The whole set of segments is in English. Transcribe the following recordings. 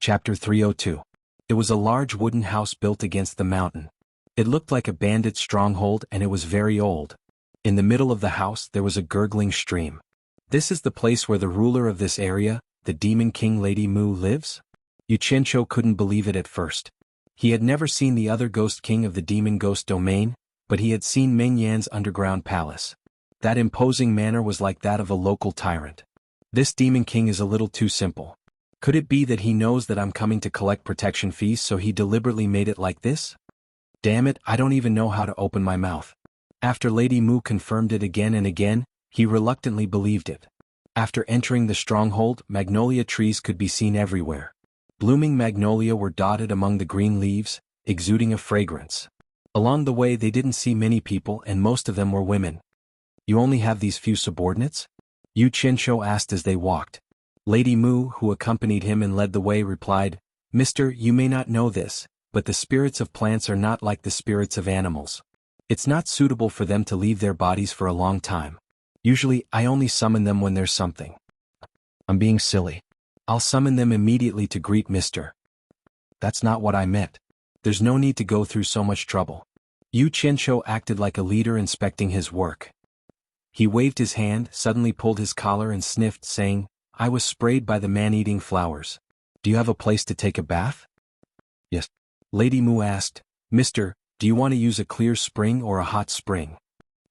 Chapter 302. It was a large wooden house built against the mountain. It looked like a bandit stronghold and it was very old. In the middle of the house there was a gurgling stream. This is the place where the ruler of this area, the Demon King Lady Mu, lives? Xianxia couldn't believe it at first. He had never seen the other ghost king of the demon ghost domain, but he had seen Meng Yan's underground palace. That imposing manner was like that of a local tyrant. This demon king is a little too simple. Could it be that he knows that I'm coming to collect protection fees, so he deliberately made it like this? Damn it, I don't even know how to open my mouth. After Lady Mu confirmed it again and again, he reluctantly believed it. After entering the stronghold, magnolia trees could be seen everywhere. Blooming magnolia were dotted among the green leaves, exuding a fragrance. Along the way they didn't see many people and most of them were women. You only have these few subordinates? Xianxia asked as they walked. Lady Mu, who accompanied him and led the way, replied, "Mister, you may not know this, but the spirits of plants are not like the spirits of animals. It's not suitable for them to leave their bodies for a long time. Usually, I only summon them when there's something." "I'm being silly. I'll summon them immediately to greet Mister." "That's not what I meant. There's no need to go through so much trouble." Xianxia acted like a leader inspecting his work. He waved his hand, suddenly pulled his collar and sniffed, saying, "I was sprayed by the man-eating flowers. Do you have a place to take a bath?" "Yes." Lady Mu asked, "Mister, do you want to use a clear spring or a hot spring?"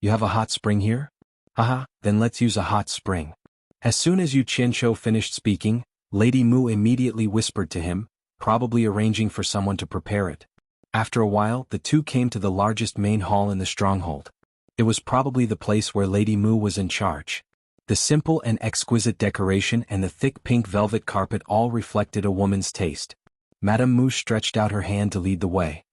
"You have a hot spring here?" "Haha, then let's use a hot spring." As soon as Xianxia finished speaking, Lady Mu immediately whispered to him, probably arranging for someone to prepare it. After a while, the two came to the largest main hall in the stronghold. It was probably the place where Lady Mu was in charge. The simple and exquisite decoration and the thick pink velvet carpet all reflected a woman's taste. Madame Mu stretched out her hand to lead the way.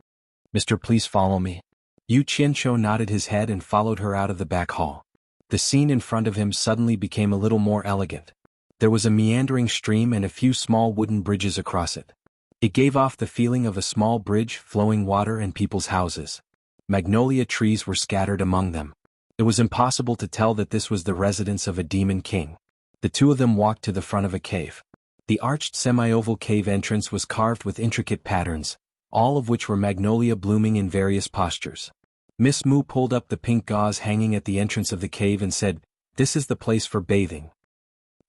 "Mister, please follow me." Xianxia nodded his head and followed her out of the back hall. The scene in front of him suddenly became a little more elegant. There was a meandering stream and a few small wooden bridges across it. It gave off the feeling of a small bridge, flowing water and people's houses. Magnolia trees were scattered among them. It was impossible to tell that this was the residence of a demon king. The two of them walked to the front of a cave. The arched semi-oval cave entrance was carved with intricate patterns, all of which were magnolia blooming in various postures. Miss Mu pulled up the pink gauze hanging at the entrance of the cave and said, "This is the place for bathing.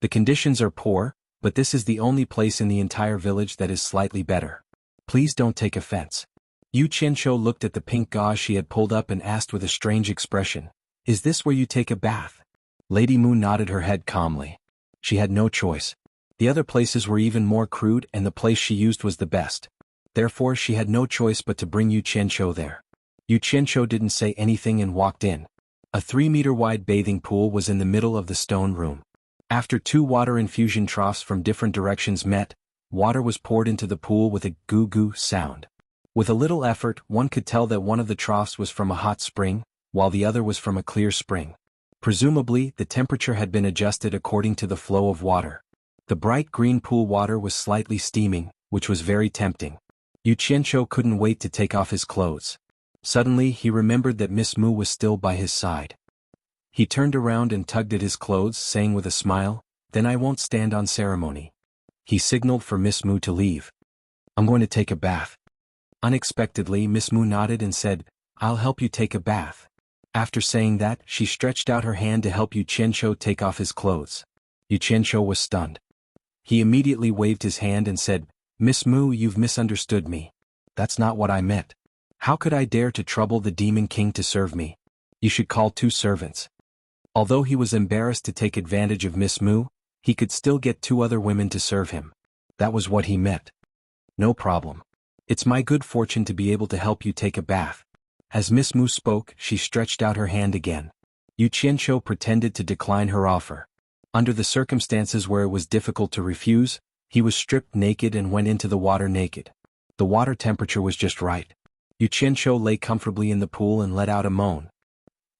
The conditions are poor, but this is the only place in the entire village that is slightly better. Please don't take offense." Xianxia looked at the pink gauze she had pulled up and asked with a strange expression, "Is this where you take a bath?" Lady Mu nodded her head calmly. She had no choice. The other places were even more crude and the place she used was the best. Therefore she had no choice but to bring Xianxia there. Xianxia didn't say anything and walked in. A 3-meter-wide bathing pool was in the middle of the stone room. After 2 water infusion troughs from different directions met, water was poured into the pool with a goo-goo sound. With a little effort, one could tell that one of the troughs was from a hot spring, while the other was from a clear spring. Presumably, the temperature had been adjusted according to the flow of water. The bright green pool water was slightly steaming, which was very tempting. Xianxia couldn't wait to take off his clothes. Suddenly he remembered that Miss Mu was still by his side. He turned around and tugged at his clothes, saying with a smile, "Then I won't stand on ceremony." He signaled for Miss Mu to leave. "I'm going to take a bath." Unexpectedly Miss Mu nodded and said, "I'll help you take a bath." After saying that, she stretched out her hand to help Xianxia take off his clothes. Xianxia was stunned. He immediately waved his hand and said, "Miss Mu, you've misunderstood me. That's not what I meant. How could I dare to trouble the Demon King to serve me? You should call 2 servants." Although he was embarrassed to take advantage of Miss Mu, he could still get 2 other women to serve him. That was what he meant. "No problem. It's my good fortune to be able to help you take a bath." As Miss Mu spoke, she stretched out her hand again. Xianxia pretended to decline her offer. Under the circumstances where it was difficult to refuse, he was stripped naked and went into the water naked. The water temperature was just right. Xianxia lay comfortably in the pool and let out a moan.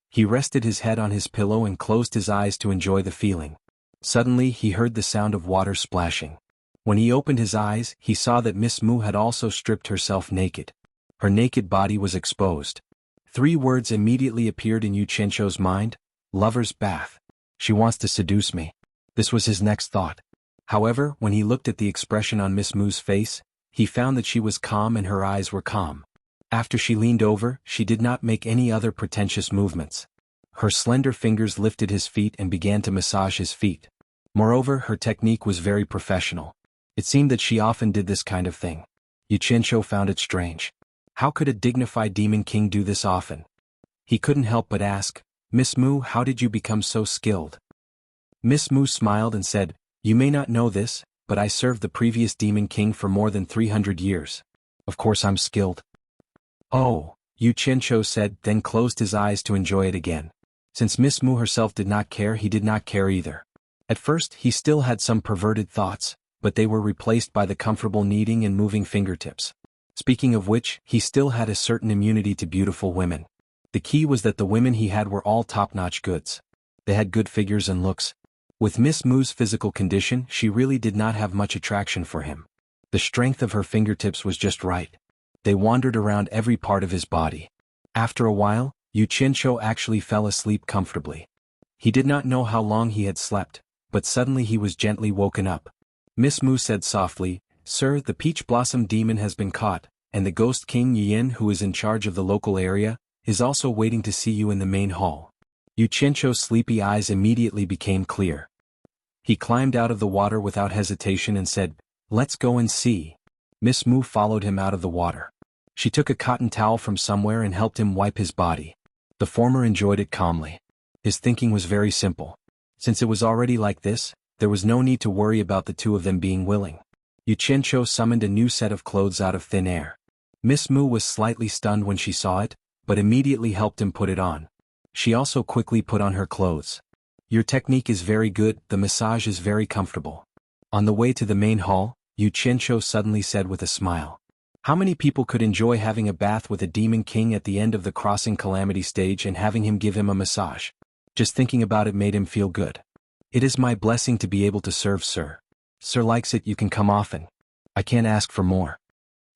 He rested his head on his pillow and closed his eyes to enjoy the feeling. Suddenly he heard the sound of water splashing. When he opened his eyes, he saw that Miss Mu had also stripped herself naked. Her naked body was exposed. 3 words immediately appeared in Xianxia's mind: lover's bath. She wants to seduce me. This was his next thought. However, when he looked at the expression on Miss Moo's face, he found that she was calm and her eyes were calm. After she leaned over, she did not make any other pretentious movements. Her slender fingers lifted his feet and began to massage his feet. Moreover, her technique was very professional. It seemed that she often did this kind of thing. Xianxia found it strange. How could a dignified demon king do this often? He couldn't help but ask, "Miss Moo, how did you become so skilled?" Miss Moo smiled and said, "You may not know this, but I served the previous demon king for more than 300 years. Of course I'm skilled." "Oh," Xianxia said, then closed his eyes to enjoy it again. Since Miss Moo herself did not care, he did not care either. At first, he still had some perverted thoughts, but they were replaced by the comfortable kneading and moving fingertips. Speaking of which, he still had a certain immunity to beautiful women. The key was that the women he had were all top-notch goods. They had good figures and looks. With Miss Moo's physical condition, she really did not have much attraction for him. The strength of her fingertips was just right. They wandered around every part of his body. After a while, Xianxia actually fell asleep comfortably. He did not know how long he had slept, but suddenly he was gently woken up. Miss Moo said softly, "Sir, the peach blossom demon has been caught, and the ghost king Yin, who is in charge of the local area, is also waiting to see you in the main hall." Xianxia's sleepy eyes immediately became clear. He climbed out of the water without hesitation and said, "Let's go and see." Miss Moo followed him out of the water. She took a cotton towel from somewhere and helped him wipe his body. The former enjoyed it calmly. His thinking was very simple. Since it was already like this, there was no need to worry about the two of them being willing. Xianxia summoned a new set of clothes out of thin air. Miss Moo was slightly stunned when she saw it, but immediately helped him put it on. She also quickly put on her clothes. "Your technique is very good, the massage is very comfortable." On the way to the main hall, Xianxia suddenly said with a smile, "How many people could enjoy having a bath with a demon king at the end of the crossing calamity stage and having him give him a massage? Just thinking about it made him feel good. It is my blessing to be able to serve Sir. Sir likes it, you can come often. I can't ask for more."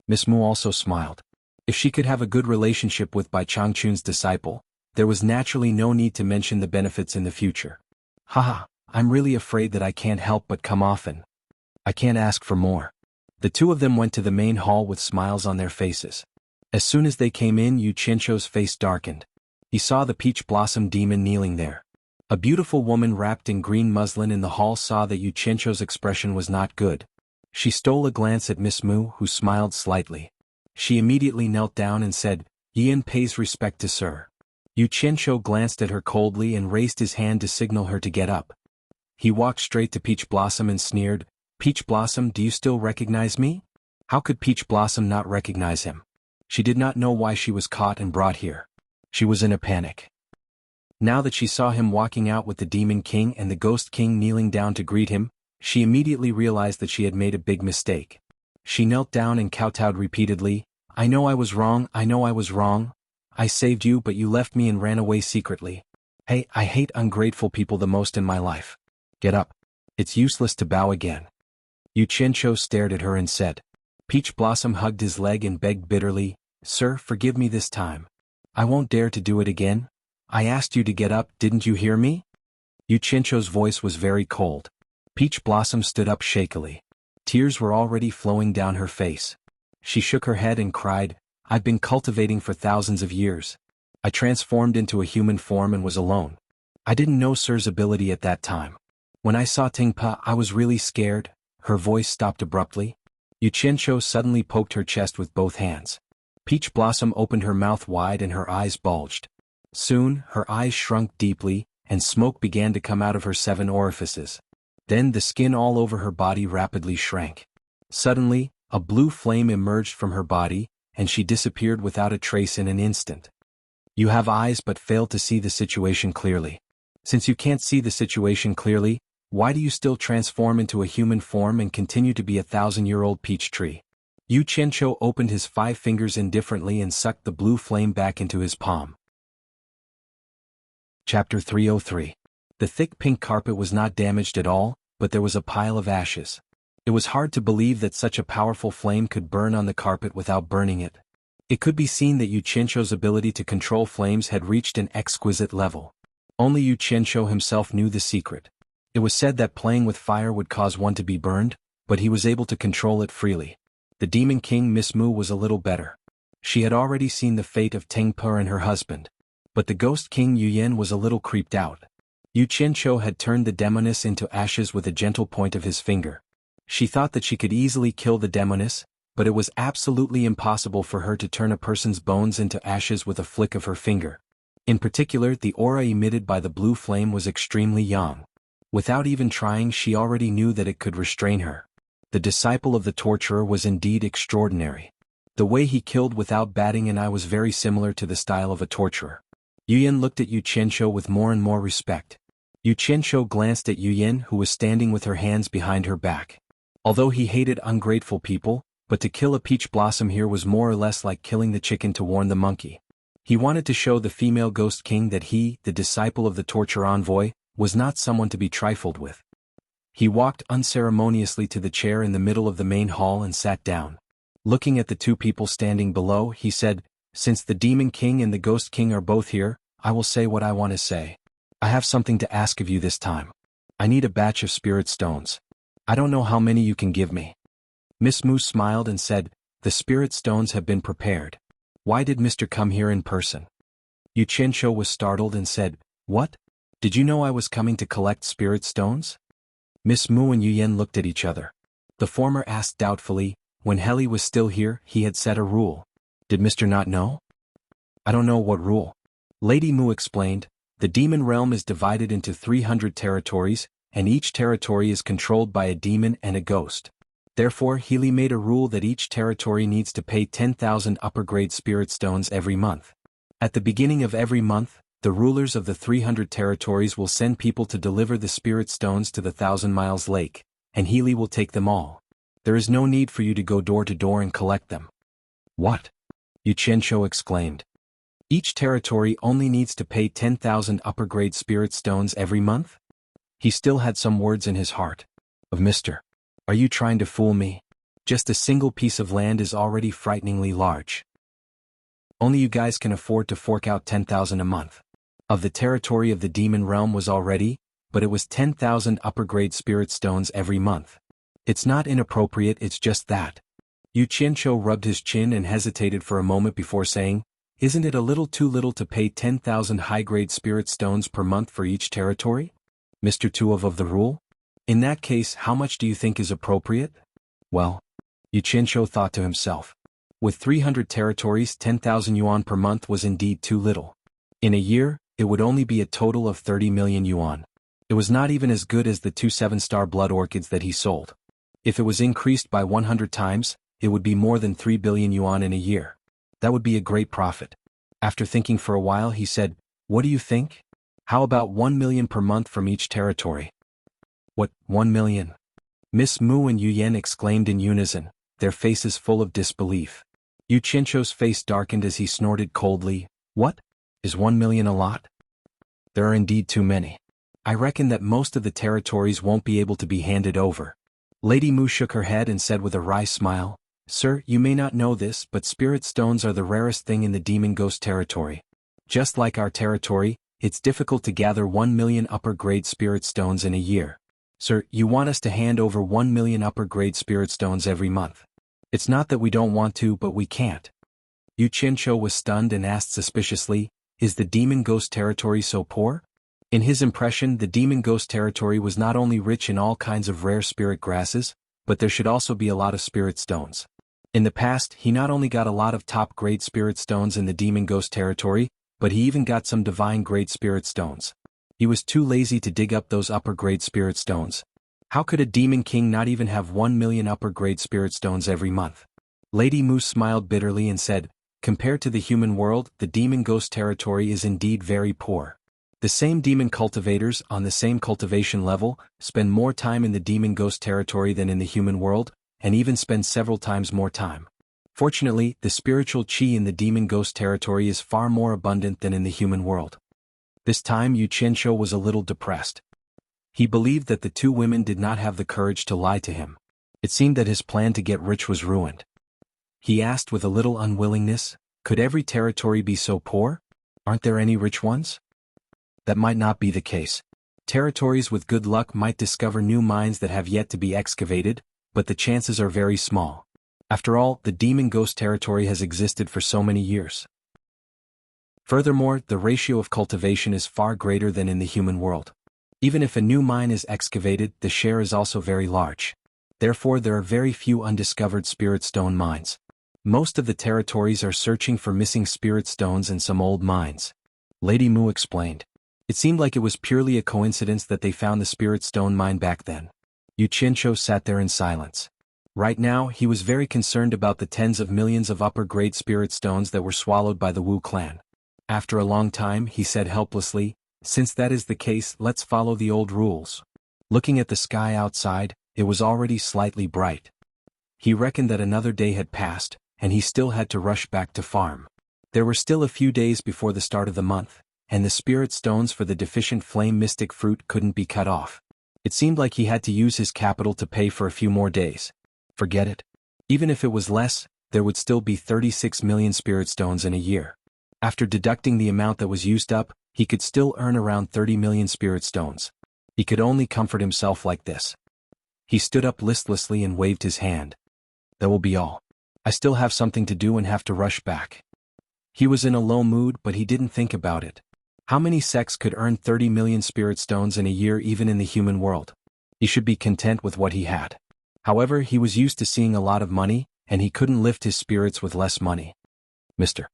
Miss Moo also smiled. If she could have a good relationship with Bai Changchun's disciple, there was naturally no need to mention the benefits in the future. "Haha, I'm really afraid that I can't help but come often. I can't ask for more." The two of them went to the main hall with smiles on their faces. As soon as they came in, Xianxia's face darkened. He saw the peach blossom demon kneeling there. A beautiful woman wrapped in green muslin in the hall saw that Xianxia's expression was not good. She stole a glance at Miss Moo, who smiled slightly. She immediately knelt down and said, "Yin pays respect to Sir." Xianxia glanced at her coldly and raised his hand to signal her to get up. He walked straight to Peach Blossom and sneered, "Peach Blossom, do you still recognize me?" How could Peach Blossom not recognize him? She did not know why she was caught and brought here. She was in a panic. Now that she saw him walking out with the Demon King and the Ghost King kneeling down to greet him, she immediately realized that she had made a big mistake. She knelt down and kowtowed repeatedly, "I know I was wrong, I know I was wrong. I saved you, but you left me and ran away secretly. Hey, I hate ungrateful people the most in my life. Get up. It's useless to bow again." Xianxia stared at her and said. Peach Blossom hugged his leg and begged bitterly, "Sir, forgive me this time. I won't dare to do it again. I asked you to get up, didn't you hear me?" Xianxia's voice was very cold. Peach Blossom stood up shakily. Tears were already flowing down her face. She shook her head and cried, "I've been cultivating for thousands of years. I transformed into a human form and was alone. I didn't know Sir's ability at that time. When I saw Tingpa, I was really scared." Her voice stopped abruptly. Xianxia suddenly poked her chest with both hands. Peach Blossom opened her mouth wide and her eyes bulged. Soon, her eyes shrunk deeply, and smoke began to come out of her 7 orifices. Then the skin all over her body rapidly shrank. Suddenly, a blue flame emerged from her body, and she disappeared without a trace in an instant. "You have eyes but fail to see the situation clearly. Since you can't see the situation clearly, why do you still transform into a human form and continue to be a 1,000-year-old peach tree?" Xianxia opened his 5 fingers indifferently and sucked the blue flame back into his palm. Chapter 303. The thick pink carpet was not damaged at all, but there was a pile of ashes. It was hard to believe that such a powerful flame could burn on the carpet without burning it. It could be seen that Xianxia's ability to control flames had reached an exquisite level. Only Xianxia himself knew the secret. It was said that playing with fire would cause one to be burned, but he was able to control it freely. The Demon King Miss Mu was a little better. She had already seen the fate of Teng Per and her husband. But the Ghost King Yu Yan was a little creeped out. Yu Qianqiu had turned the demoness into ashes with a gentle point of his finger. She thought that she could easily kill the demoness, but it was absolutely impossible for her to turn a person's bones into ashes with a flick of her finger. In particular, the aura emitted by the blue flame was extremely young. Without even trying, she already knew that it could restrain her. The disciple of the torturer was indeed extraordinary. The way he killed without batting an eye was very similar to the style of a torturer. Yu Yan looked at Yu Qianqiu with more and more respect. Yu Qianqiu glanced at Yu Yan, who was standing with her hands behind her back. Although he hated ungrateful people, but to kill a peach blossom here was more or less like killing the chicken to warn the monkey. He wanted to show the female Ghost King that he, the disciple of the torture envoy, was not someone to be trifled with. He walked unceremoniously to the chair in the middle of the main hall and sat down. Looking at the two people standing below, he said, "Since the Demon King and the Ghost King are both here, I will say what I want to say. I have something to ask of you this time. I need a batch of spirit stones. I don't know how many you can give me." Miss Mu smiled and said, "The spirit stones have been prepared. Why did Mr. come here in person?" Yu Qianqiu was startled and said, "What? Did you know I was coming to collect spirit stones?" Miss Mu and Yu Yan looked at each other. The former asked doubtfully, "When Heli was still here, he had set a rule. Did Mr. not know?" "I don't know what rule." Lady Mu explained, "The demon realm is divided into 300 territories, and each territory is controlled by a demon and a ghost. Therefore, Healy made a rule that each territory needs to pay 10,000 upper-grade spirit stones every month. At the beginning of every month, the rulers of the 300 territories will send people to deliver the spirit stones to the 1,000 Miles Lake, and Healy will take them all. There is no need for you to go door to door and collect them." "What?" Yu Qianqiu exclaimed. "Each territory only needs to pay 10,000 upper-grade spirit stones every month?" He still had some words in his heart. "Of Mr. Are you trying to fool me? Just a single piece of land is already frighteningly large. Only you guys can afford to fork out 10,000 a month. Of the territory of the demon realm was already, but it was 10,000 upper-grade spirit stones every month. It's not inappropriate, it's just that." Yu Qianqiu rubbed his chin and hesitated for a moment before saying, "Isn't it a little too little to pay 10,000 high-grade spirit stones per month for each territory? Mr. Tuov of the rule? In that case, how much do you think is appropriate?" "Well," Yu Qianqiu thought to himself. With 300 territories, 10,000 yuan per month was indeed too little. In a year, it would only be a total of 30 million yuan. It was not even as good as the 2 7-star blood orchids that he sold. If it was increased by 100 times, it would be more than 3 billion yuan in a year. That would be a great profit. After thinking for a while, he said, "What do you think? How about 1 million per month from each territory?" "What, 1 million? Miss Mu and Yu Yan exclaimed in unison, their faces full of disbelief. Yu Qianqiu's face darkened as he snorted coldly, "What? Is 1 million a lot? There are indeed too many. I reckon that most of the territories won't be able to be handed over." Lady Mu shook her head and said with a wry smile, "Sir, you may not know this, but spirit stones are the rarest thing in the demon ghost territory. Just like our territory, it's difficult to gather 1 million upper-grade spirit stones in a year. Sir, you want us to hand over 1 million upper-grade spirit stones every month. It's not that we don't want to, but we can't." Yu Qianqiu was stunned and asked suspiciously, "Is the demon ghost territory so poor?" In his impression, the demon ghost territory was not only rich in all kinds of rare spirit grasses, but there should also be a lot of spirit stones. In the past, he not only got a lot of top-grade spirit stones in the demon ghost territory, but he even got some divine-grade spirit stones. He was too lazy to dig up those upper-grade spirit stones. How could a demon king not even have 1 million upper-grade spirit stones every month? Lady Mu smiled bitterly and said, "Compared to the human world, the demon ghost territory is indeed very poor. The same demon cultivators, on the same cultivation level, spend more time in the demon ghost territory than in the human world, and even spend several times more time. Fortunately, the spiritual qi in the demon ghost territory is far more abundant than in the human world." This time Yu Qianqiu was a little depressed. He believed that the two women did not have the courage to lie to him. It seemed that his plan to get rich was ruined. He asked with a little unwillingness, "Could every territory be so poor? Aren't there any rich ones?" "That might not be the case. Territories with good luck might discover new mines that have yet to be excavated, but the chances are very small. After all, the demon ghost territory has existed for so many years. Furthermore, the ratio of cultivation is far greater than in the human world. Even if a new mine is excavated, the share is also very large. Therefore, there are very few undiscovered spirit stone mines. Most of the territories are searching for missing spirit stones and some old mines. Lady Mu explained. It seemed like it was purely a coincidence that they found the spirit stone mine back then. Xianxia sat there in silence. Right now, he was very concerned about the tens of millions of upper-grade spirit stones that were swallowed by the Wu clan. After a long time, he said helplessly, "Since that is the case, let's follow the old rules." Looking at the sky outside, it was already slightly bright. He reckoned that another day had passed, and he still had to rush back to farm. There were still a few days before the start of the month, and the spirit stones for the deficient flame mystic fruit couldn't be cut off. It seemed like he had to use his capital to pay for a few more days. Forget it. Even if it was less, there would still be 36 million spirit stones in a year. After deducting the amount that was used up, he could still earn around 30 million spirit stones. He could only comfort himself like this. He stood up listlessly and waved his hand. That will be all. I still have something to do and have to rush back. He was in a low mood, but he didn't think about it. How many sects could earn 30 million spirit stones in a year even in the human world? He should be content with what he had. However, he was used to seeing a lot of money, and he couldn't lift his spirits with less money. Mr.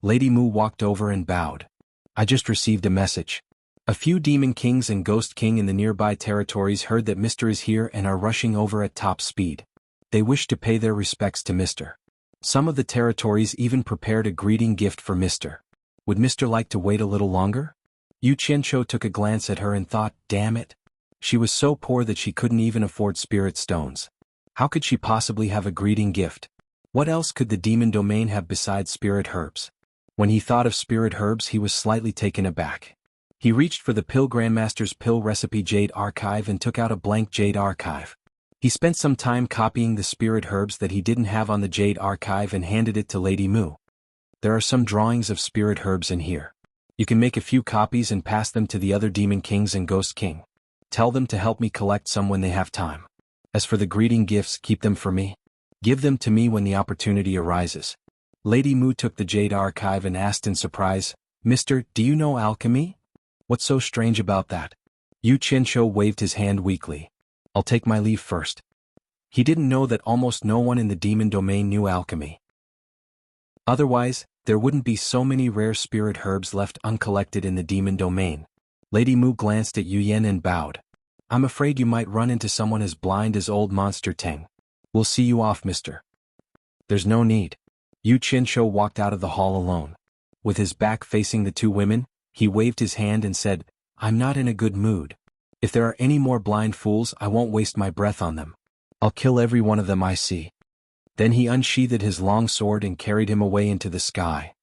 Lady Mu walked over and bowed. I just received a message. A few demon kings and ghost king in the nearby territories heard that Mr. is here and are rushing over at top speed. They wish to pay their respects to Mr. Some of the territories even prepared a greeting gift for Mr. Would Mr. like to wait a little longer? Xianxia took a glance at her and thought, damn it. She was so poor that she couldn't even afford spirit stones. How could she possibly have a greeting gift? What else could the demon domain have besides spirit herbs? When he thought of spirit herbs, he was slightly taken aback. He reached for the pill grandmaster's pill recipe jade archive and took out a blank jade archive. He spent some time copying the spirit herbs that he didn't have on the jade archive and handed it to Lady Mu. There are some drawings of spirit herbs in here. You can make a few copies and pass them to the other demon kings and ghost king. Tell them to help me collect some when they have time. As for the greeting gifts, keep them for me. Give them to me when the opportunity arises. Lady Mu took the jade archive and asked in surprise, Mister, do you know alchemy? What's so strange about that? Xianxia waved his hand weakly. I'll take my leave first. He didn't know that almost no one in the demon domain knew alchemy. Otherwise, there wouldn't be so many rare spirit herbs left uncollected in the demon domain. Lady Mu glanced at Yuyan and bowed. I'm afraid you might run into someone as blind as old Monster Teng. We'll see you off, mister. There's no need. Xianxia walked out of the hall alone. With his back facing the two women, he waved his hand and said, I'm not in a good mood. If there are any more blind fools, I won't waste my breath on them. I'll kill every one of them I see. Then he unsheathed his long sword and carried him away into the sky.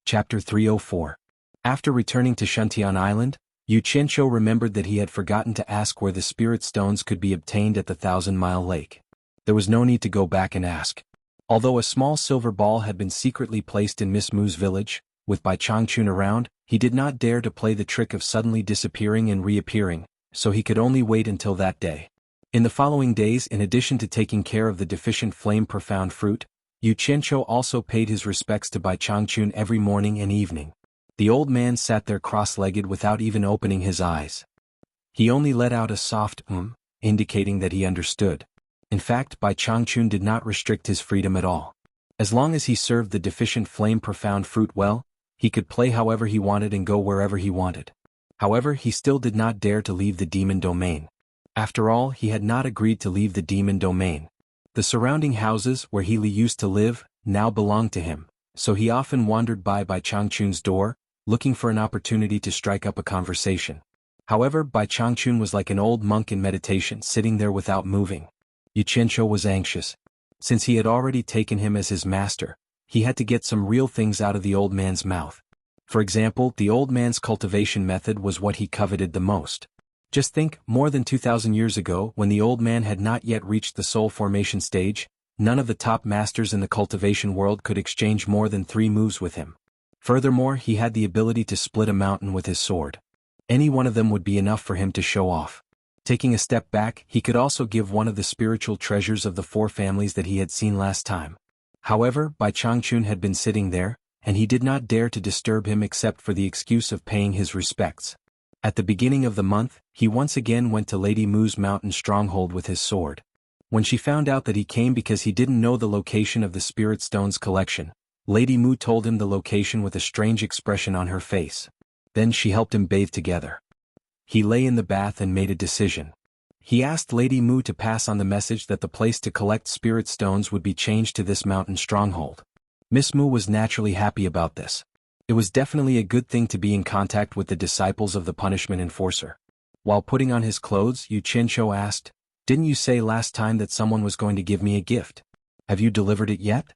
Chapter 304. After returning to Shuntian Island, Xianxia remembered that he had forgotten to ask where the spirit stones could be obtained at the 1,000-mile lake. There was no need to go back and ask. Although a small silver ball had been secretly placed in Miss Mu's village, with Bai Changchun around, he did not dare to play the trick of suddenly disappearing and reappearing, so he could only wait until that day. In the following days, in addition to taking care of the deficient flame profound fruit, Xianxia also paid his respects to Bai Changchun every morning and evening. The old man sat there cross-legged without even opening his eyes. He only let out a soft indicating that he understood. In fact, Bai Changchun did not restrict his freedom at all. As long as he served the deficient flame profound fruit well, he could play however he wanted and go wherever he wanted. However, he still did not dare to leave the demon domain. After all, he had not agreed to leave the demon domain. The surrounding houses where he used to live now belonged to him, so he often wandered by Changchun's door, looking for an opportunity to strike up a conversation. However, Bai Changchun was like an old monk in meditation, sitting there without moving. Xianxia was anxious. Since he had already taken him as his master, he had to get some real things out of the old man's mouth. For example, the old man's cultivation method was what he coveted the most. Just think, more than 2,000 years ago, when the old man had not yet reached the soul formation stage, none of the top masters in the cultivation world could exchange more than 3 moves with him. Furthermore, he had the ability to split a mountain with his sword. Any one of them would be enough for him to show off. Taking a step back, he could also give one of the spiritual treasures of the 4 families that he had seen last time. However, Bai Changchun had been sitting there, and he did not dare to disturb him except for the excuse of paying his respects. At the beginning of the month, he once again went to Lady Mu's mountain stronghold with his sword. When she found out that he came because he didn't know the location of the Spirit Stones collection, Lady Mu told him the location with a strange expression on her face. Then she helped him bathe together. He lay in the bath and made a decision. He asked Lady Mu to pass on the message that the place to collect Spirit Stones would be changed to this mountain stronghold. Miss Mu was naturally happy about this. It was definitely a good thing to be in contact with the disciples of the punishment enforcer. While putting on his clothes, Yu Qianqiu asked, "Didn't you say last time that someone was going to give me a gift? Have you delivered it yet?"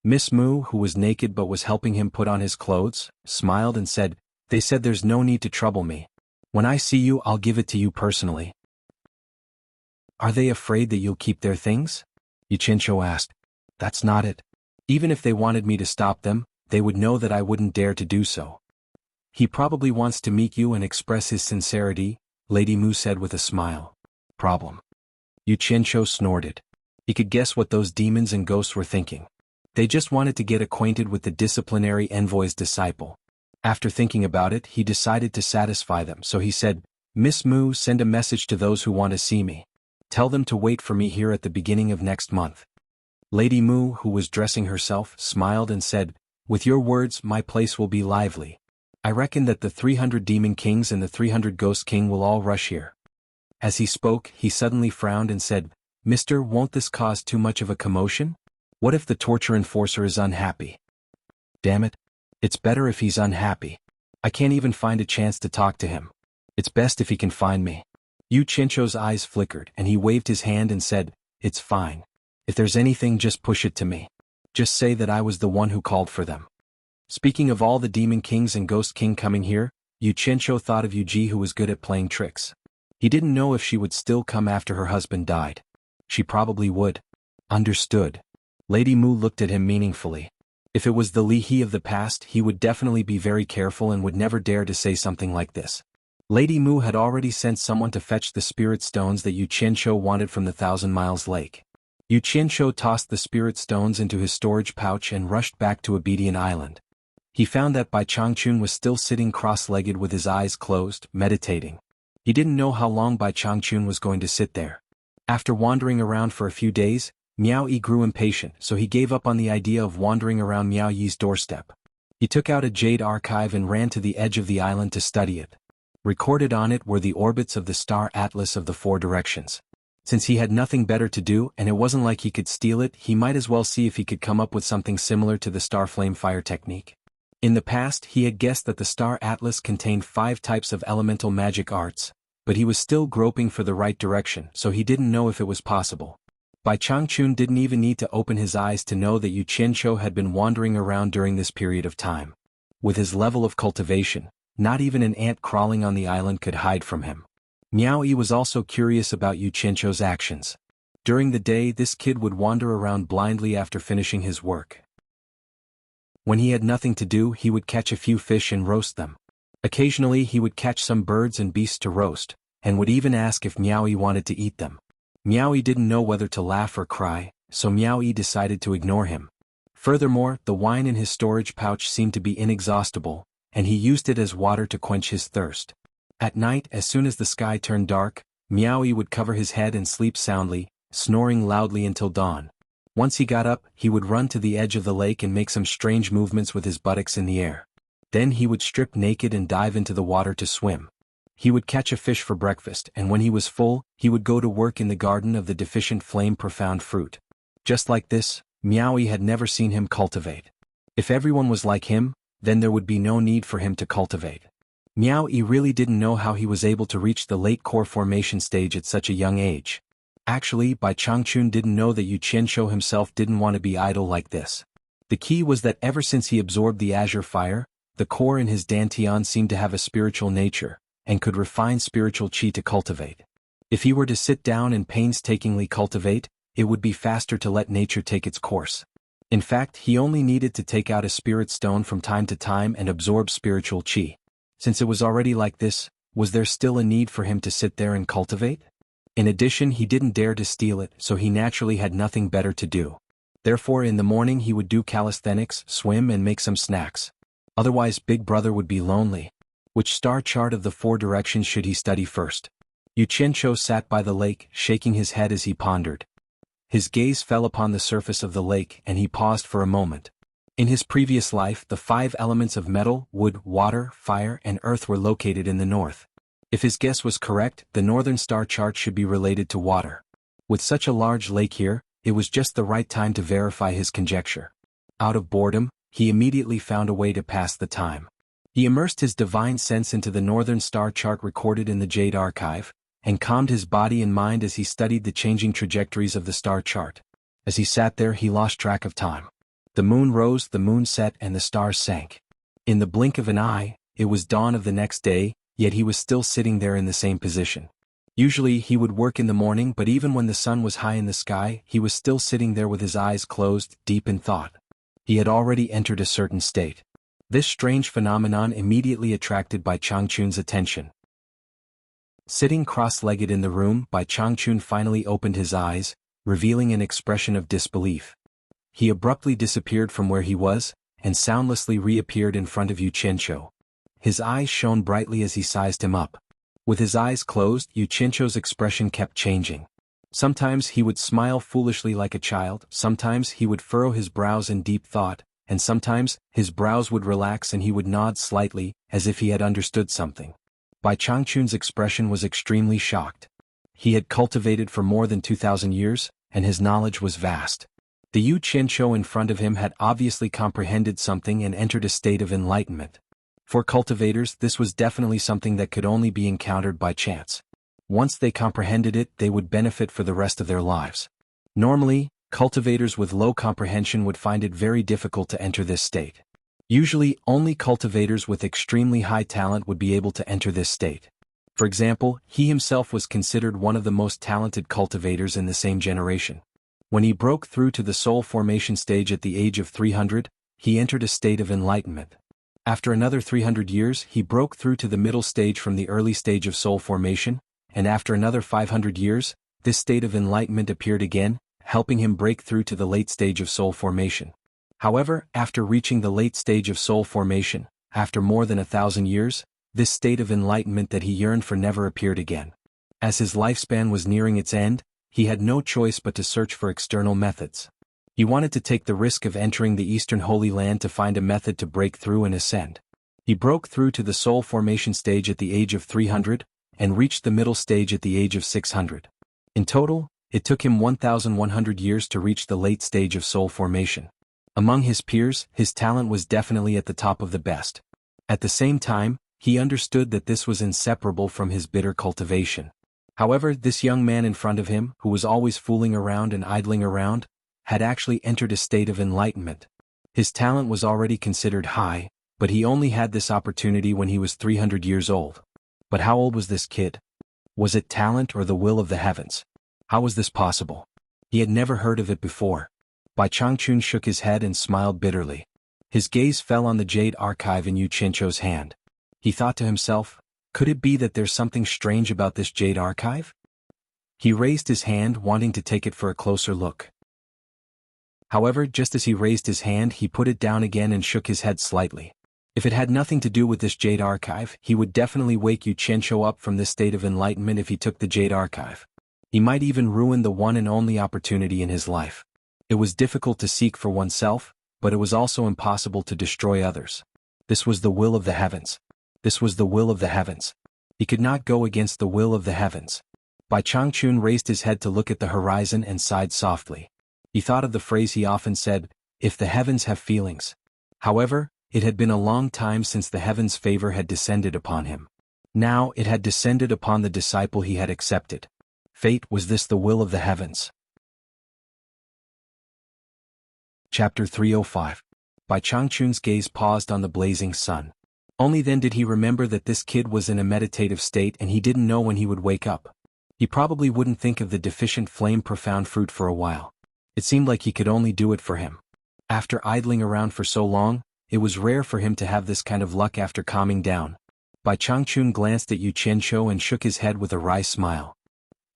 Miss Mu, who was naked but was helping him put on his clothes, smiled and said, "They said there's no need to trouble me. When I see you, I'll give it to you personally." "Are they afraid that you'll keep their things?" Yu Qianqiu asked. "That's not it. Even if they wanted me to stop them, they would know that I wouldn't dare to do so." "He probably wants to meet you and express his sincerity," Lady Mu said with a smile. "Problem." Yu Qianqiu snorted. He could guess what those demons and ghosts were thinking. They just wanted to get acquainted with the disciplinary envoy's disciple. After thinking about it, he decided to satisfy them, so he said, "Miss Mu, send a message to those who want to see me. Tell them to wait for me here at the beginning of next month." Lady Mu, who was dressing herself, smiled and said, "With your words, my place will be lively. I reckon that the 300 demon kings and the 300 ghost king will all rush here." As he spoke, he suddenly frowned and said, "Mister, won't this cause too much of a commotion? What if the torture enforcer is unhappy?" "Damn it. It's better if he's unhappy. I can't even find a chance to talk to him. It's best if he can find me." Yu Qianqiu's eyes flickered and he waved his hand and said, "It's fine. If there's anything, just push it to me. Just say that I was the one who called for them." Speaking of all the demon kings and ghost king coming here, Yu Qianqiu thought of Yuji, who was good at playing tricks. He didn't know if she would still come after her husband died. She probably would. Understood. Lady Mu looked at him meaningfully. If it was the Li He of the past, he would definitely be very careful and would never dare to say something like this. Lady Mu had already sent someone to fetch the spirit stones that Yu Qianqiu wanted from the 1,000 Miles Lake. Yu Qianqiu tossed the spirit stones into his storage pouch and rushed back to Obedient Island. He found that Bai Changchun was still sitting cross-legged with his eyes closed, meditating. He didn't know how long Bai Changchun was going to sit there. After wandering around for a few days, Miao Yi grew impatient, so he gave up on the idea of wandering around Miao Yi's doorstep. He took out a jade archive and ran to the edge of the island to study it. Recorded on it were the orbits of the star atlas of the 4 directions. Since he had nothing better to do and it wasn't like he could steal it, he might as well see if he could come up with something similar to the star flame fire technique. In the past, he had guessed that the star atlas contained 5 types of elemental magic arts, but he was still groping for the right direction, so he didn't know if it was possible. Bai Changchun didn't even need to open his eyes to know that Yu Qianqiu had been wandering around during this period of time. With his level of cultivation, not even an ant crawling on the island could hide from him. Miao Yi was also curious about Yu Qianqiu's actions. During the day, this kid would wander around blindly after finishing his work. When he had nothing to do, he would catch a few fish and roast them. Occasionally he would catch some birds and beasts to roast, and would even ask if Miao Yi wanted to eat them. Miao Yi didn't know whether to laugh or cry, so Miao Yi decided to ignore him. Furthermore, the wine in his storage pouch seemed to be inexhaustible, and he used it as water to quench his thirst. At night, as soon as the sky turned dark, Miao Yi would cover his head and sleep soundly, snoring loudly until dawn. Once he got up, he would run to the edge of the lake and make some strange movements with his buttocks in the air. Then he would strip naked and dive into the water to swim. He would catch a fish for breakfast, and when he was full, he would go to work in the garden of the deficient flame profound fruit. Just like this, Miao Yi had never seen him cultivate. If everyone was like him, then there would be no need for him to cultivate. Miao Yi really didn't know how he was able to reach the late core formation stage at such a young age. Actually, Bai Changchun didn't know that Yu Qianqiu himself didn't want to be idle like this. The key was that ever since he absorbed the azure fire, the core in his dantian seemed to have a spiritual nature, and could refine spiritual qi to cultivate. If he were to sit down and painstakingly cultivate, it would be faster to let nature take its course. In fact, he only needed to take out a spirit stone from time to time and absorb spiritual chi. Since it was already like this, was there still a need for him to sit there and cultivate? In addition, he didn't dare to steal it, so he naturally had nothing better to do. Therefore, in the morning he would do calisthenics, swim and make some snacks. Otherwise, Big Brother would be lonely. Which star chart of the 4 directions should he study first? Xianxia sat by the lake, shaking his head as he pondered. His gaze fell upon the surface of the lake and he paused for a moment. In his previous life, the 5 elements of metal, wood, water, fire, and earth were located in the north. If his guess was correct, the northern star chart should be related to water. With such a large lake here, it was just the right time to verify his conjecture. Out of boredom, he immediately found a way to pass the time. He immersed his divine sense into the northern star chart recorded in the Jade Archive, and calmed his body and mind as he studied the changing trajectories of the star chart. As he sat there, he lost track of time. The moon rose, the moon set, and the stars sank. In the blink of an eye, it was dawn of the next day, yet he was still sitting there in the same position. Usually he would work in the morning, but even when the sun was high in the sky, he was still sitting there with his eyes closed, deep in thought. He had already entered a certain state. This strange phenomenon immediately attracted Bai Changchun's attention. Sitting cross-legged in the room, Bai Changchun finally opened his eyes, revealing an expression of disbelief. He abruptly disappeared from where he was, and soundlessly reappeared in front of Xianxia. His eyes shone brightly as he sized him up. With his eyes closed, Xianxia's expression kept changing. Sometimes he would smile foolishly like a child, sometimes he would furrow his brows in deep thought, and sometimes his brows would relax and he would nod slightly, as if he had understood something. Bai Changchun's expression was extremely shocked. He had cultivated for more than 2,000 years, and his knowledge was vast. The Xianxia in front of him had obviously comprehended something and entered a state of enlightenment. For cultivators, this was definitely something that could only be encountered by chance. Once they comprehended it, they would benefit for the rest of their lives. Normally, cultivators with low comprehension would find it very difficult to enter this state. Usually, only cultivators with extremely high talent would be able to enter this state. For example, he himself was considered one of the most talented cultivators in the same generation. When he broke through to the soul formation stage at the age of 300, he entered a state of enlightenment. After another 300 years, he broke through to the middle stage from the early stage of soul formation, and after another 500 years, this state of enlightenment appeared again, helping him break through to the late stage of soul formation. However, after reaching the late stage of soul formation, after more than 1,000 years, this state of enlightenment that he yearned for never appeared again. As his lifespan was nearing its end, he had no choice but to search for external methods. He wanted to take the risk of entering the Eastern Holy Land to find a method to break through and ascend. He broke through to the soul formation stage at the age of 300, and reached the middle stage at the age of 600. In total, it took him 1,100 years to reach the late stage of soul formation. Among his peers, his talent was definitely at the top of the best. At the same time, he understood that this was inseparable from his bitter cultivation. However, this young man in front of him, who was always fooling around and idling around, had actually entered a state of enlightenment. His talent was already considered high, but he only had this opportunity when he was 300 years old. But how old was this kid? Was it talent or the will of the heavens? How was this possible? He had never heard of it before. Bai Changchun shook his head and smiled bitterly. His gaze fell on the Jade Archive in Xianxia's hand. He thought to himself, could it be that there's something strange about this Jade Archive? He raised his hand, wanting to take it for a closer look. However, just as he raised his hand, he put it down again and shook his head slightly. If it had nothing to do with this Jade Archive, he would definitely wake Xianxia up from this state of enlightenment if he took the Jade Archive. He might even ruin the one and only opportunity in his life. It was difficult to seek for oneself, but it was also impossible to destroy others. This was the will of the heavens. This was the will of the heavens. He could not go against the will of the heavens. Bai Changchun raised his head to look at the horizon and sighed softly. He thought of the phrase he often said, if the heavens have feelings. However, it had been a long time since the heavens' favor had descended upon him. Now it had descended upon the disciple he had accepted. Fate, was this the will of the heavens? Chapter 305. Bai Changchun's gaze paused on the blazing sun. Only then did he remember that this kid was in a meditative state and he didn't know when he would wake up. He probably wouldn't think of the deficient flame profound fruit for a while. It seemed like he could only do it for him. After idling around for so long, it was rare for him to have this kind of luck after calming down. Bai Changchun glanced at Yu Qianzhou and shook his head with a wry smile.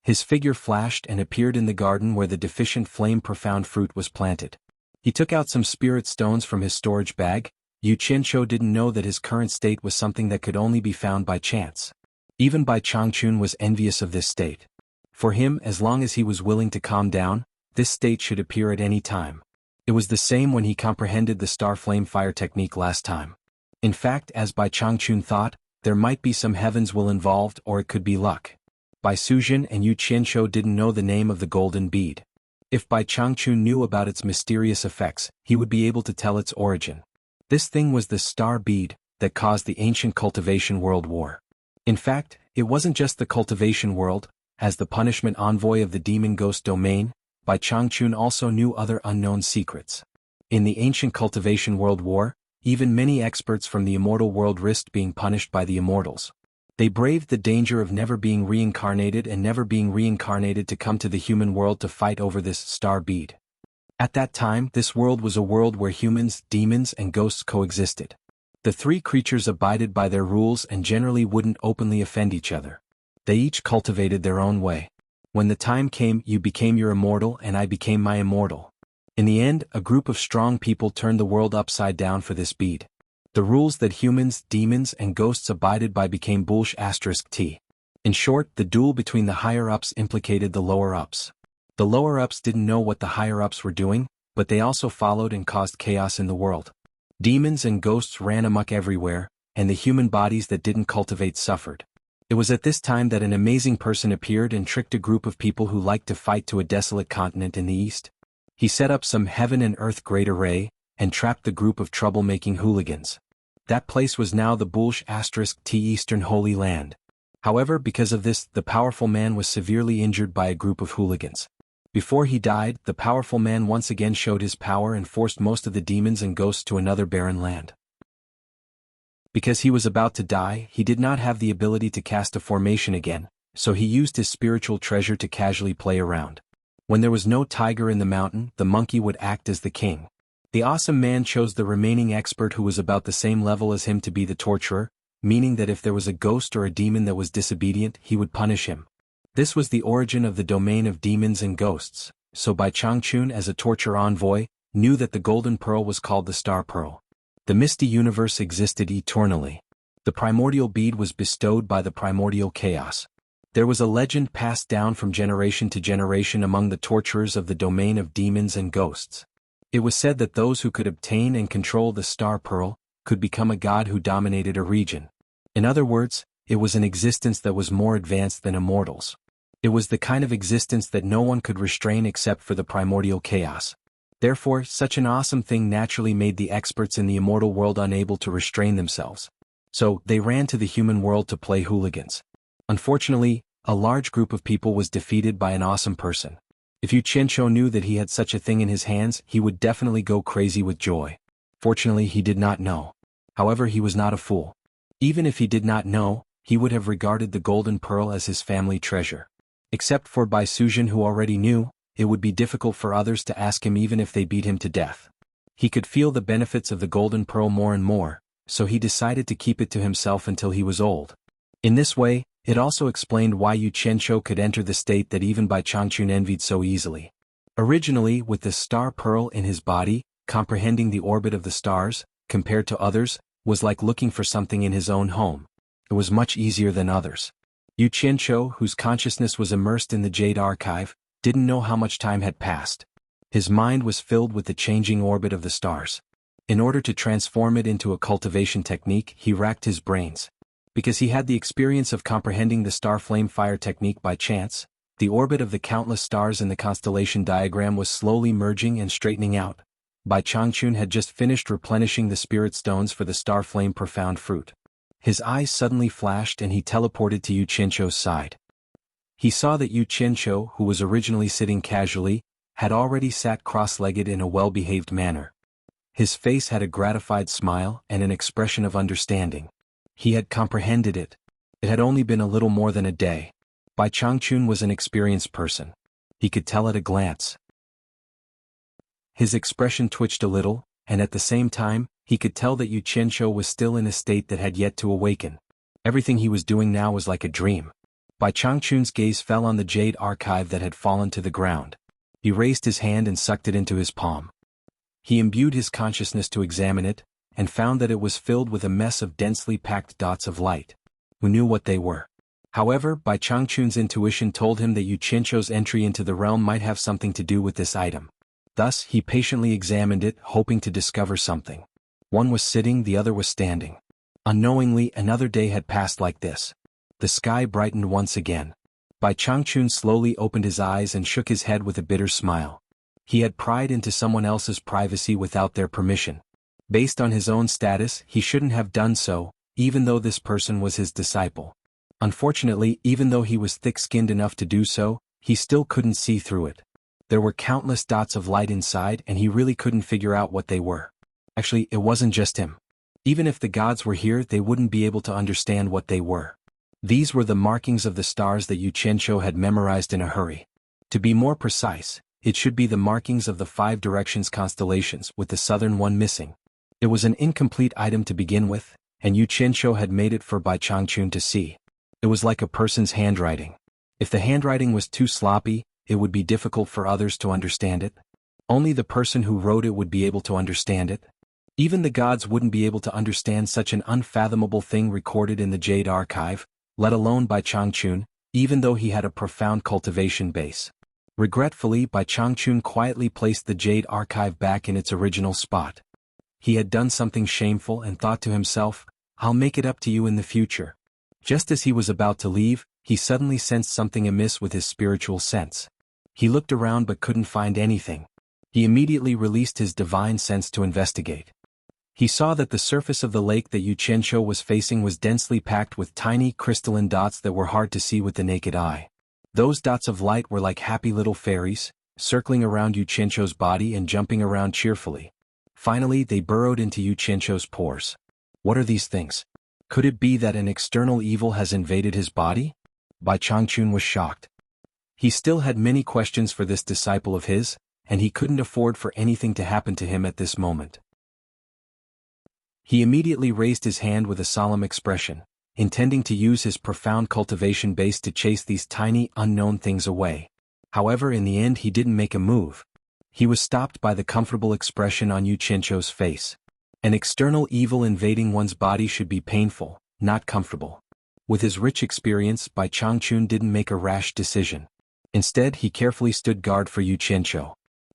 His figure flashed and appeared in the garden where the deficient flame-profound fruit was planted. He took out some spirit stones from his storage bag. Yu Qianzhou didn't know that his current state was something that could only be found by chance. Even Bai Changchun was envious of this state. For him, as long as he was willing to calm down, this state should appear at any time. It was the same when he comprehended the star flame fire technique last time. In fact, as Bai Changchun thought, there might be some heavens will involved or it could be luck. Bai Suzhen and Yu Qianzhou didn't know the name of the golden bead. If Bai Changchun knew about its mysterious effects, he would be able to tell its origin. This thing was the star bead that caused the ancient cultivation world war. In fact, it wasn't just the cultivation world. As the punishment envoy of the demon ghost domain, Bai Changchun also knew other unknown secrets. In the ancient cultivation world war, even many experts from the immortal world risked being punished by the immortals. They braved the danger of never being reincarnated and never being reincarnated to come to the human world to fight over this star bead. At that time, this world was a world where humans, demons, and ghosts coexisted. The three creatures abided by their rules and generally wouldn't openly offend each other. They each cultivated their own way. When the time came, you became your immortal and I became my immortal. In the end, a group of strong people turned the world upside down for this bead. The rules that humans, demons, and ghosts abided by became **T. In short, the duel between the higher-ups implicated the lower-ups. The lower-ups didn't know what the higher-ups were doing, but they also followed and caused chaos in the world. Demons and ghosts ran amok everywhere, and the human bodies that didn't cultivate suffered. It was at this time that an amazing person appeared and tricked a group of people who liked to fight to a desolate continent in the east. He set up some heaven and earth great array, and trapped the group of troublemaking hooligans. That place was now the **T Eastern Holy Land. However, because of this, the powerful man was severely injured by a group of hooligans. Before he died, the powerful man once again showed his power and forced most of the demons and ghosts to another barren land. Because he was about to die, he did not have the ability to cast a formation again, so he used his spiritual treasure to casually play around. When there was no tiger in the mountain, the monkey would act as the king. The awesome man chose the remaining expert who was about the same level as him to be the torturer, meaning that if there was a ghost or a demon that was disobedient, he would punish him. This was the origin of the domain of demons and ghosts, so Bai Changchun as a torture envoy, knew that the golden pearl was called the star pearl. The misty universe existed eternally. The primordial bead was bestowed by the primordial chaos. There was a legend passed down from generation to generation among the torturers of the domain of demons and ghosts. It was said that those who could obtain and control the star pearl could become a god who dominated a region. In other words, it was an existence that was more advanced than immortals. It was the kind of existence that no one could restrain except for the primordial chaos. Therefore, such an awesome thing naturally made the experts in the immortal world unable to restrain themselves. So, they ran to the human world to play hooligans. Unfortunately, a large group of people was defeated by an awesome person. If Yu Qianzhou knew that he had such a thing in his hands, he would definitely go crazy with joy. Fortunately, he did not know. However, he was not a fool. Even if he did not know, he would have regarded the golden pearl as his family treasure. Except for Bai Suzhen, who already knew, it would be difficult for others to ask him even if they beat him to death. He could feel the benefits of the golden pearl more and more, so he decided to keep it to himself until he was old. In this way, it also explained why Yu Qianzhou could enter the state that even Bai Changchun envied so easily. Originally, with the star pearl in his body, comprehending the orbit of the stars, compared to others, was like looking for something in his own home. It was much easier than others. Yu Qianzhou, whose consciousness was immersed in the Jade Archive, didn't know how much time had passed. His mind was filled with the changing orbit of the stars. In order to transform it into a cultivation technique, he racked his brains. Because he had the experience of comprehending the star flame fire technique by chance, the orbit of the countless stars in the constellation diagram was slowly merging and straightening out. Bai Changchun had just finished replenishing the spirit stones for the star flame profound fruit. His eyes suddenly flashed and he teleported to Yu Qianzhou's side. He saw that Yu Qianzhou, who was originally sitting casually, had already sat cross-legged in a well-behaved manner. His face had a gratified smile and an expression of understanding. He had comprehended it. It had only been a little more than a day. Bai Changchun was an experienced person. He could tell at a glance. His expression twitched a little, and at the same time, he could tell that Yu was still in a state that had yet to awaken. Everything he was doing now was like a dream. Bai Changchun's gaze fell on the jade archive that had fallen to the ground. He raised his hand and sucked it into his palm. He imbued his consciousness to examine it, and found that it was filled with a mess of densely packed dots of light. Who knew what they were? However, Bai Changchun's intuition told him that Yu entry into the realm might have something to do with this item. Thus, he patiently examined it, hoping to discover something. One was sitting, the other was standing. Unknowingly, another day had passed like this. The sky brightened once again. Bai Changchun slowly opened his eyes and shook his head with a bitter smile. He had pried into someone else's privacy without their permission. Based on his own status, he shouldn't have done so, even though this person was his disciple. Unfortunately, even though he was thick-skinned enough to do so, he still couldn't see through it. There were countless dots of light inside and he really couldn't figure out what they were. Actually, it wasn't just him. Even if the gods were here, they wouldn't be able to understand what they were. These were the markings of the stars that Yu had memorized in a hurry. To be more precise, it should be the markings of the 5 directions constellations, with the southern one missing. It was an incomplete item to begin with, and Yu had made it for Bai Changchun to see. It was like a person's handwriting. If the handwriting was too sloppy, it would be difficult for others to understand it. Only the person who wrote it would be able to understand it. Even the gods wouldn't be able to understand such an unfathomable thing recorded in the Jade Archive, let alone Bai Changchun, even though he had a profound cultivation base. Regretfully, Bai Changchun quietly placed the Jade Archive back in its original spot. He had done something shameful and thought to himself, "I'll make it up to you in the future." Just as he was about to leave, he suddenly sensed something amiss with his spiritual sense. He looked around but couldn't find anything. He immediately released his divine sense to investigate. He saw that the surface of the lake that Yu was facing was densely packed with tiny crystalline dots that were hard to see with the naked eye. Those dots of light were like happy little fairies, circling around Yu body and jumping around cheerfully. Finally, they burrowed into Yu pores. What are these things? Could it be that an external evil has invaded his body? Bai Changchun was shocked. He still had many questions for this disciple of his, and he couldn't afford for anything to happen to him at this moment. He immediately raised his hand with a solemn expression, intending to use his profound cultivation base to chase these tiny, unknown things away. However, in the end he didn't make a move. He was stopped by the comfortable expression on Yu face. An external evil invading one's body should be painful, not comfortable. With his rich experience, Bai Changchun didn't make a rash decision. Instead, he carefully stood guard for Yu.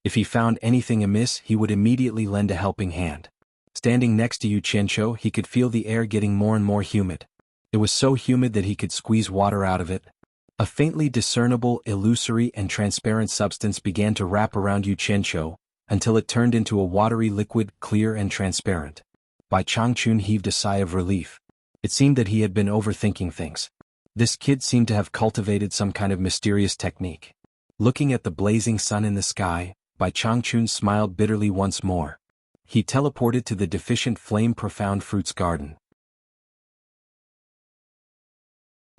If he found anything amiss, he would immediately lend a helping hand. Standing next to Yu, he could feel the air getting more and more humid. It was so humid that he could squeeze water out of it. A faintly discernible, illusory and transparent substance began to wrap around Yu, until it turned into a watery liquid, clear and transparent. Bai Changchun heaved a sigh of relief. It seemed that he had been overthinking things. This kid seemed to have cultivated some kind of mysterious technique. Looking at the blazing sun in the sky, Bai Changchun smiled bitterly once more. He teleported to the deficient flame profound fruits garden.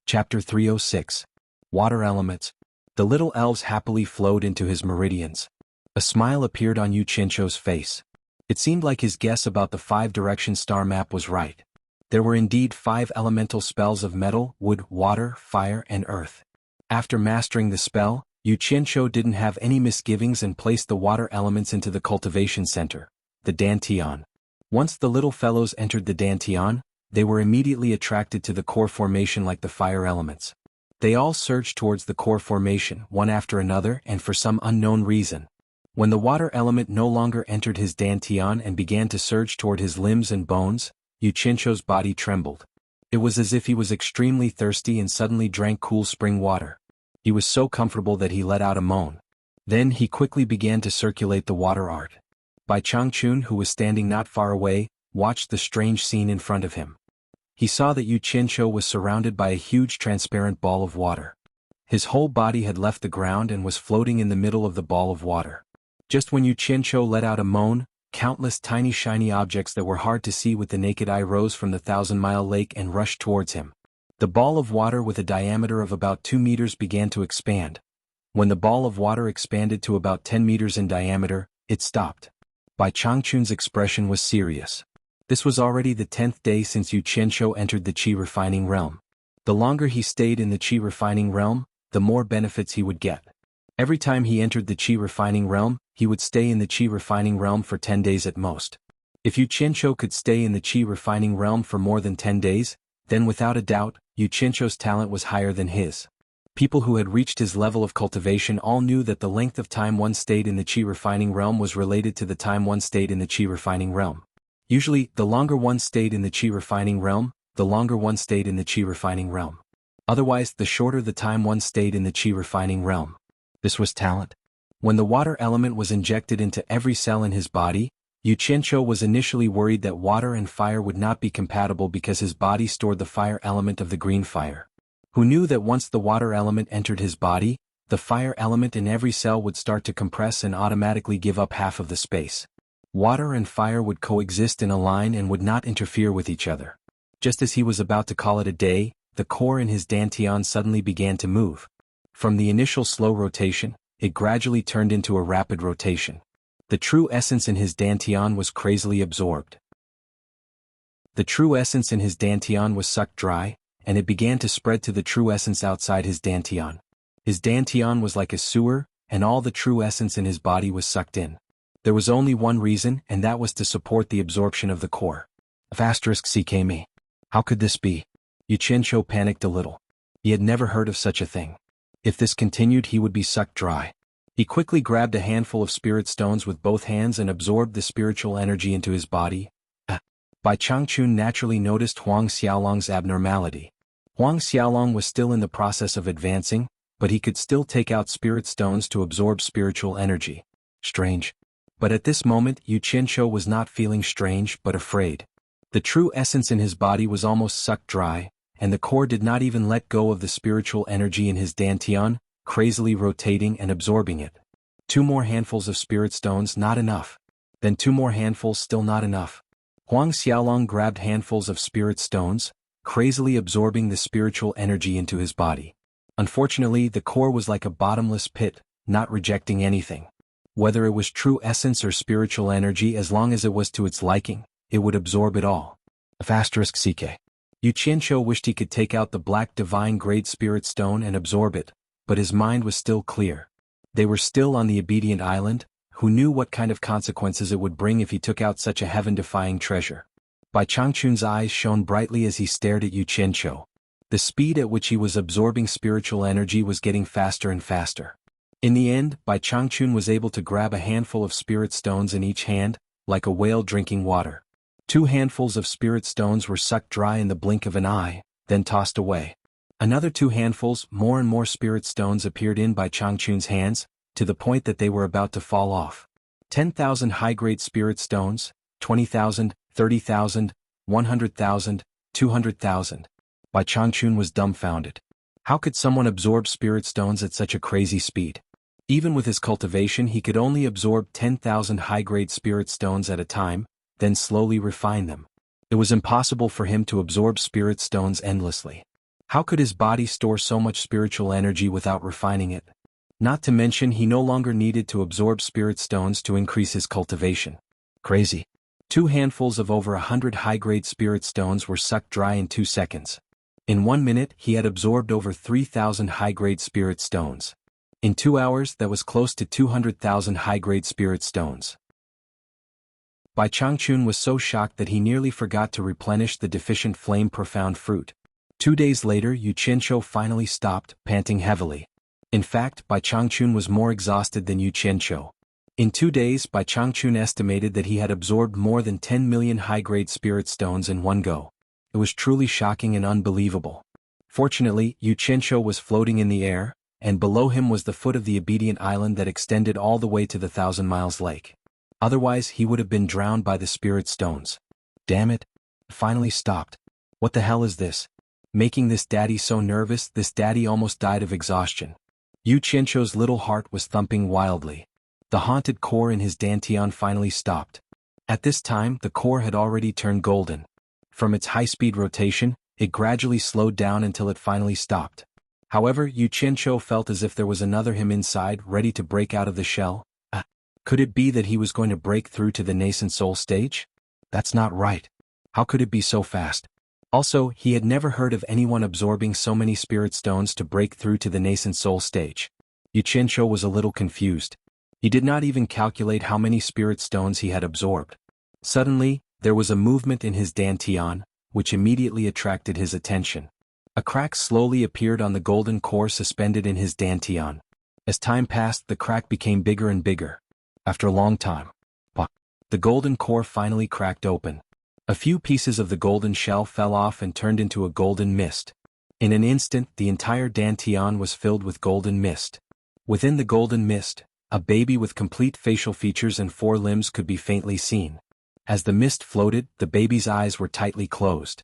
Chapter 306. Water Elements. The little elves happily flowed into his meridians. A smile appeared on Yu face. It seemed like his guess about the 5-direction star map was right. There were indeed 5 elemental spells of metal, wood, water, fire, and earth. After mastering the spell, Yu didn't have any misgivings and placed the water elements into the cultivation center, the Dantian. Once the little fellows entered the Dantian, they were immediately attracted to the core formation like the fire elements. They all surged towards the core formation, one after another and for some unknown reason. When the water element no longer entered his Dantian and began to surge toward his limbs and bones, Yu body trembled. It was as if he was extremely thirsty and suddenly drank cool spring water. He was so comfortable that he let out a moan. Then he quickly began to circulate the water art. Bai Changchun, who was standing not far away, watched the strange scene in front of him. He saw that Yu was surrounded by a huge transparent ball of water. His whole body had left the ground and was floating in the middle of the ball of water. Just when Yu let out a moan, countless tiny shiny objects that were hard to see with the naked eye rose from the 1,000-mile lake and rushed towards him. The ball of water with a diameter of about 2 meters began to expand. When the ball of water expanded to about 10 meters in diameter, it stopped. Bai Changchun's expression was serious. This was already the 10th day since Yu Qianqiu entered the qi refining realm. The longer he stayed in the qi refining realm, the more benefits he would get. Every time he entered the qi refining realm, he would stay in the qi refining realm for 10 days at most. If Yu Qianqiu could stay in the qi refining realm for more than 10 days, then without a doubt, Yu Qianqiu's talent was higher than his. People who had reached his level of cultivation all knew that the length of time one stayed in the qi refining realm was related to the time one stayed in the qi refining realm. Usually, the longer one stayed in the qi refining realm, the longer one stayed in the qi refining realm. Otherwise, the shorter the time one stayed in the qi refining realm. This was talent. When the water element was injected into every cell in his body, Yu Qianqiu was initially worried that water and fire would not be compatible because his body stored the fire element of the green fire. Who knew that once the water element entered his body, the fire element in every cell would start to compress and automatically give up half of the space. Water and fire would coexist in a line and would not interfere with each other. Just as he was about to call it a day, the core in his dantian suddenly began to move. From the initial slow rotation, it gradually turned into a rapid rotation. The true essence in his dantian was crazily absorbed. The true essence in his dantian was sucked dry, and it began to spread to the true essence outside his dantian. His dantian was like a sewer, and all the true essence in his body was sucked in. There was only one reason, and that was to support the absorption of the core. *CKME. How could this be? Yu Qianqiu panicked a little. He had never heard of such a thing. If this continued, he would be sucked dry. He quickly grabbed a handful of spirit stones with both hands and absorbed the spiritual energy into his body. Bai Changchun naturally noticed Huang Xiaolong's abnormality. Huang Xiaolong was still in the process of advancing, but he could still take out spirit stones to absorb spiritual energy. Strange. But at this moment, Yu Qianqiu was not feeling strange but afraid. The true essence in his body was almost sucked dry, and the core did not even let go of the spiritual energy in his dantian, crazily rotating and absorbing it. 2 more handfuls of spirit stones, not enough. Then 2 more handfuls, still not enough. Huang Xiaolong grabbed handfuls of spirit stones, crazily absorbing the spiritual energy into his body. Unfortunately, the core was like a bottomless pit, not rejecting anything. Whether it was true essence or spiritual energy, as long as it was to its liking, it would absorb it all. *CK. Yu Qianqiu wished he could take out the black divine grade spirit stone and absorb it, but his mind was still clear. They were still on the obedient island. Who knew what kind of consequences it would bring if he took out such a heaven-defying treasure? Bai Changchun's eyes shone brightly as he stared at Yu Qianqiu. The speed at which he was absorbing spiritual energy was getting faster and faster. In the end, Bai Changchun was able to grab a handful of spirit stones in each hand, like a whale drinking water. 2 handfuls of spirit stones were sucked dry in the blink of an eye, then tossed away. Another 2 handfuls, more and more spirit stones appeared in Bai Changchun's hands, to the point that they were about to fall off. 10,000 high-grade spirit stones, 20,000, 30,000, 100,000, 200,000. Bai Changchun was dumbfounded. How could someone absorb spirit stones at such a crazy speed? Even with his cultivation, he could only absorb 10,000 high-grade spirit stones at a time, then slowly refine them. It was impossible for him to absorb spirit stones endlessly. How could his body store so much spiritual energy without refining it? Not to mention, he no longer needed to absorb spirit stones to increase his cultivation. Crazy. 2 handfuls of over 100 high-grade spirit stones were sucked dry in 2 seconds. In 1 minute, he had absorbed over 3,000 high-grade spirit stones. In 2 hours, that was close to 200,000 high-grade spirit stones. Bai Changchun was so shocked that he nearly forgot to replenish the deficient flame profound fruit. 2 days later, Yu Qianqiu finally stopped, panting heavily. In fact, Bai Changchun was more exhausted than Yu Qianqiu. In 2 days, Bai Changchun estimated that he had absorbed more than 10 million high-grade spirit stones in one go. It was truly shocking and unbelievable. Fortunately, Yu Qianqiu was floating in the air, and below him was the foot of the obedient island that extended all the way to the 1,000 Miles Lake. Otherwise, he would have been drowned by the spirit stones. Damn it. Finally stopped. What the hell is this? Making this daddy so nervous, this daddy almost died of exhaustion. Yu Qianqiu's little heart was thumping wildly. The haunted core in his dantian finally stopped. At this time, the core had already turned golden. From its high-speed rotation, it gradually slowed down until it finally stopped. However, Yu Qianqiu felt as if there was another him inside, ready to break out of the shell. Could it be that he was going to break through to the nascent soul stage? That's not right. How could it be so fast? Also, he had never heard of anyone absorbing so many spirit stones to break through to the nascent soul stage. Xianxia was a little confused. He did not even calculate how many spirit stones he had absorbed. Suddenly, there was a movement in his dantian, which immediately attracted his attention. A crack slowly appeared on the golden core suspended in his dantian. As time passed, the crack became bigger and bigger. After a long time, the golden core finally cracked open. A few pieces of the golden shell fell off and turned into a golden mist. In an instant, the entire dantian was filled with golden mist. Within the golden mist, a baby with complete facial features and 4 limbs could be faintly seen. As the mist floated, the baby's eyes were tightly closed.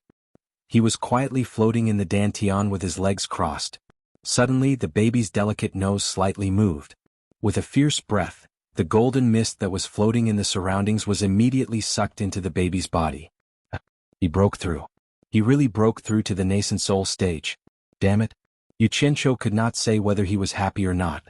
He was quietly floating in the dantian with his legs crossed. Suddenly, the baby's delicate nose slightly moved. With a fierce breath, the golden mist that was floating in the surroundings was immediately sucked into the baby's body. He broke through. He really broke through to the nascent soul stage. Damn it. Xianxia could not say whether he was happy or not.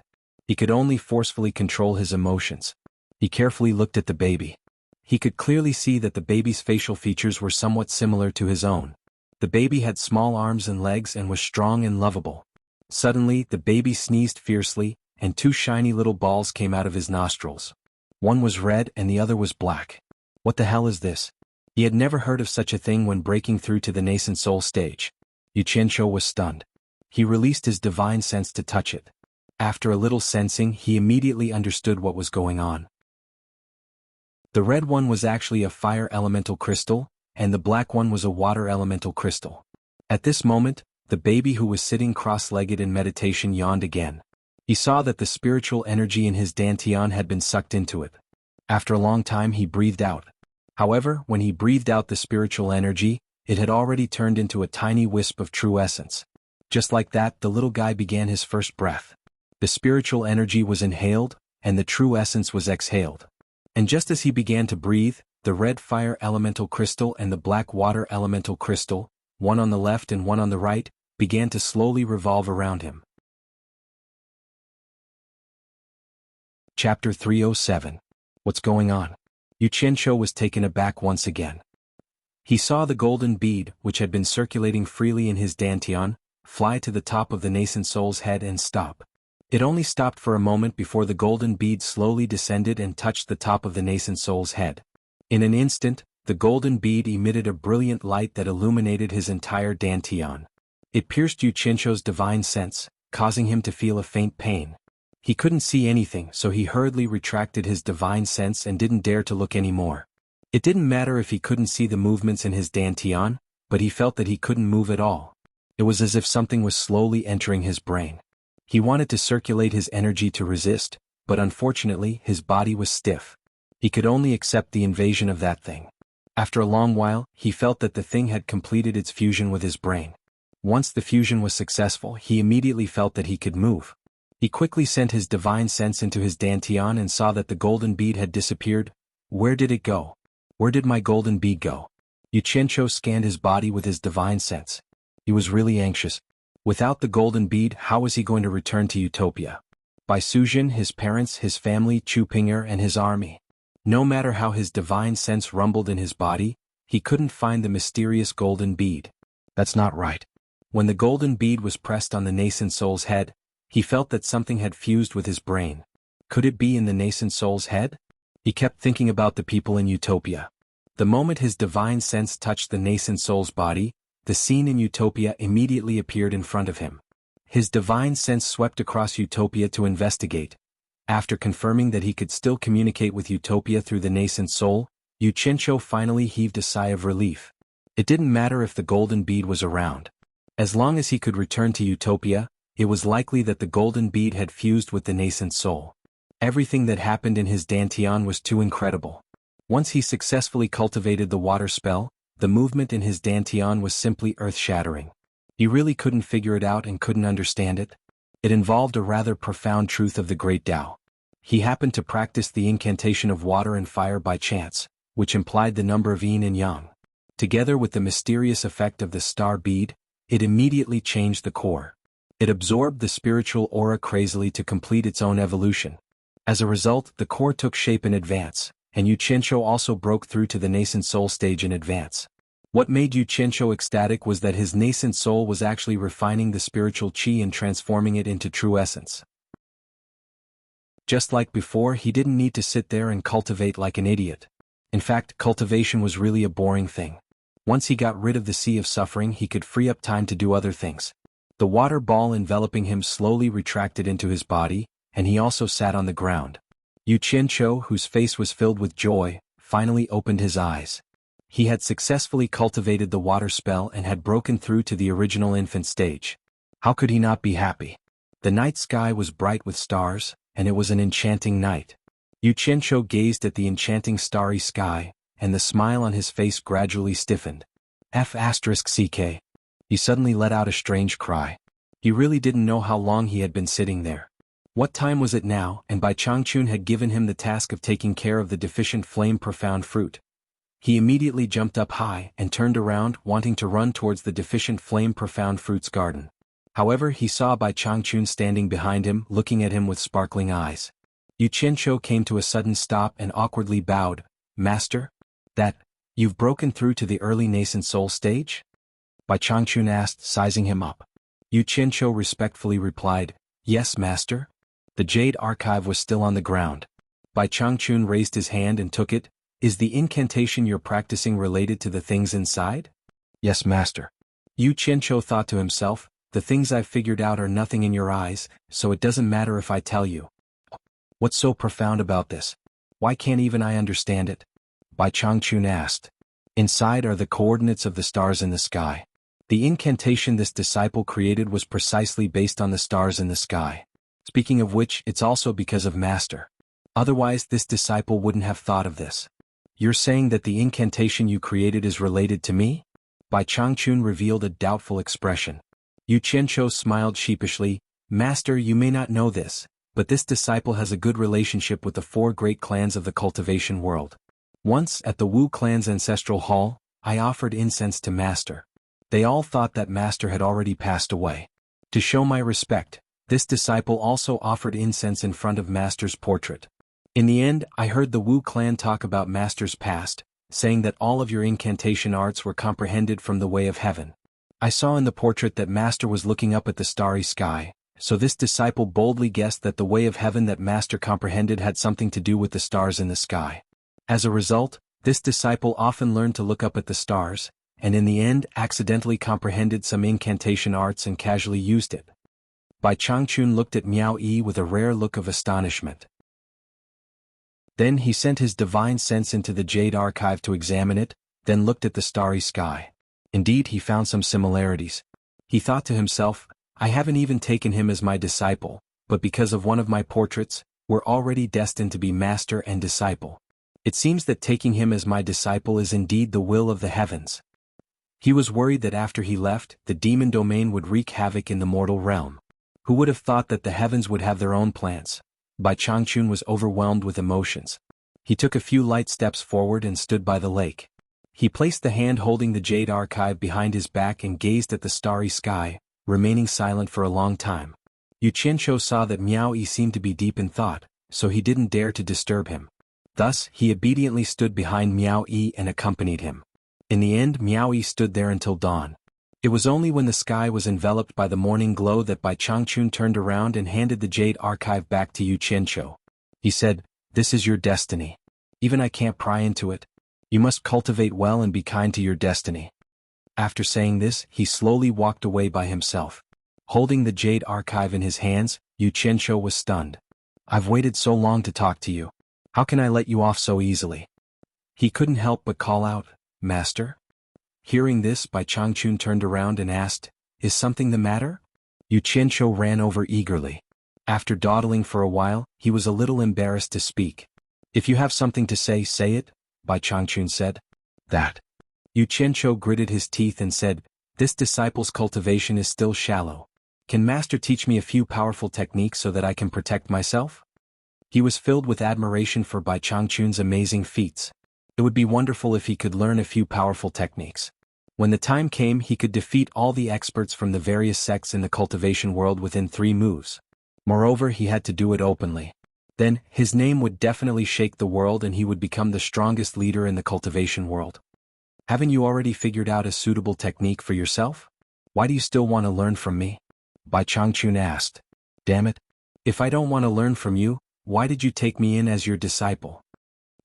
He could only forcefully control his emotions. He carefully looked at the baby. He could clearly see that the baby's facial features were somewhat similar to his own. The baby had small arms and legs and was strong and lovable. Suddenly, the baby sneezed fiercely, and 2 shiny little balls came out of his nostrils. One was red and the other was black. What the hell is this? He had never heard of such a thing when breaking through to the nascent soul stage. Xianxia was stunned. He released his divine sense to touch it. After a little sensing, he immediately understood what was going on. The red one was actually a fire elemental crystal, and the black one was a water elemental crystal. At this moment, the baby who was sitting cross-legged in meditation yawned again. He saw that the spiritual energy in his dantian had been sucked into it. After a long time he breathed out. However, when he breathed out the spiritual energy, it had already turned into a tiny wisp of true essence. Just like that, the little guy began his first breath. The spiritual energy was inhaled, and the true essence was exhaled. And just as he began to breathe, the red fire elemental crystal and the black water elemental crystal, one on the left and one on the right, began to slowly revolve around him. Chapter 307. What's going on? Xianxia was taken aback once again. He saw the golden bead, which had been circulating freely in his dantian, fly to the top of the nascent soul's head and stop. It only stopped for a moment before the golden bead slowly descended and touched the top of the nascent soul's head. In an instant, the golden bead emitted a brilliant light that illuminated his entire dantian. It pierced Xianxia's divine sense, causing him to feel a faint pain. He couldn't see anything, so he hurriedly retracted his divine sense and didn't dare to look anymore. It didn't matter if he couldn't see the movements in his dantian, but he felt that he couldn't move at all. It was as if something was slowly entering his brain. He wanted to circulate his energy to resist, but unfortunately his body was stiff. He could only accept the invasion of that thing. After a long while, he felt that the thing had completed its fusion with his brain. Once the fusion was successful, he immediately felt that he could move. He quickly sent his divine sense into his dantian and saw that the golden bead had disappeared. Where did it go? Where did my golden bead go? Xianxia scanned his body with his divine sense. He was really anxious. Without the golden bead, how was he going to return to Utopia? By Suzhin, his parents, his family, Chupinger, and his army. No matter how his divine sense rumbled in his body, he couldn't find the mysterious golden bead. That's not right. When the golden bead was pressed on the nascent soul's head, he felt that something had fused with his brain. Could it be in the nascent soul's head? He kept thinking about the people in Utopia. The moment his divine sense touched the nascent soul's body, the scene in Utopia immediately appeared in front of him. His divine sense swept across Utopia to investigate. After confirming that he could still communicate with Utopia through the nascent soul, Xianxia finally heaved a sigh of relief. It didn't matter if the golden bead was around. As long as he could return to Utopia, it was likely that the golden bead had fused with the nascent soul. Everything that happened in his dantian was too incredible. Once he successfully cultivated the water spell, the movement in his dantian was simply earth-shattering. He really couldn't figure it out and couldn't understand it. It involved a rather profound truth of the Great Tao. He happened to practice the incantation of water and fire by chance, which implied the number of yin and yang. Together with the mysterious effect of the star bead, it immediately changed the core. It absorbed the spiritual aura crazily to complete its own evolution. As a result, the core took shape in advance, and Yu Qianzhou also broke through to the nascent soul stage in advance. What made Yu Qianzhou ecstatic was that his nascent soul was actually refining the spiritual qi and transforming it into true essence. Just like before, he didn't need to sit there and cultivate like an idiot. In fact, cultivation was really a boring thing. Once he got rid of the sea of suffering, he could free up time to do other things. The water ball enveloping him slowly retracted into his body, and he also sat on the ground. Yu Qianzhou, whose face was filled with joy, finally opened his eyes. He had successfully cultivated the water spell and had broken through to the original infant stage. How could he not be happy? The night sky was bright with stars, and it was an enchanting night. Yu Qianzhou gazed at the enchanting starry sky, and the smile on his face gradually stiffened. F*ck. He suddenly let out a strange cry. He really didn't know how long he had been sitting there. What time was it now, and Bai Changchun had given him the task of taking care of the deficient flame profound fruit. He immediately jumped up high and turned around, wanting to run towards the deficient flame profound fruit's garden. However, he saw Bai Changchun standing behind him, looking at him with sparkling eyes. Yu Qianzhou came to a sudden stop and awkwardly bowed. Master? You've broken through to the early nascent soul stage? Bai Changchun asked, sizing him up. Yu Qianzhou respectfully replied, Yes, master. The jade archive was still on the ground. Bai Changchun raised his hand and took it. Is the incantation you're practicing related to the things inside? Yes, master. Yu Qianzhou thought to himself, the things I've figured out are nothing in your eyes, so it doesn't matter if I tell you. What's so profound about this? Why can't even I understand it? Bai Changchun asked. Inside are the coordinates of the stars in the sky. The incantation this disciple created was precisely based on the stars in the sky. Speaking of which, it's also because of Master. Otherwise, this disciple wouldn't have thought of this. You're saying that the incantation you created is related to me? Bai Changchun revealed a doubtful expression. Yu Qianzhou smiled sheepishly. Master, you may not know this, but this disciple has a good relationship with the 4 great clans of the cultivation world. Once, at the Wu clan's ancestral hall, I offered incense to Master. They all thought that Master had already passed away. To show my respect, this disciple also offered incense in front of Master's portrait. In the end, I heard the Wu clan talk about Master's past, saying that all of your incantation arts were comprehended from the way of heaven. I saw in the portrait that Master was looking up at the starry sky, so this disciple boldly guessed that the way of heaven that Master comprehended had something to do with the stars in the sky. As a result, this disciple often learned to look up at the stars, and in the end accidentally comprehended some incantation arts and casually used it. Bai Changchun looked at Miao Yi with a rare look of astonishment. Then he sent his divine sense into the jade archive to examine it, then looked at the starry sky. Indeed, he found some similarities. He thought to himself, I haven't even taken him as my disciple, but because of one of my portraits, we're already destined to be master and disciple. It seems that taking him as my disciple is indeed the will of the heavens. He was worried that after he left, the demon domain would wreak havoc in the mortal realm. Who would have thought that the heavens would have their own plans? Bai Changchun was overwhelmed with emotions. He took a few light steps forward and stood by the lake. He placed the hand holding the jade archive behind his back and gazed at the starry sky, remaining silent for a long time. Yu Qianzhou saw that Miao Yi seemed to be deep in thought, so he didn't dare to disturb him. Thus, he obediently stood behind Miao Yi and accompanied him. In the end, Miao Yi stood there until dawn. It was only when the sky was enveloped by the morning glow that Bai Changchun turned around and handed the jade archive back to Yu Qianzhou. He said, This is your destiny. Even I can't pry into it. You must cultivate well and be kind to your destiny. After saying this, he slowly walked away by himself. Holding the jade archive in his hands, Yu Qianzhou was stunned. I've waited so long to talk to you. How can I let you off so easily? He couldn't help but call out, Master? Hearing this, Bai Changchun turned around and asked, Is something the matter? Yu Qianzhou ran over eagerly. After dawdling for a while, he was a little embarrassed to speak. If you have something to say, say it, Bai Changchun said. That. Yu Qianzhou gritted his teeth and said, This disciple's cultivation is still shallow. Can Master teach me a few powerful techniques so that I can protect myself? He was filled with admiration for Bai Changchun's amazing feats. It would be wonderful if he could learn a few powerful techniques. When the time came, he could defeat all the experts from the various sects in the cultivation world within 3 moves. Moreover, he had to do it openly. Then, his name would definitely shake the world and he would become the strongest leader in the cultivation world. Haven't you already figured out a suitable technique for yourself? Why do you still want to learn from me? Bai Changchun asked. Damn it. If I don't want to learn from you, why did you take me in as your disciple?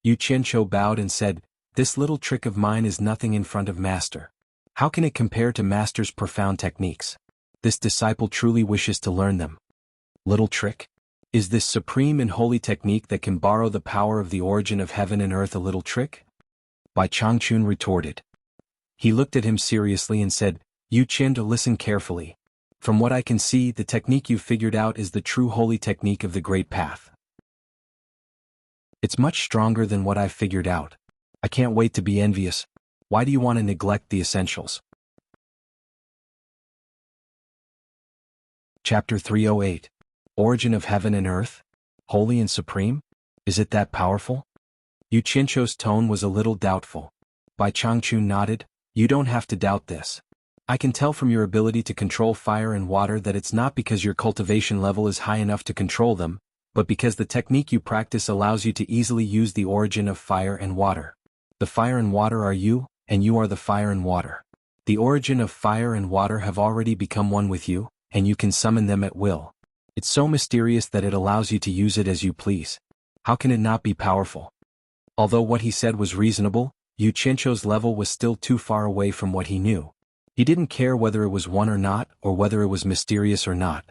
Yu Qianzhou bowed and said, this little trick of mine is nothing in front of Master. How can it compare to Master's profound techniques? This disciple truly wishes to learn them. Little trick? Is this supreme and holy technique that can borrow the power of the origin of heaven and earth a little trick? Bai Changchun retorted. He looked at him seriously and said, Yu Qianzhou, listen carefully. From what I can see, the technique you've figured out is the true holy technique of the Great Path. It's much stronger than what I've figured out. I can't wait to be envious. Why do you want to neglect the essentials? Chapter 308. Origin of Heaven and Earth? Holy and Supreme? Is it that powerful? Yu Qianzhou's tone was a little doubtful. Bai Changchun nodded, you don't have to doubt this. I can tell from your ability to control fire and water that it's not because your cultivation level is high enough to control them, but because the technique you practice allows you to easily use the origin of fire and water. The fire and water are you, and you are the fire and water. The origin of fire and water have already become one with you, and you can summon them at will. It's so mysterious that it allows you to use it as you please. How can it not be powerful? Although what he said was reasonable, Yu Qianzhou's level was still too far away from what he knew. He didn't care whether it was one or not, or whether it was mysterious or not.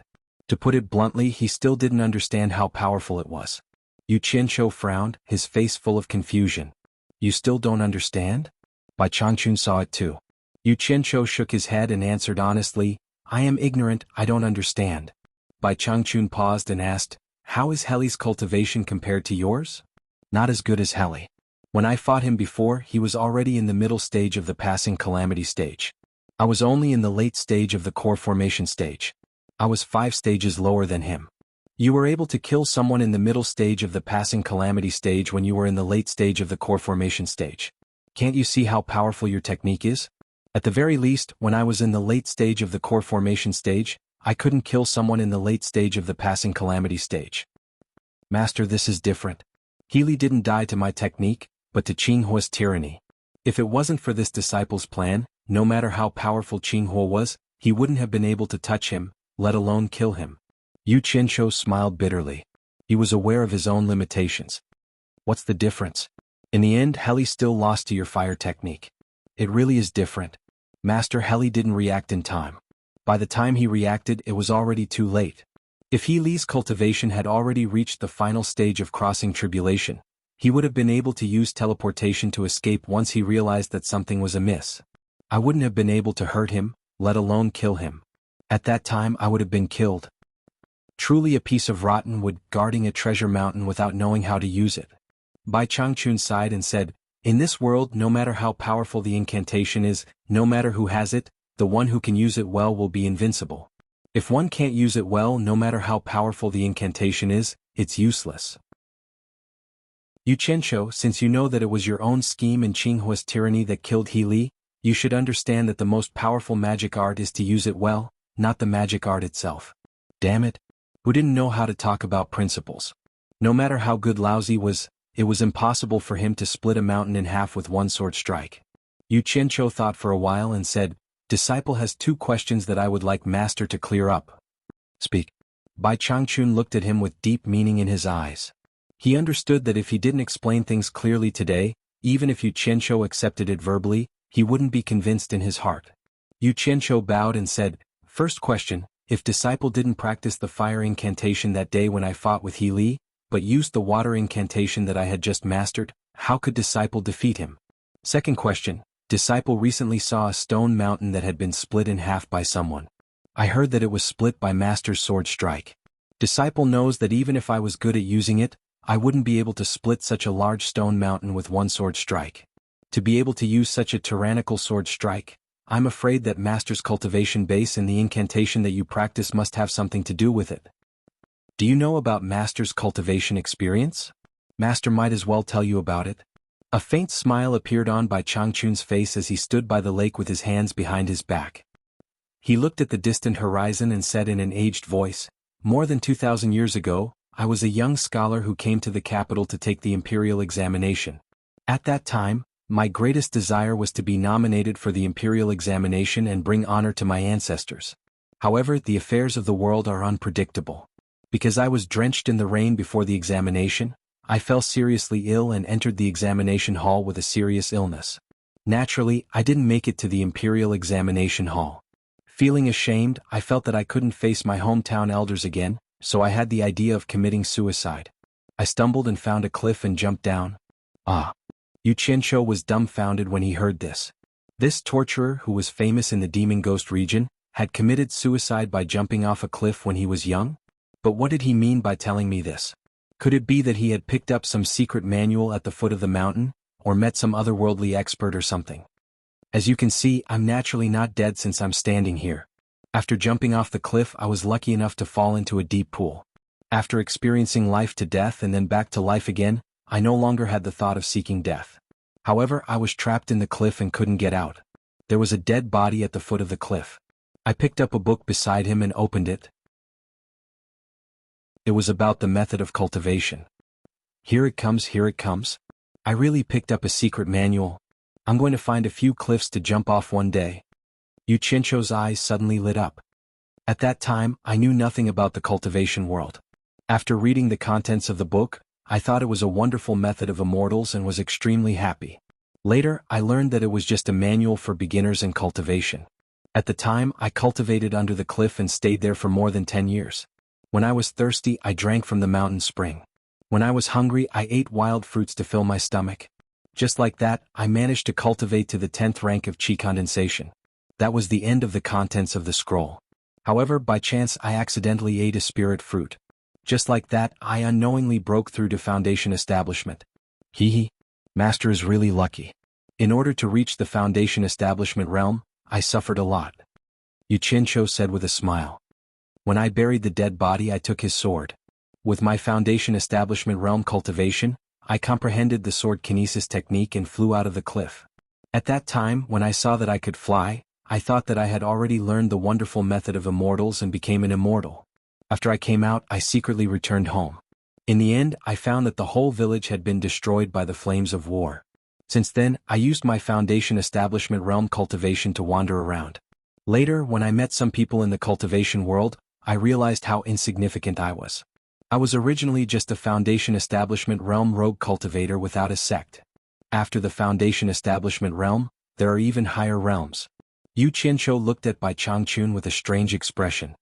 To put it bluntly, he still didn't understand how powerful it was. Yu Qianzhou frowned, his face full of confusion. You still don't understand? Bai Changchun saw it too. Yu Qianzhou shook his head and answered honestly, I am ignorant, I don't understand. Bai Changchun paused and asked, how is Heli's cultivation compared to yours? Not as good as Heli. When I fought him before, he was already in the middle stage of the passing calamity stage. I was only in the late stage of the core formation stage. I was 5 stages lower than him. You were able to kill someone in the middle stage of the passing calamity stage when you were in the late stage of the core formation stage. Can't you see how powerful your technique is? At the very least, when I was in the late stage of the core formation stage, I couldn't kill someone in the late stage of the passing calamity stage. Master, this is different. Healy didn't die to my technique, but to Qinghua's tyranny. If it wasn't for this disciple's plan, no matter how powerful Qinghua was, he wouldn't have been able to touch him, let alone kill him. Yu Qianzhou smiled bitterly. He was aware of his own limitations. What's the difference? In the end, Heli still lost to your fire technique. It really is different. Master, Heli didn't react in time. By the time he reacted, it was already too late. If Healy's cultivation had already reached the final stage of crossing tribulation, he would have been able to use teleportation to escape once he realized that something was amiss. I wouldn't have been able to hurt him, let alone kill him. At that time I would have been killed. Truly a piece of rotten wood guarding a treasure mountain without knowing how to use it. Bai Changchun sighed and said, in this world, no matter how powerful the incantation is, no matter who has it, the one who can use it well will be invincible. If one can't use it well, no matter how powerful the incantation is, it's useless. Yu Qianzhou, since you know that it was your own scheme and Qinghua's tyranny that killed Healy, you should understand that the most powerful magic art is to use it well, not the magic art itself. Damn it. Who didn't know how to talk about principles? No matter how good Laozi was, it was impossible for him to split a mountain in half with one sword strike. Yu Qianzhou thought for a while and said, Disciple has 2 questions that I would like Master to clear up. Speak. Bai Changchun looked at him with deep meaning in his eyes. He understood that if he didn't explain things clearly today, even if Yu Qianzhou accepted it verbally, he wouldn't be convinced in his heart. Yu Qianzhou bowed and said, First question, if Disciple didn't practice the fire incantation that day when I fought with Healy, but used the water incantation that I had just mastered, how could Disciple defeat him? Second question, Disciple recently saw a stone mountain that had been split in half by someone. I heard that it was split by Master's sword strike. Disciple knows that even if I was good at using it, I wouldn't be able to split such a large stone mountain with one sword strike. To be able to use such a tyrannical sword strike, I'm afraid that Master's cultivation base and the incantation that you practice must have something to do with it. Do you know about Master's cultivation experience? Master might as well tell you about it. A faint smile appeared on Bai Changchun's face as he stood by the lake with his hands behind his back. He looked at the distant horizon and said in an aged voice, More than 2,000 years ago, I was a young scholar who came to the capital to take the imperial examination. At that time, my greatest desire was to be nominated for the imperial examination and bring honor to my ancestors. However, the affairs of the world are unpredictable. Because I was drenched in the rain before the examination, I fell seriously ill and entered the examination hall with a serious illness. Naturally, I didn't make it to the imperial examination hall. Feeling ashamed, I felt that I couldn't face my hometown elders again, so I had the idea of committing suicide. I stumbled and found a cliff and jumped down. Xianxia was dumbfounded when he heard this. This torturer, who was famous in the demon ghost region, had committed suicide by jumping off a cliff when he was young? But what did he mean by telling me this? Could it be that he had picked up some secret manual at the foot of the mountain, or met some otherworldly expert or something? As you can see, I'm naturally not dead since I'm standing here. After jumping off the cliff, I was lucky enough to fall into a deep pool. After experiencing life to death and then back to life again, I no longer had the thought of seeking death. However, I was trapped in the cliff and couldn't get out. There was a dead body at the foot of the cliff. I picked up a book beside him and opened it. It was about the method of cultivation. Here it comes, here it comes. I really picked up a secret manual. I'm going to find a few cliffs to jump off one day. Xianxia's eyes suddenly lit up. At that time, I knew nothing about the cultivation world. After reading the contents of the book, I thought it was a wonderful method of immortals and was extremely happy. Later, I learned that it was just a manual for beginners in cultivation. At the time, I cultivated under the cliff and stayed there for more than 10 years. When I was thirsty, I drank from the mountain spring. When I was hungry, I ate wild fruits to fill my stomach. Just like that, I managed to cultivate to the 10th rank of chi condensation. That was the end of the contents of the scroll. However, by chance I accidentally ate a spirit fruit. Just like that, I unknowingly broke through to foundation establishment. Master is really lucky. In order to reach the foundation establishment realm, I suffered a lot. Xianxia said with a smile. When I buried the dead body, I took his sword. With my foundation establishment realm cultivation, I comprehended the sword kinesis technique and flew out of the cliff. At that time, when I saw that I could fly, I thought that I had already learned the wonderful method of immortals and became an immortal. After I came out, I secretly returned home. In the end, I found that the whole village had been destroyed by the flames of war. Since then, I used my foundation establishment realm cultivation to wander around. Later, when I met some people in the cultivation world, I realized how insignificant I was. I was originally just a foundation establishment realm rogue cultivator without a sect. After the foundation establishment realm, there are even higher realms. Xianxia looked at Bai Changchun with a strange expression.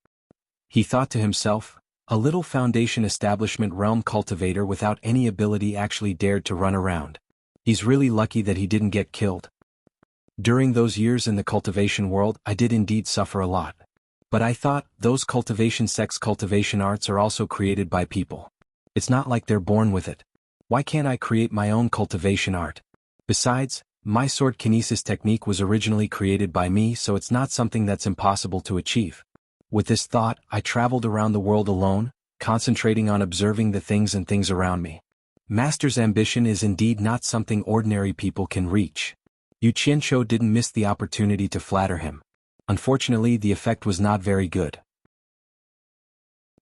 He thought to himself, a little foundation establishment realm cultivator without any ability actually dared to run around. He's really lucky that he didn't get killed. During those years in the cultivation world, I did indeed suffer a lot. But I thought, those cultivation sects cultivation arts are also created by people. It's not like they're born with it. Why can't I create my own cultivation art? Besides, my sword kinesis technique was originally created by me, so it's not something that's impossible to achieve. With this thought, I traveled around the world alone, concentrating on observing the things and things around me. Master's ambition is indeed not something ordinary people can reach. Xianxia didn't miss the opportunity to flatter him. Unfortunately, the effect was not very good.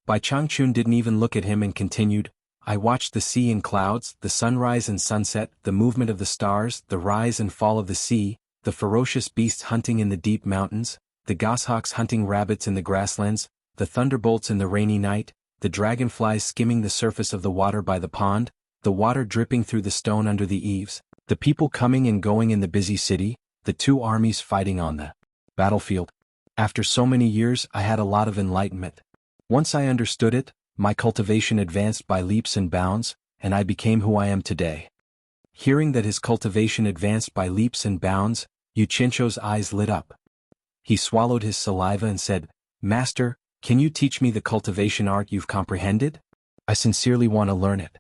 Bai Changchun didn't even look at him and continued, I watched the sea and clouds, the sunrise and sunset, the movement of the stars, the rise and fall of the sea, the ferocious beasts hunting in the deep mountains, the goshawks hunting rabbits in the grasslands, the thunderbolts in the rainy night, the dragonflies skimming the surface of the water by the pond, the water dripping through the stone under the eaves, the people coming and going in the busy city, the two armies fighting on the battlefield. After so many years, I had a lot of enlightenment. Once I understood it, my cultivation advanced by leaps and bounds, and I became who I am today. Hearing that his cultivation advanced by leaps and bounds, Xianxia's eyes lit up. He swallowed his saliva and said, Master, can you teach me the cultivation art you've comprehended? I sincerely want to learn it.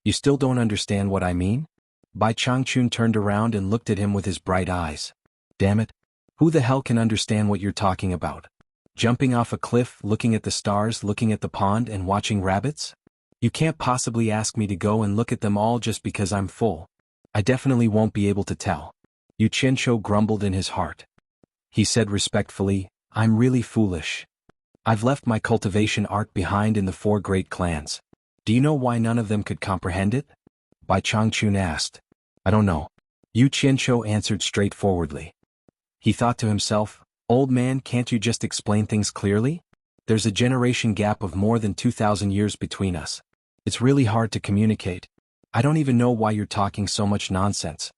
You still don't understand what I mean? Bai Changchun turned around and looked at him with his bright eyes. Damn it. Who the hell can understand what you're talking about? Jumping off a cliff, looking at the stars, looking at the pond, and watching rabbits? You can't possibly ask me to go and look at them all just because I'm full. I definitely won't be able to tell. Xianxia grumbled in his heart. He said respectfully, I'm really foolish. I've left my cultivation art behind in the 4 great clans. Do you know why none of them could comprehend it? Bai Changchun asked. I don't know. Yu Qianzhou answered straightforwardly. He thought to himself, old man, can't you just explain things clearly? There's a generation gap of more than 2,000 years between us. It's really hard to communicate. I don't even know why you're talking so much nonsense.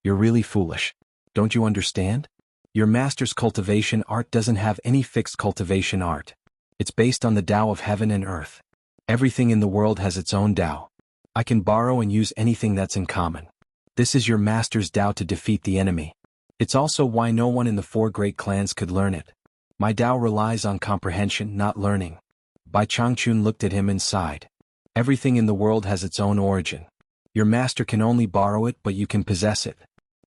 You're really foolish. Don't you understand? Your master's cultivation art doesn't have any fixed cultivation art. It's based on the Tao of heaven and earth. Everything in the world has its own Tao. I can borrow and use anything that's in common. This is your master's Tao to defeat the enemy. It's also why no one in the 4 great clans could learn it. My Tao relies on comprehension, not learning. Bai Changchun looked at him and sighed. Everything in the world has its own origin. Your master can only borrow it, but you can possess it.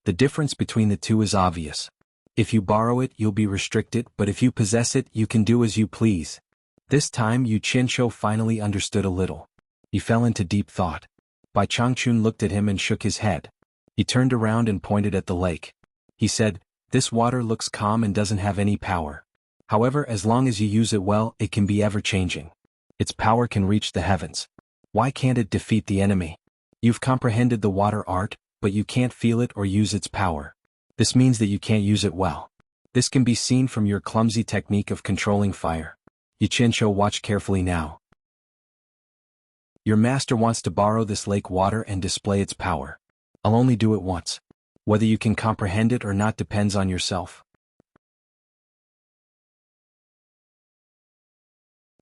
The difference between the two is obvious. If you borrow it, you'll be restricted, but if you possess it, you can do as you please. This time Yu Qianzhou finally understood a little. He fell into deep thought. Bai Changchun looked at him and shook his head. He turned around and pointed at the lake. He said, this water looks calm and doesn't have any power. However, as long as you use it well, it can be ever-changing. Its power can reach the heavens. Why can't it defeat the enemy? You've comprehended the water art, but you can't feel it or use its power. This means that you can't use it well. This can be seen from your clumsy technique of controlling fire. Yu Qianzhou, watch carefully now. Your master wants to borrow this lake water and display its power. I'll only do it once. Whether you can comprehend it or not depends on yourself.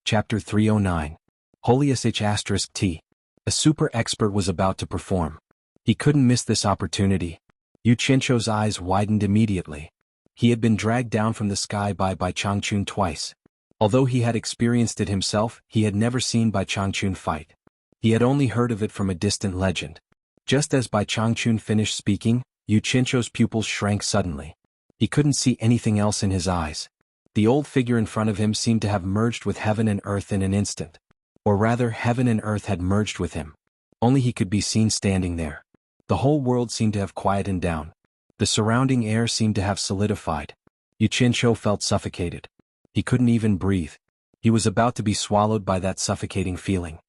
Chapter 309. Holy-T. A super expert was about to perform. He couldn't miss this opportunity. Yu Qianzhou's eyes widened immediately. He had been dragged down from the sky by Bai Changchun twice. Although he had experienced it himself, he had never seen Bai Changchun fight. He had only heard of it from a distant legend. Just as Bai Changchun finished speaking, Yu Qianzhou's pupils shrank suddenly. He couldn't see anything else in his eyes. The old figure in front of him seemed to have merged with heaven and earth in an instant. Or rather, heaven and earth had merged with him. Only he could be seen standing there. The whole world seemed to have quietened down. The surrounding air seemed to have solidified. Yu Qianzhou felt suffocated. He couldn't even breathe. He was about to be swallowed by that suffocating feeling.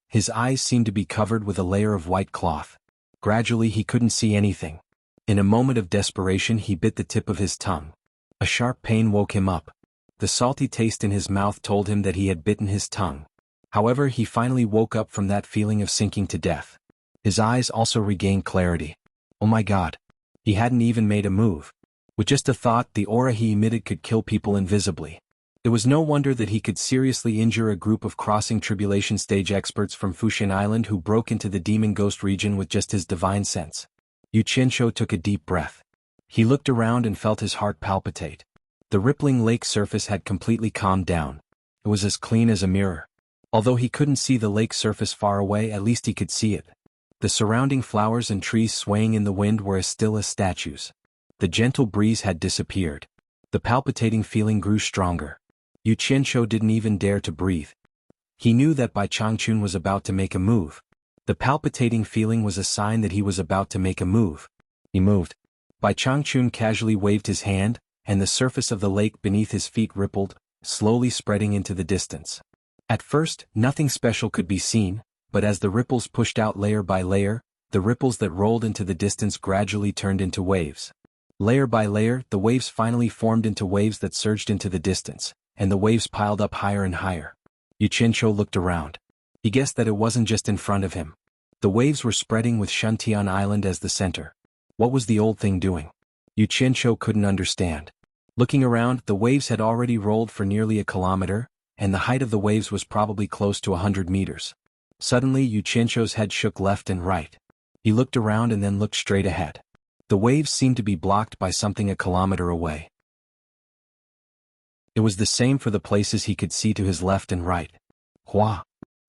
His eyes seemed to be covered with a layer of white cloth. Gradually he couldn't see anything. In a moment of desperation he bit the tip of his tongue. A sharp pain woke him up. The salty taste in his mouth told him that he had bitten his tongue. However, he finally woke up from that feeling of sinking to death. His eyes also regained clarity. Oh my God. He hadn't even made a move. With just a thought, the aura he emitted could kill people invisibly. It was no wonder that he could seriously injure a group of crossing tribulation stage experts from Fuxian Island who broke into the demon ghost region with just his divine sense. Yu Qianzhou took a deep breath. He looked around and felt his heart palpitate. The rippling lake surface had completely calmed down. It was as clean as a mirror. Although he couldn't see the lake surface far away, at least he could see it. The surrounding flowers and trees swaying in the wind were as still as statues. The gentle breeze had disappeared. The palpitating feeling grew stronger. Yu Qianzhou didn't even dare to breathe. He knew that Bai Changchun was about to make a move. The palpitating feeling was a sign that he was about to make a move. He moved. Bai Changchun casually waved his hand, and the surface of the lake beneath his feet rippled, slowly spreading into the distance. At first, nothing special could be seen, but as the ripples pushed out layer by layer, the ripples that rolled into the distance gradually turned into waves. Layer by layer, the waves finally formed into waves that surged into the distance, and the waves piled up higher and higher. Yu Qianzhou looked around. He guessed that it wasn't just in front of him. The waves were spreading with Shuntian Island as the center. What was the old thing doing? Yu Qianzhou couldn't understand. Looking around, the waves had already rolled for nearly a kilometer, and the height of the waves was probably close to 100 meters. Suddenly Yu Qianzhou's head shook left and right. He looked around and then looked straight ahead. The waves seemed to be blocked by something a kilometer away. It was the same for the places he could see to his left and right. Hua!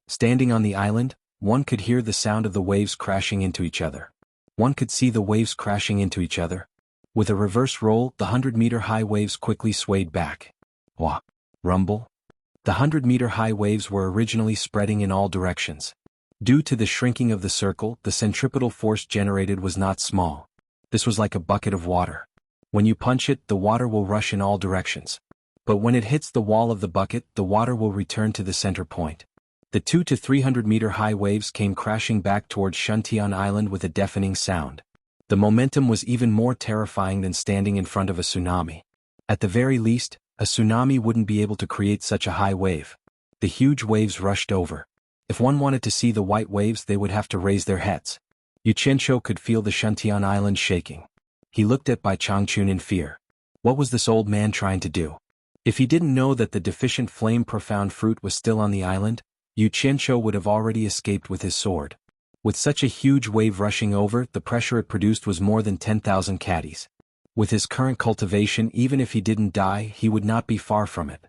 Standing on the island, one could hear the sound of the waves crashing into each other. One could see the waves crashing into each other. With a reverse roll, the 100-meter-high waves quickly swayed back. Hua! Rumble! The 100-meter-high waves were originally spreading in all directions. Due to the shrinking of the circle, the centripetal force generated was not small. This was like a bucket of water. When you punch it, the water will rush in all directions. But when it hits the wall of the bucket, the water will return to the center point. The 200 to 300 meter high waves came crashing back towards Xuanhuan Island with a deafening sound. The momentum was even more terrifying than standing in front of a tsunami. At the very least, a tsunami wouldn't be able to create such a high wave. The huge waves rushed over. If one wanted to see the white waves, they would have to raise their heads. Xianxia could feel the Xuanhuan Island shaking. He looked at Bai Changchun in fear. What was this old man trying to do? If he didn't know that the deficient flame-profound fruit was still on the island, Xianxia would have already escaped with his sword. With such a huge wave rushing over, the pressure it produced was more than 10,000 caddies. With his current cultivation, even if he didn't die, he would not be far from it.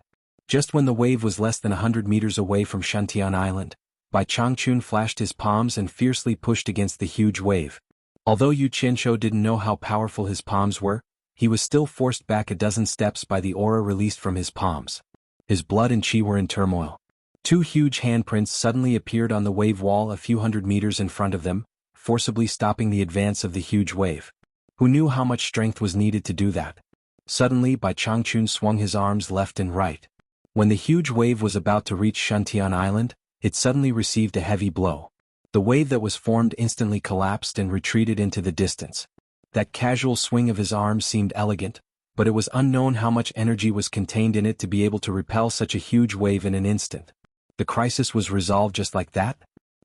Just when the wave was less than 100 meters away from Xuanhuan Island, Bai Changchun flashed his palms and fiercely pushed against the huge wave. Although Xianxia didn't know how powerful his palms were, he was still forced back a dozen steps by the aura released from his palms. His blood and chi were in turmoil. Two huge handprints suddenly appeared on the wave wall a few hundred meters in front of them, forcibly stopping the advance of the huge wave. Who knew how much strength was needed to do that? Suddenly, Bai Changchun swung his arms left and right. When the huge wave was about to reach Xuanhuan Island, it suddenly received a heavy blow. The wave that was formed instantly collapsed and retreated into the distance. That casual swing of his arms seemed elegant, but it was unknown how much energy was contained in it to be able to repel such a huge wave in an instant. The crisis was resolved just like that?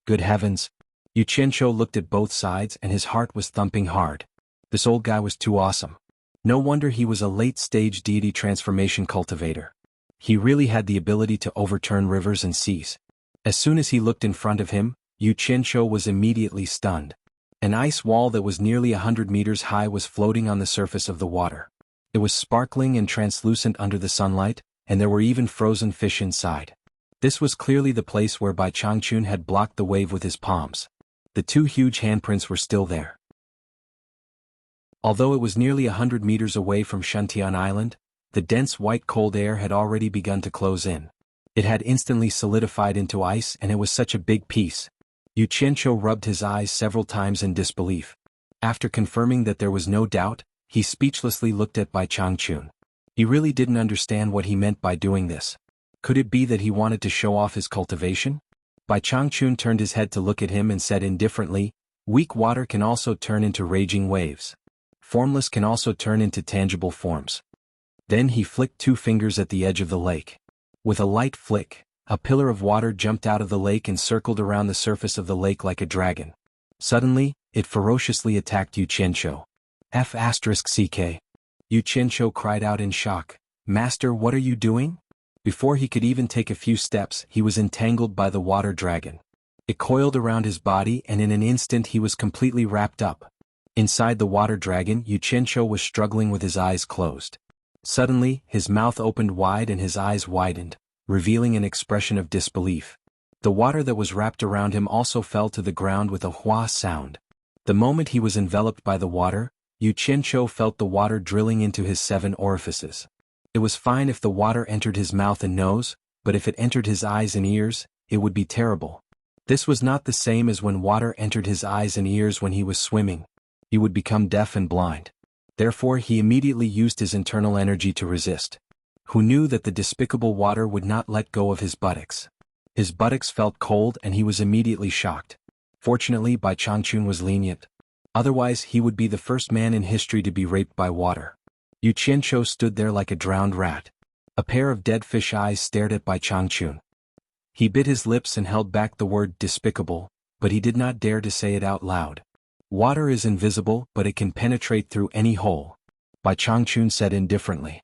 Good heavens! Xianxia looked at both sides and his heart was thumping hard. This old guy was too awesome. No wonder he was a late-stage deity transformation cultivator. He really had the ability to overturn rivers and seas. As soon as he looked in front of him, Xianxia was immediately stunned. An ice wall that was nearly 100 meters high was floating on the surface of the water. It was sparkling and translucent under the sunlight, and there were even frozen fish inside. This was clearly the place where Bai Changchun had blocked the wave with his palms. The two huge handprints were still there. Although it was nearly 100 meters away from Xuanhuan Island, the dense white cold air had already begun to close in. It had instantly solidified into ice, and it was such a big piece. Xianxia rubbed his eyes several times in disbelief. After confirming that there was no doubt, he speechlessly looked at Bai Changchun. He really didn't understand what he meant by doing this. Could it be that he wanted to show off his cultivation? Bai Changchun turned his head to look at him and said indifferently, "Weak water can also turn into raging waves. Formless can also turn into tangible forms." Then he flicked two fingers at the edge of the lake. With a light flick, a pillar of water jumped out of the lake and circled around the surface of the lake like a dragon. Suddenly, it ferociously attacked Xianxia. F***ck. Xianxia cried out in shock. "Master, what are you doing?" Before he could even take a few steps, he was entangled by the water dragon. It coiled around his body and in an instant he was completely wrapped up. Inside the water dragon, Xianxia was struggling with his eyes closed. Suddenly, his mouth opened wide and his eyes widened, revealing an expression of disbelief. The water that was wrapped around him also fell to the ground with a "hua" sound. The moment he was enveloped by the water, Xianxia felt the water drilling into his 7 orifices. It was fine if the water entered his mouth and nose, but if it entered his eyes and ears, it would be terrible. This was not the same as when water entered his eyes and ears when he was swimming. He would become deaf and blind. Therefore he immediately used his internal energy to resist. Who knew that the despicable water would not let go of his buttocks? His buttocks felt cold and he was immediately shocked. Fortunately, Bai Changchun was lenient. Otherwise he would be the first man in history to be raped by water. Xianxia stood there like a drowned rat. A pair of dead fish eyes stared at Bai Changchun. He bit his lips and held back the word despicable, but he did not dare to say it out loud. Water is invisible, but it can penetrate through any hole, Bai Changchun said indifferently.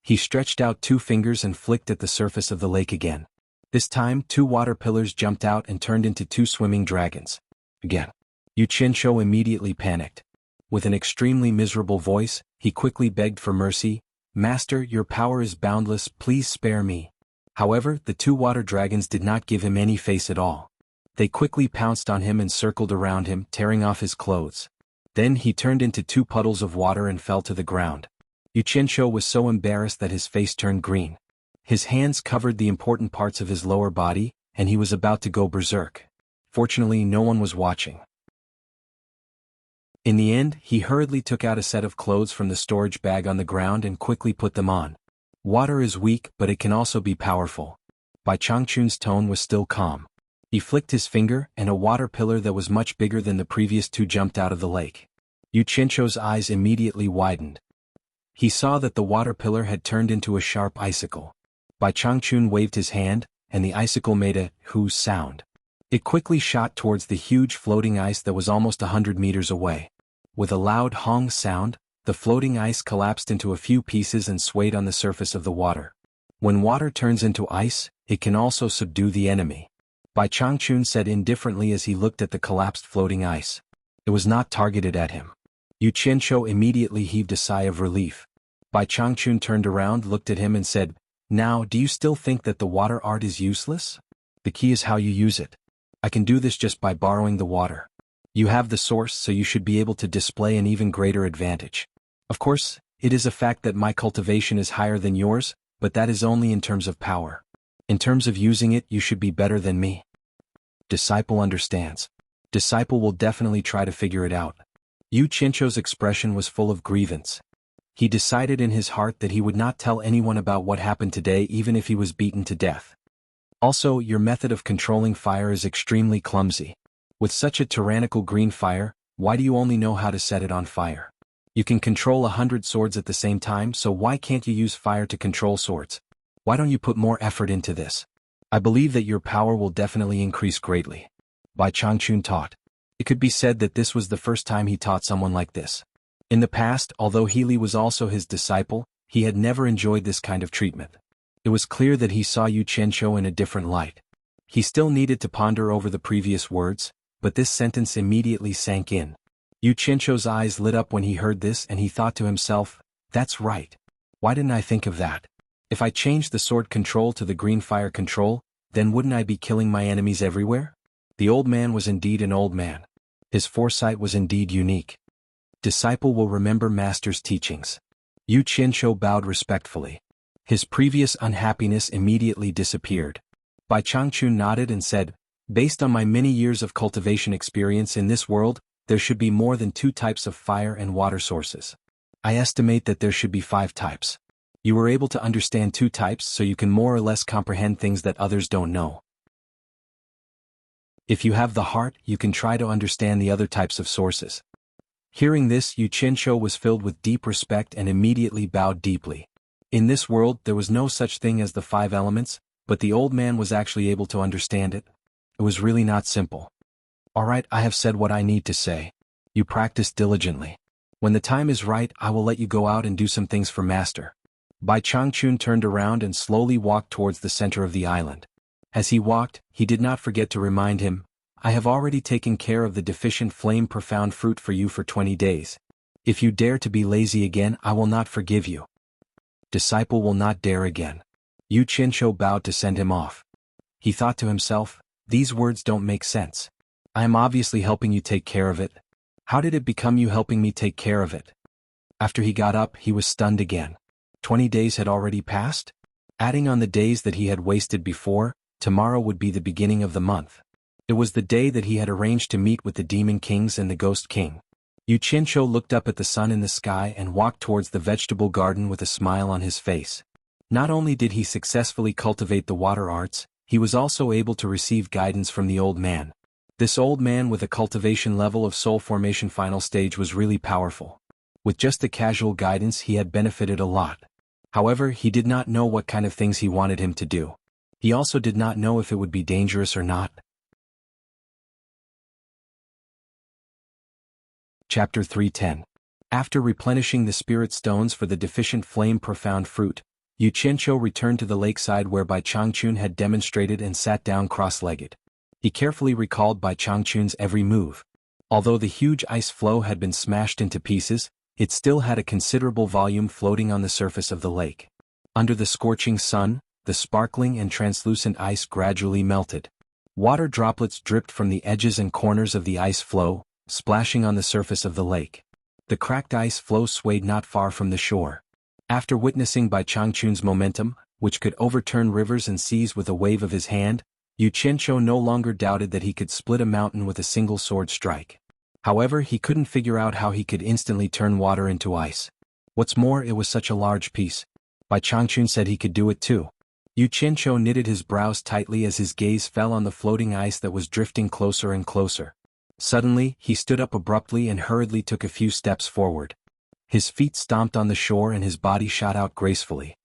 He stretched out 2 fingers and flicked at the surface of the lake again. This time 2 water pillars jumped out and turned into 2 swimming dragons. Again. Xianxia immediately panicked. With an extremely miserable voice, he quickly begged for mercy. "Master, your power is boundless, please spare me." However, the 2 water dragons did not give him any face at all. They quickly pounced on him and circled around him, tearing off his clothes. Then he turned into 2 puddles of water and fell to the ground. Xianxia was so embarrassed that his face turned green. His hands covered the important parts of his lower body, and he was about to go berserk. Fortunately, no one was watching. In the end, he hurriedly took out a set of clothes from the storage bag on the ground and quickly put them on. Water is weak, but it can also be powerful. Bai Changchun's tone was still calm. He flicked his finger, and a water pillar that was much bigger than the previous two jumped out of the lake. Yu Qianzhou's eyes immediately widened. He saw that the water pillar had turned into a sharp icicle. Bai Changchun waved his hand, and the icicle made a "hoo" sound. It quickly shot towards the huge floating ice that was almost 100 meters away. With a loud hong sound, the floating ice collapsed into a few pieces and swayed on the surface of the water. When water turns into ice, it can also subdue the enemy. Bai Changchun said indifferently as he looked at the collapsed floating ice. It was not targeted at him. Yu Qianzhou immediately heaved a sigh of relief. Bai Changchun turned around, looked at him and said, "Now, do you still think that the water art is useless? The key is how you use it. I can do this just by borrowing the water. You have the source, so you should be able to display an even greater advantage. Of course, it is a fact that my cultivation is higher than yours, but that is only in terms of power. In terms of using it, you should be better than me." Disciple understands. Disciple will definitely try to figure it out. Yu Qianzhou's expression was full of grievance. He decided in his heart that he would not tell anyone about what happened today even if he was beaten to death. Also, your method of controlling fire is extremely clumsy. With such a tyrannical green fire, why do you only know how to set it on fire? You can control 100 swords at the same time, so why can't you use fire to control swords? Why don't you put more effort into this? I believe that your power will definitely increase greatly. Bai Changchun taught. It could be said that this was the first time he taught someone like this. In the past, although Healy was also his disciple, he had never enjoyed this kind of treatment. It was clear that he saw Yu Qianzhou in a different light. He still needed to ponder over the previous words, but this sentence immediately sank in. Yu Qianzhou's eyes lit up when he heard this, and he thought to himself, "That's right. Why didn't I think of that? If I changed the sword control to the green fire control, then wouldn't I be killing my enemies everywhere?" The old man was indeed an old man. His foresight was indeed unique. Disciple will remember master's teachings. Yu Qianzhou bowed respectfully. His previous unhappiness immediately disappeared. Bai Changchun nodded and said, "Based on my many years of cultivation experience in this world, there should be more than 2 types of fire and water sources. I estimate that there should be 5 types. You were able to understand 2 types, so you can more or less comprehend things that others don't know. If you have the heart, you can try to understand the other types of sources." Hearing this, Yu Qianzhou was filled with deep respect and immediately bowed deeply. In this world, there was no such thing as the 5 elements, but the old man was actually able to understand it. It was really not simple. "Alright, I have said what I need to say. You practice diligently. When the time is right, I will let you go out and do some things for master." Bai Changchun turned around and slowly walked towards the center of the island. As he walked, he did not forget to remind him, "I have already taken care of the deficient flame profound fruit for you for 20 days. If you dare to be lazy again, I will not forgive you." Disciple will not dare again. Yu Qianzhou bowed to send him off. He thought to himself, "These words don't make sense. I am obviously helping you take care of it. How did it become you helping me take care of it?" After he got up, he was stunned again. 20 days had already passed? Adding on the days that he had wasted before, tomorrow would be the beginning of the month. It was the day that he had arranged to meet with the demon kings and the ghost king. Yu Qianzhou looked up at the sun in the sky and walked towards the vegetable garden with a smile on his face. Not only did he successfully cultivate the water arts, he was also able to receive guidance from the old man. This old man with a cultivation level of soul formation final stage was really powerful. With just the casual guidance, he had benefited a lot. However, he did not know what kind of things he wanted him to do. He also did not know if it would be dangerous or not. Chapter 310. After replenishing the spirit stones for the deficient flame profound fruit, Yu Qianzhou returned to the lakeside where Bai Changchun had demonstrated and sat down cross-legged. He carefully recalled Bai Changchun's every move. Although the huge ice floe had been smashed into pieces, it still had a considerable volume floating on the surface of the lake. Under the scorching sun, the sparkling and translucent ice gradually melted. Water droplets dripped from the edges and corners of the ice floe, splashing on the surface of the lake. The cracked ice floe swayed not far from the shore. After witnessing Bai Changchun's momentum, which could overturn rivers and seas with a wave of his hand, Yu Qianzhou no longer doubted that he could split a mountain with a single sword strike. However, he couldn't figure out how he could instantly turn water into ice. What's more, it was such a large piece. Bai Changchun said he could do it too. Yu Qianqiu knitted his brows tightly as his gaze fell on the floating ice that was drifting closer and closer. Suddenly, he stood up abruptly and hurriedly took a few steps forward. His feet stomped on the shore and his body shot out gracefully.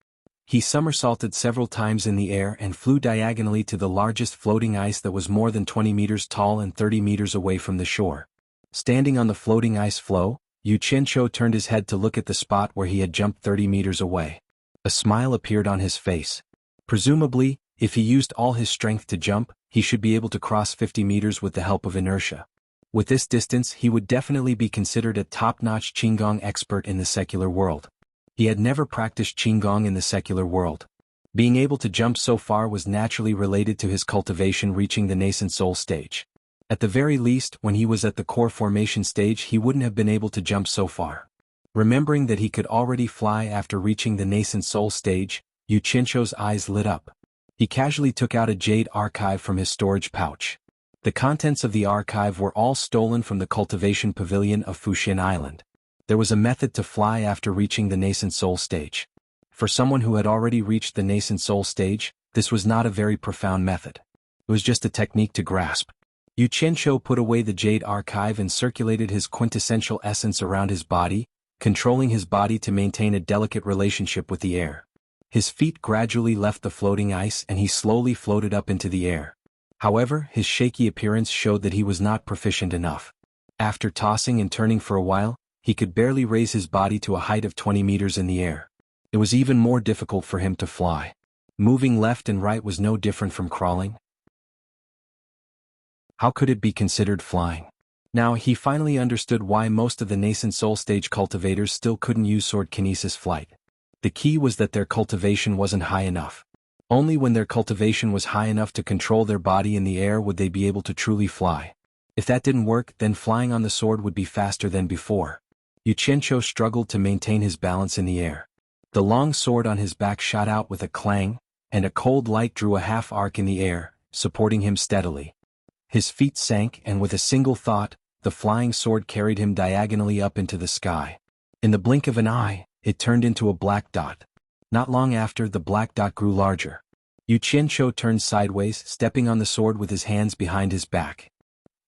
He somersaulted several times in the air and flew diagonally to the largest floating ice that was more than 20 meters tall and 30 meters away from the shore. Standing on the floating ice floe, Yu Qianqiu turned his head to look at the spot where he had jumped 30 meters away. A smile appeared on his face. Presumably, if he used all his strength to jump, he should be able to cross 50 meters with the help of inertia. With this distance, he would definitely be considered a top-notch Qigong expert in the secular world. He had never practiced Qigong in the secular world. Being able to jump so far was naturally related to his cultivation reaching the nascent soul stage. At the very least, when he was at the core formation stage, he wouldn't have been able to jump so far. Remembering that he could already fly after reaching the nascent soul stage, Yu Qianqiu's eyes lit up. He casually took out a jade archive from his storage pouch. The contents of the archive were all stolen from the cultivation pavilion of Fuxian Island. There was a method to fly after reaching the nascent soul stage. For someone who had already reached the nascent soul stage, this was not a very profound method. It was just a technique to grasp. Yu Qianqiu put away the jade archive and circulated his quintessential essence around his body, controlling his body to maintain a delicate relationship with the air. His feet gradually left the floating ice and he slowly floated up into the air. However, his shaky appearance showed that he was not proficient enough. After tossing and turning for a while, he could barely raise his body to a height of 20 meters in the air. It was even more difficult for him to fly. Moving left and right was no different from crawling. How could it be considered flying? Now he finally understood why most of the nascent soul stage cultivators still couldn't use sword kinesis flight. The key was that their cultivation wasn't high enough. Only when their cultivation was high enough to control their body in the air would they be able to truly fly. If that didn't work, then flying on the sword would be faster than before. Yu Qianqiu struggled to maintain his balance in the air. The long sword on his back shot out with a clang, and a cold light drew a half arc in the air, supporting him steadily. His feet sank and with a single thought, the flying sword carried him diagonally up into the sky. In the blink of an eye, it turned into a black dot. Not long after, the black dot grew larger. Yu Qianqiu turned sideways, stepping on the sword with his hands behind his back.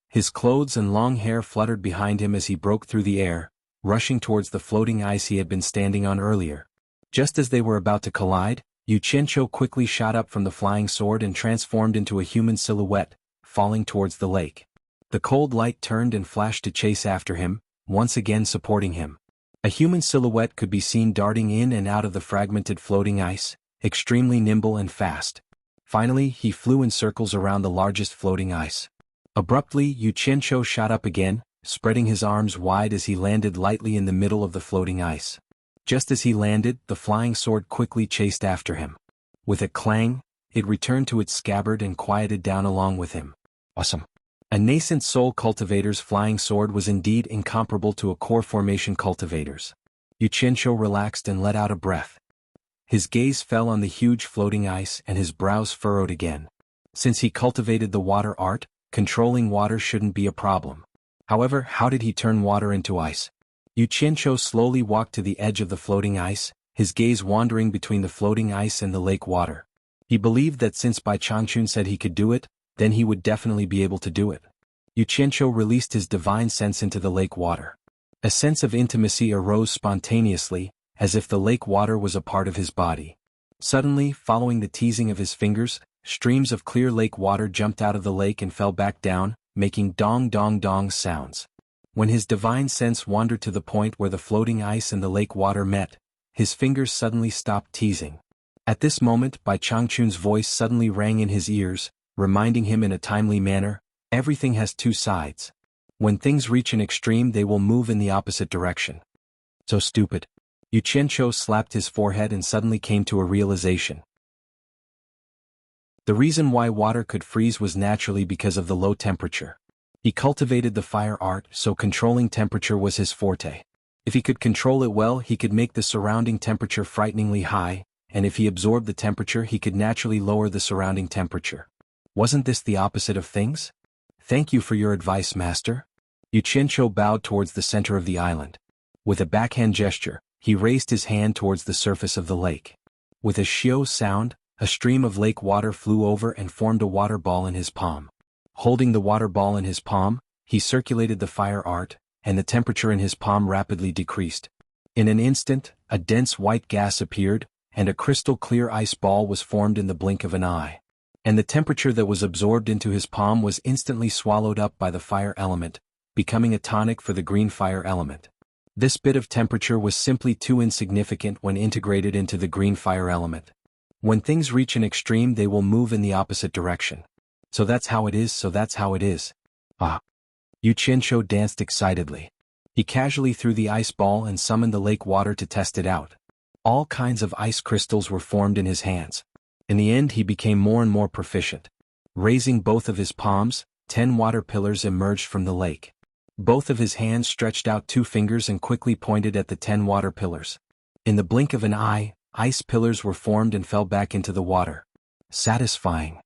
His clothes and long hair fluttered behind him as he broke through the air, rushing towards the floating ice he had been standing on earlier. Just as they were about to collide, Yu Qianqiu quickly shot up from the flying sword and transformed into a human silhouette, falling towards the lake. The cold light turned and flashed to chase after him, once again supporting him. A human silhouette could be seen darting in and out of the fragmented floating ice, extremely nimble and fast. Finally, he flew in circles around the largest floating ice. Abruptly, Yu Qianqiu shot up again, spreading his arms wide as he landed lightly in the middle of the floating ice. Just as he landed, the flying sword quickly chased after him. With a clang, it returned to its scabbard and quieted down along with him. Awesome. A nascent soul cultivator's flying sword was indeed incomparable to a core formation cultivator's. Yu Qianqiu relaxed and let out a breath. His gaze fell on the huge floating ice and his brows furrowed again. Since he cultivated the water art, controlling water shouldn't be a problem. However, how did he turn water into ice? Yu Qianqiu slowly walked to the edge of the floating ice, his gaze wandering between the floating ice and the lake water. He believed that since Bai Changchun said he could do it, then he would definitely be able to do it. Yu Qianqiu released his divine sense into the lake water. A sense of intimacy arose spontaneously, as if the lake water was a part of his body. Suddenly, following the teasing of his fingers, streams of clear lake water jumped out of the lake and fell back down, making dong dong dong sounds. When his divine sense wandered to the point where the floating ice and the lake water met, his fingers suddenly stopped teasing. At this moment, Bai Changchun's voice suddenly rang in his ears, reminding him in a timely manner, everything has two sides. When things reach an extreme, they will move in the opposite direction. So stupid. Yu Qianqiu slapped his forehead and suddenly came to a realization. The reason why water could freeze was naturally because of the low temperature. He cultivated the fire art, so controlling temperature was his forte. If he could control it well, he could make the surrounding temperature frighteningly high, and if he absorbed the temperature, he could naturally lower the surrounding temperature. Wasn't this the opposite of things? Thank you for your advice, master. Yu Qianqiu bowed towards the center of the island. With a backhand gesture, he raised his hand towards the surface of the lake. With a xiao sound, a stream of lake water flew over and formed a water ball in his palm. Holding the water ball in his palm, he circulated the fire art, and the temperature in his palm rapidly decreased. In an instant, a dense white gas appeared, and a crystal-clear ice ball was formed in the blink of an eye. And the temperature that was absorbed into his palm was instantly swallowed up by the fire element, becoming a tonic for the green fire element. This bit of temperature was simply too insignificant when integrated into the green fire element. When things reach an extreme, they will move in the opposite direction. So that's how it is, so that's how it is. Ah. Xianxia danced excitedly. He casually threw the ice ball and summoned the lake water to test it out. All kinds of ice crystals were formed in his hands. In the end, he became more and more proficient. Raising both of his palms, 10 water pillars emerged from the lake. Both of his hands stretched out 2 fingers and quickly pointed at the 10 water pillars. In the blink of an eye, ice pillars were formed and fell back into the water. Satisfying.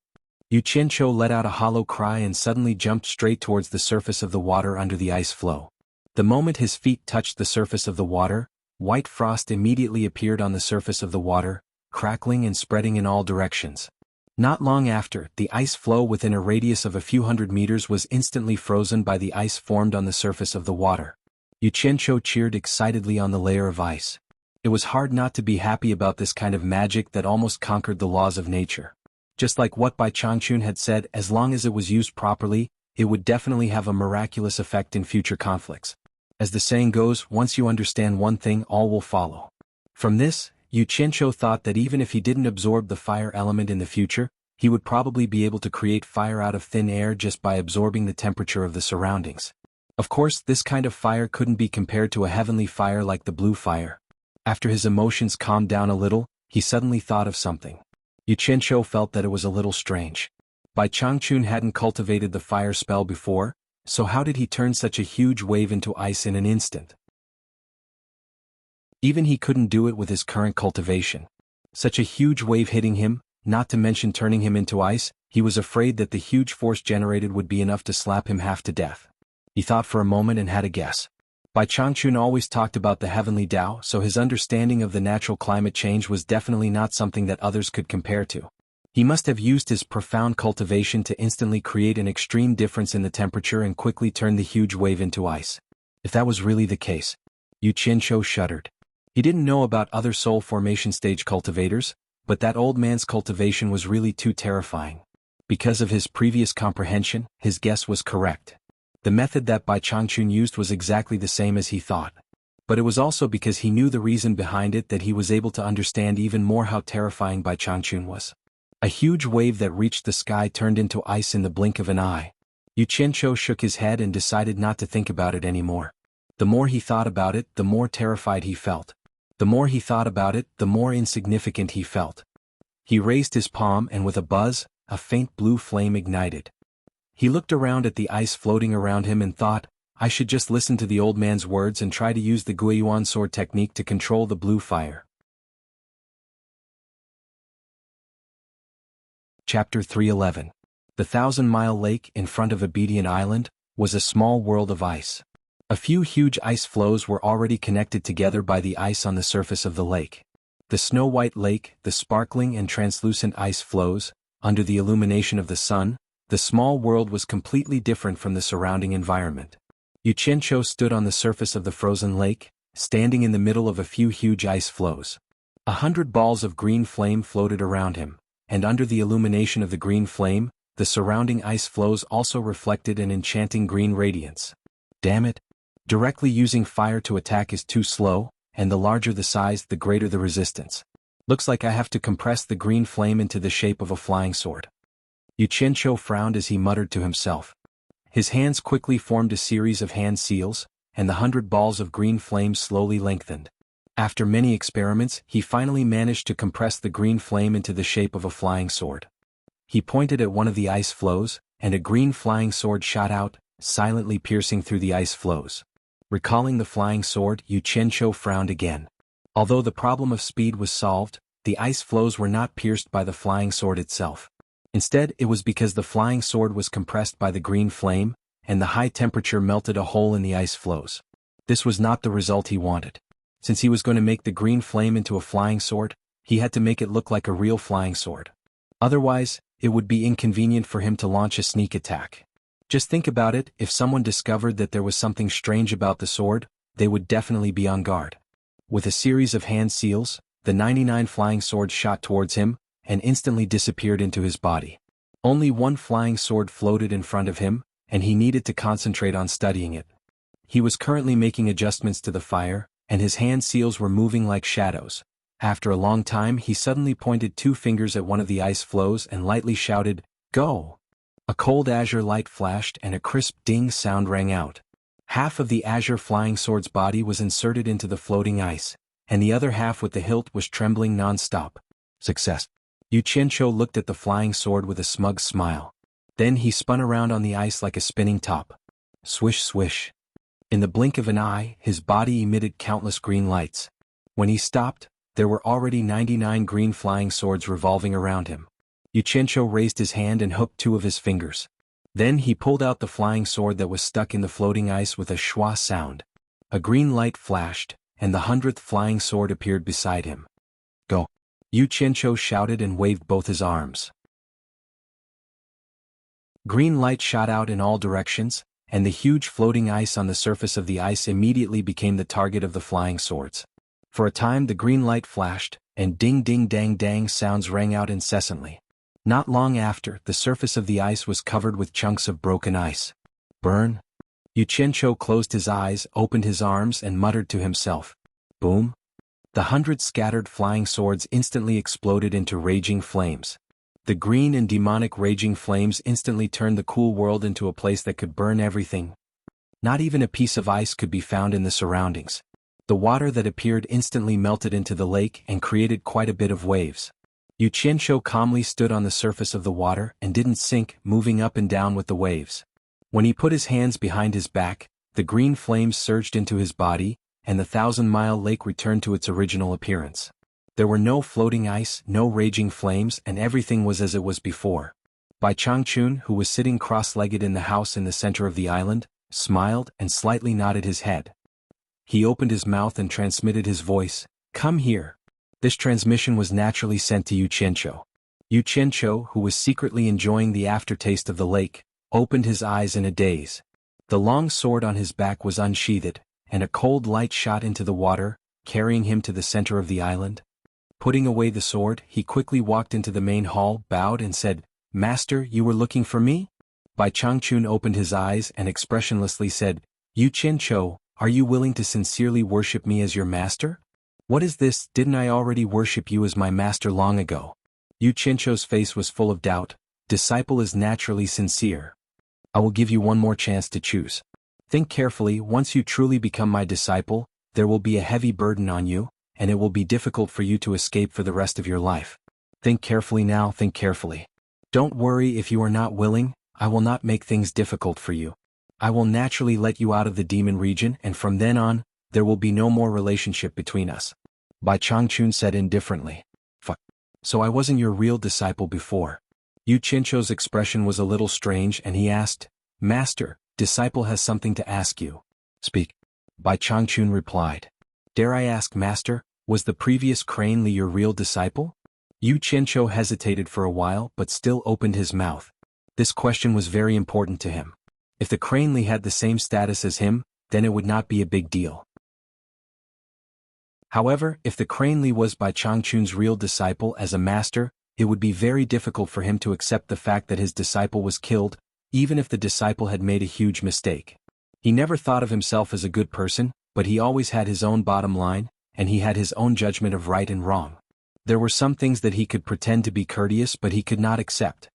Xianxia let out a hollow cry and suddenly jumped straight towards the surface of the water under the ice flow. The moment his feet touched the surface of the water, white frost immediately appeared on the surface of the water, crackling and spreading in all directions. Not long after, the ice flow within a radius of a few hundred meters was instantly frozen by the ice formed on the surface of the water. Xianxia cheered excitedly on the layer of ice. It was hard not to be happy about this kind of magic that almost conquered the laws of nature. Just like what Bai Changchun had said, as long as it was used properly, it would definitely have a miraculous effect in future conflicts. As the saying goes, once you understand one thing, all will follow. From this, Xianxia thought that even if he didn't absorb the fire element in the future, he would probably be able to create fire out of thin air just by absorbing the temperature of the surroundings. Of course, this kind of fire couldn't be compared to a heavenly fire like the blue fire. After his emotions calmed down a little, he suddenly thought of something. Xianxia felt that it was a little strange. Bai Changchun hadn't cultivated the fire spell before, so how did he turn such a huge wave into ice in an instant? Even he couldn't do it with his current cultivation. Such a huge wave hitting him, not to mention turning him into ice, he was afraid that the huge force generated would be enough to slap him half to death. He thought for a moment and had a guess. Bai Changchun always talked about the heavenly Tao, so his understanding of the natural climate change was definitely not something that others could compare to. He must have used his profound cultivation to instantly create an extreme difference in the temperature and quickly turn the huge wave into ice. If that was really the case, Xianxia shuddered. He didn't know about other soul formation stage cultivators, but that old man's cultivation was really too terrifying. Because of his previous comprehension, his guess was correct. The method that Bai Changchun used was exactly the same as he thought. But it was also because he knew the reason behind it that he was able to understand even more how terrifying Bai Changchun was. A huge wave that reached the sky turned into ice in the blink of an eye. Xianxia shook his head and decided not to think about it anymore. The more he thought about it, the more terrified he felt. The more he thought about it, the more insignificant he felt. He raised his palm and with a buzz, a faint blue flame ignited. He looked around at the ice floating around him and thought, I should just listen to the old man's words and try to use the Guiyuan sword technique to control the blue fire. Chapter 311. The 1,000-mile lake in front of Obedient Island was a small world of ice. A few huge ice flows were already connected together by the ice on the surface of the lake. The snow-white lake, the sparkling and translucent ice flows, under the illumination of the sun, the small world was completely different from the surrounding environment. Xianxia stood on the surface of the frozen lake, standing in the middle of a few huge ice flows. 100 balls of green flame floated around him, and under the illumination of the green flame, the surrounding ice flows also reflected an enchanting green radiance. Damn it! Directly using fire to attack is too slow, and the larger the size, the greater the resistance. Looks like I have to compress the green flame into the shape of a flying sword. Xianxia frowned as he muttered to himself. His hands quickly formed a series of hand seals, and the 100 balls of green flame slowly lengthened. After many experiments, he finally managed to compress the green flame into the shape of a flying sword. He pointed at one of the ice flows, and a green flying sword shot out, silently piercing through the ice flows. Recalling the flying sword, Xianxia frowned again. Although the problem of speed was solved, the ice flows were not pierced by the flying sword itself. Instead, it was because the flying sword was compressed by the green flame, and the high temperature melted a hole in the ice flows. This was not the result he wanted. Since he was going to make the green flame into a flying sword, He had to make it look like a real flying sword. Otherwise, it would be inconvenient for him to launch a sneak attack. Just think about it, if someone discovered that there was something strange about the sword, they would definitely be on guard. With a series of hand seals, the 99 flying swords shot towards him, and instantly disappeared into his body. Only one flying sword floated in front of him, and he needed to concentrate on studying it. He was currently making adjustments to the fire, and his hand seals were moving like shadows. After a long time he suddenly pointed 2 fingers at one of the ice floes and lightly shouted, "Go!" A cold azure light flashed and a crisp ding sound rang out. Half of the azure flying sword's body was inserted into the floating ice, and the other half with the hilt was trembling non-stop. Success. Xianxia looked at the flying sword with a smug smile. Then he spun around on the ice like a spinning top. Swish swish. In the blink of an eye, his body emitted countless green lights. When he stopped, there were already 99 green flying swords revolving around him. Xianxia raised his hand and hooked 2 of his fingers. Then he pulled out the flying sword that was stuck in the floating ice with a schwa sound. A green light flashed, and the 100th flying sword appeared beside him. "Go!" Xianxia shouted and waved both his arms. Green light shot out in all directions, and the huge floating ice on the surface of the ice immediately became the target of the flying swords. For a time the green light flashed, and ding-ding-dang-dang sounds rang out incessantly. Not long after, the surface of the ice was covered with chunks of broken ice. Burn? Xianxia closed his eyes, opened his arms and muttered to himself. Boom! The 100 scattered flying swords instantly exploded into raging flames. The green and demonic raging flames instantly turned the cool world into a place that could burn everything. Not even a piece of ice could be found in the surroundings. The water that appeared instantly melted into the lake and created quite a bit of waves. Xianxia calmly stood on the surface of the water and didn't sink, moving up and down with the waves. When he put his hands behind his back, the green flames surged into his body, and the 1,000-mile lake returned to its original appearance. There were no floating ice, no raging flames, and everything was as it was before. Bai Changchun, who was sitting cross-legged in the house in the center of the island, smiled and slightly nodded his head. He opened his mouth and transmitted his voice, "Come here." This transmission was naturally sent to Xianxia. Xianxia, who was secretly enjoying the aftertaste of the lake, opened his eyes in a daze. The long sword on his back was unsheathed, and a cold light shot into the water, carrying him to the center of the island. Putting away the sword, he quickly walked into the main hall, bowed and said, "Master, you were looking for me?" Bai Changchun opened his eyes and expressionlessly said, "Xianxia, are you willing to sincerely worship me as your master?" "What is this? Didn't I already worship you as my master long ago?" Xianxia's face was full of doubt. "Disciple is naturally sincere. I will give you one more chance to choose. Think carefully. Once you truly become my disciple, there will be a heavy burden on you, and it will be difficult for you to escape for the rest of your life. Think carefully now, think carefully. Don't worry if you are not willing, I will not make things difficult for you. I will naturally let you out of the demon region, and from then on, there will be no more relationship between us." Bai Changchun said indifferently. "Fuck. So I wasn't your real disciple before." Xianxia's expression was a little strange and he asked, "Master, disciple has something to ask you." "Speak." Bai Changchun replied. "Dare I ask, Master, was the previous Crane Li your real disciple?" Xianxia hesitated for a while but still opened his mouth. This question was very important to him. If the Crane Li had the same status as him, then it would not be a big deal. However, if the Crane Li was Bai Changchun's real disciple as a master, it would be very difficult for him to accept the fact that his disciple was killed, even if the disciple had made a huge mistake. He never thought of himself as a good person, but he always had his own bottom line, and he had his own judgment of right and wrong. There were some things that he could pretend to be courteous but he could not accept.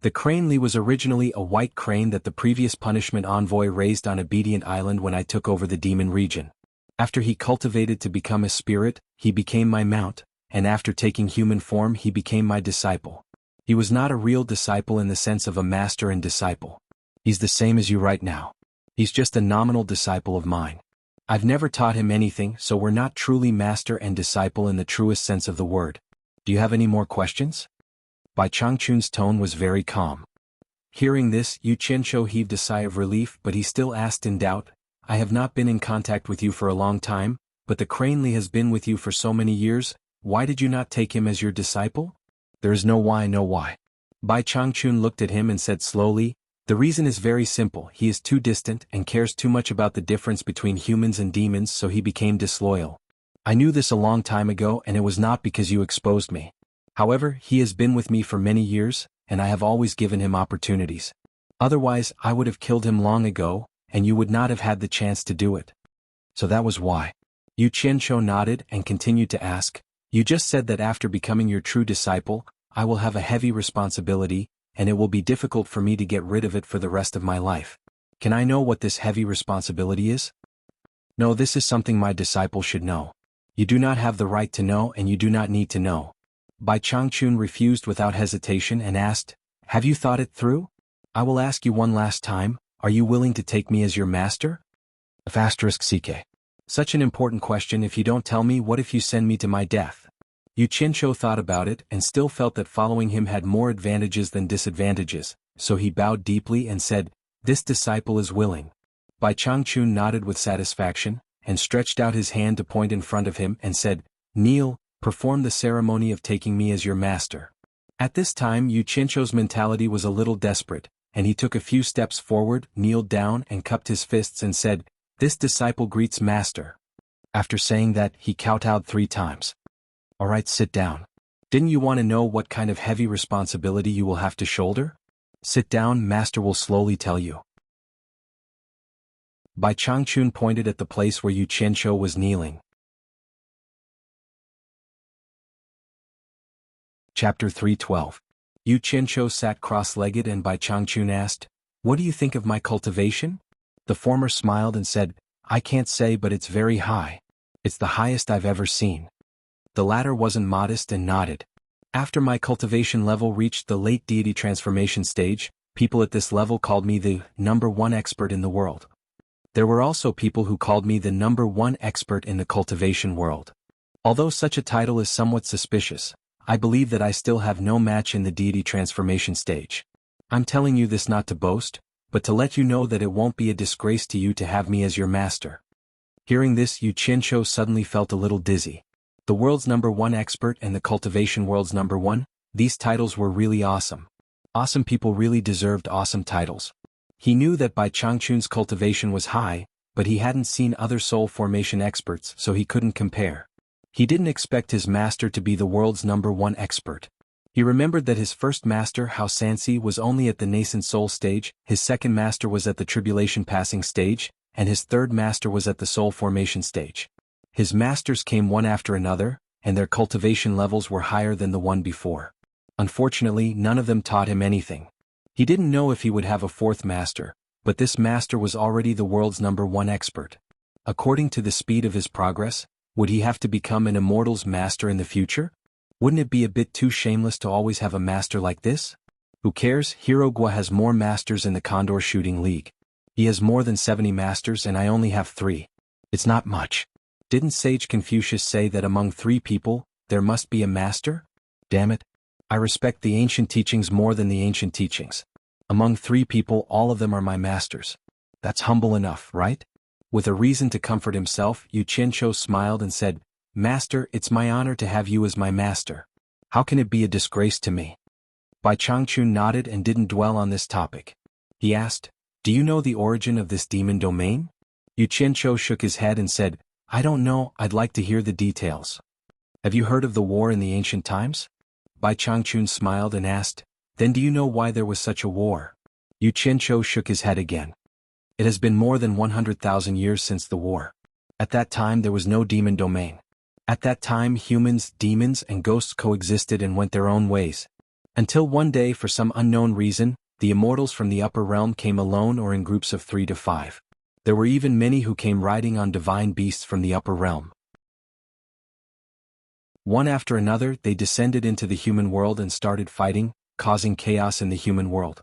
The Crane Li was originally a white crane that the previous punishment envoy raised on Obedient Island when I took over the demon region. After he cultivated to become a spirit, he became my mount, and after taking human form he became my disciple. He was not a real disciple in the sense of a master and disciple. He's the same as you right now. He's just a nominal disciple of mine. I've never taught him anything, so we're not truly master and disciple in the truest sense of the word. Do you have any more questions? Bai Changchun's tone was very calm. Hearing this, Xianxia heaved a sigh of relief, but he still asked in doubt, "I have not been in contact with you for a long time, but the Crane Li has been with you for so many years. Why did you not take him as your disciple? There is no why, no why. Bai Changchun looked at him and said slowly, the reason is very simple, he is too distant and cares too much about the difference between humans and demons, so he became disloyal. I knew this a long time ago, and it was not because you exposed me. However, he has been with me for many years, and I have always given him opportunities. Otherwise, I would have killed him long ago, and you would not have had the chance to do it. So that was why. Yu Qianzhou nodded and continued to ask, you just said that after becoming your true disciple, I will have a heavy responsibility, and it will be difficult for me to get rid of it for the rest of my life. Can I know what this heavy responsibility is? No, this is something my disciple should know. You do not have the right to know, and you do not need to know. Bai Changchun refused without hesitation and asked, have you thought it through? I will ask you one last time, are you willing to take me as your master? *CK. Such an important question. If you don't tell me, what if you send me to my death? Yu Qianzhou thought about it and still felt that following him had more advantages than disadvantages, so he bowed deeply and said, this disciple is willing. Bai Changchun nodded with satisfaction, and stretched out his hand to point in front of him and said, kneel, perform the ceremony of taking me as your master. At this time Yu Qianzhou's mentality was a little desperate, and he took a few steps forward, kneeled down and cupped his fists and said, this disciple greets master. After saying that, he kowtowed 3 times. Alright, sit down. Didn't you want to know what kind of heavy responsibility you will have to shoulder? Sit down, master will slowly tell you. Bai Changchun pointed at the place where Yu Qianzhou was kneeling. Chapter 3:12. Yu Qianzhou sat cross-legged and Bai Changchun asked, what do you think of my cultivation? The former smiled and said, I can't say, but it's very high. It's the highest I've ever seen. The latter wasn't modest and nodded. After my cultivation level reached the late deity transformation stage, people at this level called me the #1 expert in the world. There were also people who called me the #1 expert in the cultivation world. Although such a title is somewhat suspicious, I believe that I still have no match in the deity transformation stage. I'm telling you this not to boast, but to let you know that it won't be a disgrace to you to have me as your master. Hearing this, Yu Qianzhou suddenly felt a little dizzy. The world's #1 expert and the cultivation world's #1, these titles were really awesome. Awesome people really deserved awesome titles. He knew that Bai Changchun's cultivation was high, but he hadn't seen other soul formation experts, so he couldn't compare. He didn't expect his master to be the world's #1 expert. He remembered that his first master, xianxia, was only at the nascent soul stage, his second master was at the tribulation passing stage, and his third master was at the soul formation stage. His masters came one after another, and their cultivation levels were higher than the one before. Unfortunately, none of them taught him anything. He didn't know if he would have a fourth master, but this master was already the world's #1 expert. According to the speed of his progress, would he have to become an immortal's master in the future? Wouldn't it be a bit too shameless to always have a master like this? Who cares? Heroicjourney has more masters in the Condor Shooting League. He has more than 70 masters and I only have 3. It's not much. Didn't Sage Confucius say that among 3 people, there must be a master? Damn it. I respect the ancient teachings more than the ancient teachings. Among 3 people, all of them are my masters. That's humble enough, right? With a reason to comfort himself, Yu Qianzhou smiled and said, Master, it's my honor to have you as my master. How can it be a disgrace to me? Bai Changchun nodded and didn't dwell on this topic. He asked, do you know the origin of this demon domain? Yu Qianzhou shook his head and said, I don't know, I'd like to hear the details. Have you heard of the war in the ancient times? Bai Changchun smiled and asked, then do you know why there was such a war? Yu Qianzhou shook his head again. It has been more than 100,000 years since the war. At that time there was no demon domain. At that time humans, demons and ghosts coexisted and went their own ways. Until one day, for some unknown reason, the immortals from the upper realm came alone or in groups of 3 to 5. There were even many who came riding on divine beasts from the upper realm. One after another, they descended into the human world and started fighting, causing chaos in the human world.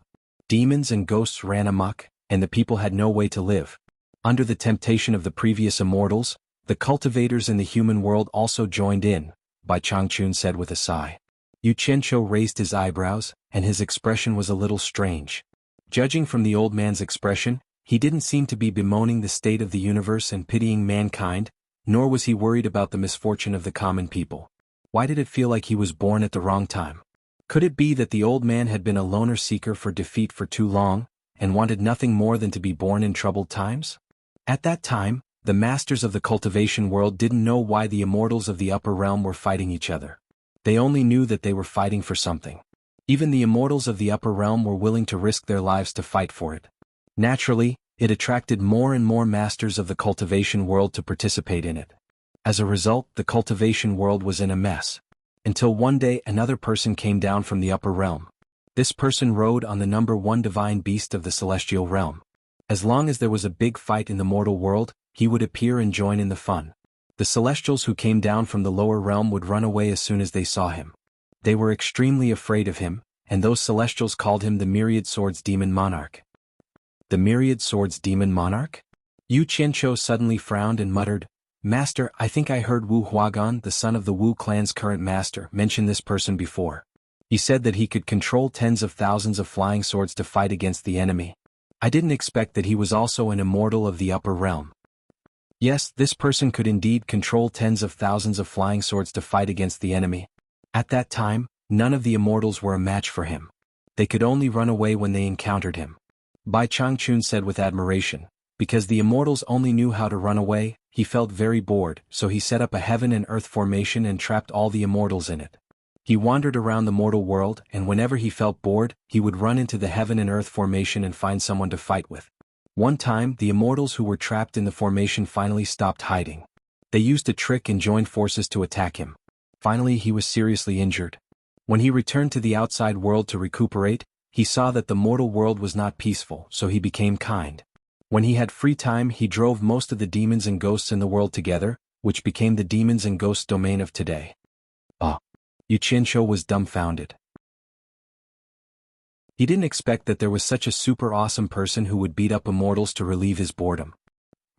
Demons and ghosts ran amok, and the people had no way to live. Under the temptation of the previous immortals, the cultivators in the human world also joined in, Bai Changchun said with a sigh. Yu Qianzhou raised his eyebrows, and his expression was a little strange. Judging from the old man's expression, he didn't seem to be bemoaning the state of the universe and pitying mankind, nor was he worried about the misfortune of the common people. Why did it feel like he was born at the wrong time? Could it be that the old man had been a loner seeker for defeat for too long, and wanted nothing more than to be born in troubled times? At that time, the masters of the cultivation world didn't know why the immortals of the upper realm were fighting each other. They only knew that they were fighting for something. Even the immortals of the upper realm were willing to risk their lives to fight for it. Naturally, it attracted more and more masters of the cultivation world to participate in it. As a result, the cultivation world was in a mess. Until one day another person came down from the upper realm. This person rode on the number 1 divine beast of the celestial realm. As long as there was a big fight in the mortal world, he would appear and join in the fun. The celestials who came down from the lower realm would run away as soon as they saw him. They were extremely afraid of him, and those celestials called him the Myriad Swords Demon Monarch. The Myriad Swords Demon Monarch? Yu Qianqiu suddenly frowned and muttered, "Master, I think I heard Wu Huagan, the son of the Wu clan's current master, mention this person before. He said that he could control tens of thousands of flying swords to fight against the enemy. I didn't expect that he was also an immortal of the upper realm." Yes, this person could indeed control tens of thousands of flying swords to fight against the enemy. At that time, none of the immortals were a match for him. They could only run away when they encountered him. Bai Changchun said with admiration, because the immortals only knew how to run away, he felt very bored, so he set up a heaven and earth formation and trapped all the immortals in it. He wandered around the mortal world, and whenever he felt bored, he would run into the heaven and earth formation and find someone to fight with. One time, the immortals who were trapped in the formation finally stopped hiding. They used a trick and joined forces to attack him. Finally, he was seriously injured. When he returned to the outside world to recuperate, he saw that the mortal world was not peaceful, so he became kind. When he had free time, he drove most of the demons and ghosts in the world together, which became the demons and ghosts domain of today. Yu Qianqiu was dumbfounded. He didn't expect that there was such a super awesome person who would beat up immortals to relieve his boredom.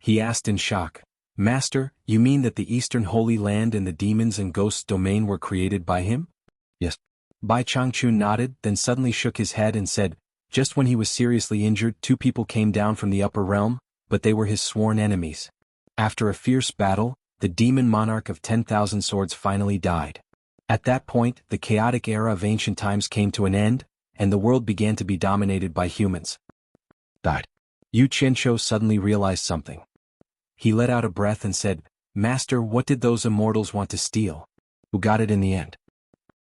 He asked in shock, "Master, you mean that the Eastern Holy Land and the demons and ghosts domain were created by him?" "Yes." Bai Changchun nodded, then suddenly shook his head and said, "Just when he was seriously injured, 2 people came down from the upper realm, but they were his sworn enemies. After a fierce battle, the demon monarch of 10,000 swords finally died. At that point, the chaotic era of ancient times came to an end, and the world began to be dominated by humans." Died. Yu Qianqiu suddenly realized something. He let out a breath and said, "Master, what did those immortals want to steal? Who got it in the end?"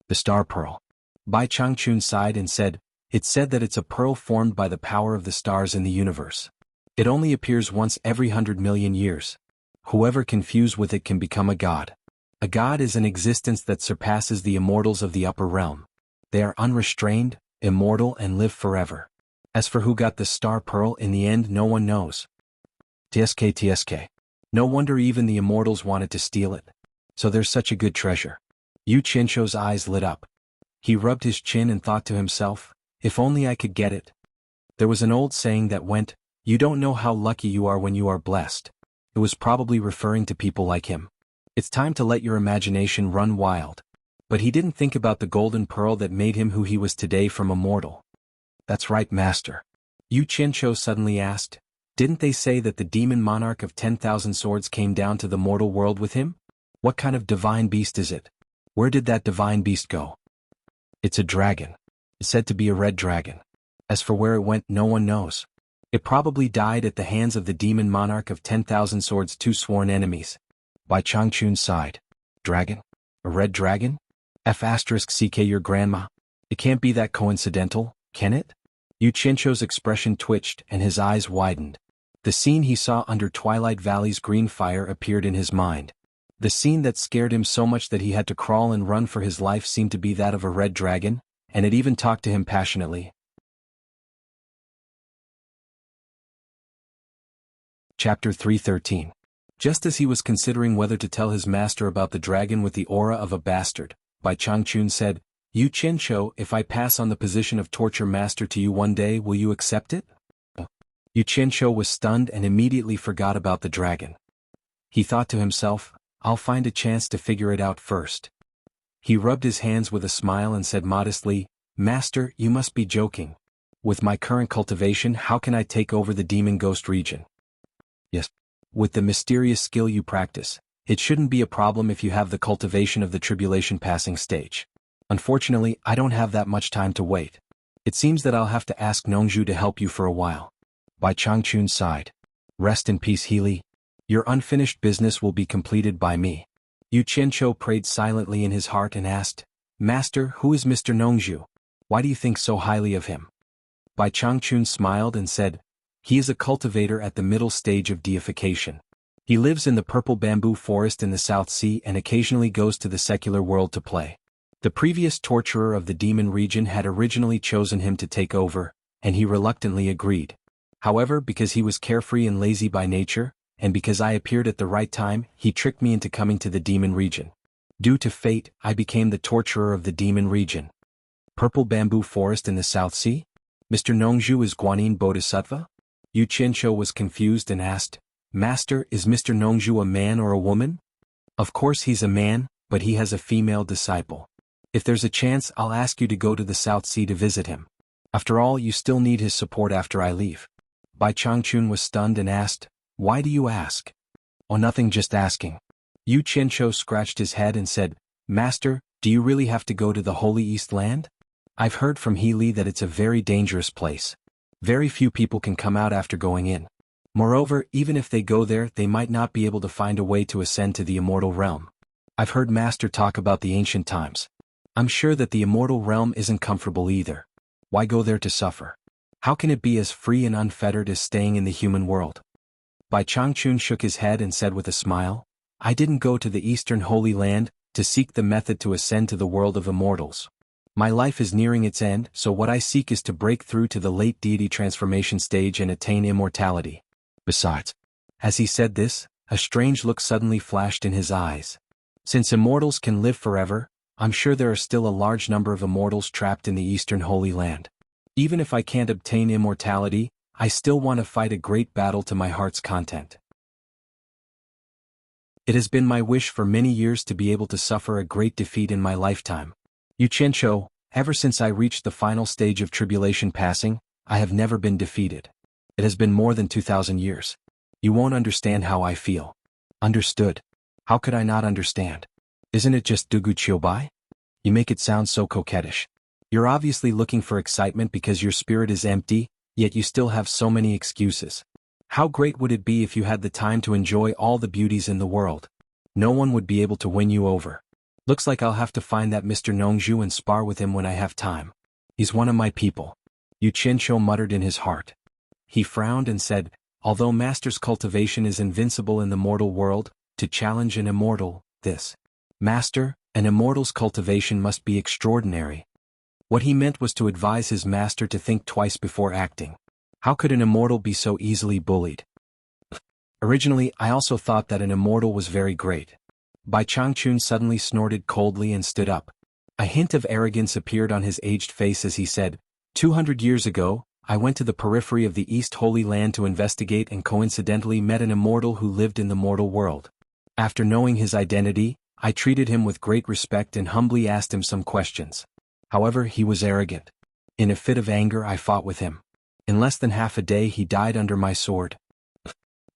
"The star pearl." Bai Changchun sighed and said, "It's said that it's a pearl formed by the power of the stars in the universe. It only appears once every 100 million years. Whoever confused with it can become a god. A god is an existence that surpasses the immortals of the upper realm. They are unrestrained, immortal, and live forever. As for who got the star pearl in the end, no one knows. TSK. No wonder even the immortals wanted to steal it. So there's such a good treasure." Yu Qianqiu's eyes lit up. He rubbed his chin and thought to himself, "If only I could get it." There was an old saying that went, "You don't know how lucky you are when you are blessed." It was probably referring to people like him. It's time to let your imagination run wild. But he didn't think about the golden pearl that made him who he was today from a mortal. "That's right, Master." Yu Qianqiu suddenly asked, "Didn't they say that the demon monarch of 10,000 swords came down to the mortal world with him? What kind of divine beast is it? Where did that divine beast go?" "It's a dragon. It's said to be a red dragon. As for where it went, no one knows. It probably died at the hands of the demon monarch of 10,000 swords' 2 sworn enemies." Bai Changchun sighed. "Dragon? A red dragon? F***ck your grandma. It can't be that coincidental, can it?" Yu Qianqiu's expression twitched and his eyes widened. The scene he saw under Twilight Valley's green fire appeared in his mind. The scene that scared him so much that he had to crawl and run for his life seemed to be that of a red dragon, and it even talked to him passionately. Chapter 313. Just as he was considering whether to tell his master about the dragon with the aura of a bastard, Bai Changchun said, "Yu Qianqiu, if I pass on the position of torture master to you one day, will you accept it?" Yu Qianqiu was stunned and immediately forgot about the dragon. He thought to himself, "I'll find a chance to figure it out first." He rubbed his hands with a smile and said modestly, "Master, you must be joking. With my current cultivation, how can I take over the demon ghost region?" "Yes. With the mysterious skill you practice, It shouldn't be a problem if you have the cultivation of the tribulation passing stage. Unfortunately, I don't have that much time to wait. It seems that I'll have to ask Nongzhu to help you for a while. Bai Changchun sighed. Rest in peace, Healy. Your unfinished business will be completed by me. Yu Qianqiu prayed silently in his heart and asked, Master, who is Mr. Nongzhu? Why do you think so highly of him? Bai Changchun smiled and said, he is a cultivator at the middle stage of deification. He lives in the purple bamboo forest in the South Sea and occasionally goes to the secular world to play. The previous torturer of the demon region had originally chosen him to take over, and he reluctantly agreed. However, because he was carefree and lazy by nature, and because I appeared at the right time, he tricked me into coming to the demon region. Due to fate, I became the torturer of the demon region. Purple bamboo forest in the South Sea? Mr. Nongzhu is Guanyin Bodhisattva? Yu Qianqiu was confused and asked, Master, is Mr. Nongzhu a man or a woman? Of course he's a man, but he has a female disciple. If there's a chance, I'll ask you to go to the South Sea to visit him. After all, you still need his support after I leave. Bai Changchun was stunned and asked, why do you ask? Oh, nothing, just asking. Yu Qianqiu scratched his head and said, Master, do you really have to go to the Holy East Land? I've heard from Healy that it's a very dangerous place. Very few people can come out after going in. Moreover, even if they go there, they might not be able to find a way to ascend to the immortal realm. I've heard Master talk about the ancient times. I'm sure that the immortal realm isn't comfortable either. Why go there to suffer? How can it be as free and unfettered as staying in the human world? Bai Changchun shook his head and said with a smile, I didn't go to the Eastern Holy Land to seek the method to ascend to the world of immortals. My life is nearing its end, so what I seek is to break through to the late deity transformation stage and attain immortality. Besides, as he said this, a strange look suddenly flashed in his eyes. Since immortals can live forever, I'm sure there are still a large number of immortals trapped in the Eastern Holy Land. Even if I can't obtain immortality, I still want to fight a great battle to my heart's content. It has been my wish for many years to be able to suffer a great defeat in my lifetime. Yu Qianqiu, ever since I reached the final stage of tribulation passing, I have never been defeated. It has been more than 2,000 years. You won't understand how I feel. Understood? How could I not understand? Isn't it just Dugu Qiubai? You make it sound so coquettish. You're obviously looking for excitement because your spirit is empty, yet you still have so many excuses. How great would it be if you had the time to enjoy all the beauties in the world? No one would be able to win you over. Looks like I'll have to find that Mr. Nongzhu and spar with him when I have time. He's one of my people. Yu Qianqiu muttered in his heart. He frowned and said, although Master's cultivation is invincible in the mortal world, to challenge an immortal, this. Master, an immortal's cultivation must be extraordinary. What he meant was to advise his master to think twice before acting. How could an immortal be so easily bullied? Originally, I also thought that an immortal was very great. Bai Changchun suddenly snorted coldly and stood up. A hint of arrogance appeared on his aged face as he said, 200 years ago, I went to the periphery of the East Holy Land to investigate and coincidentally met an immortal who lived in the mortal world. After knowing his identity, I treated him with great respect and humbly asked him some questions. However, he was arrogant. In a fit of anger, I fought with him. In less than half a day, he died under my sword.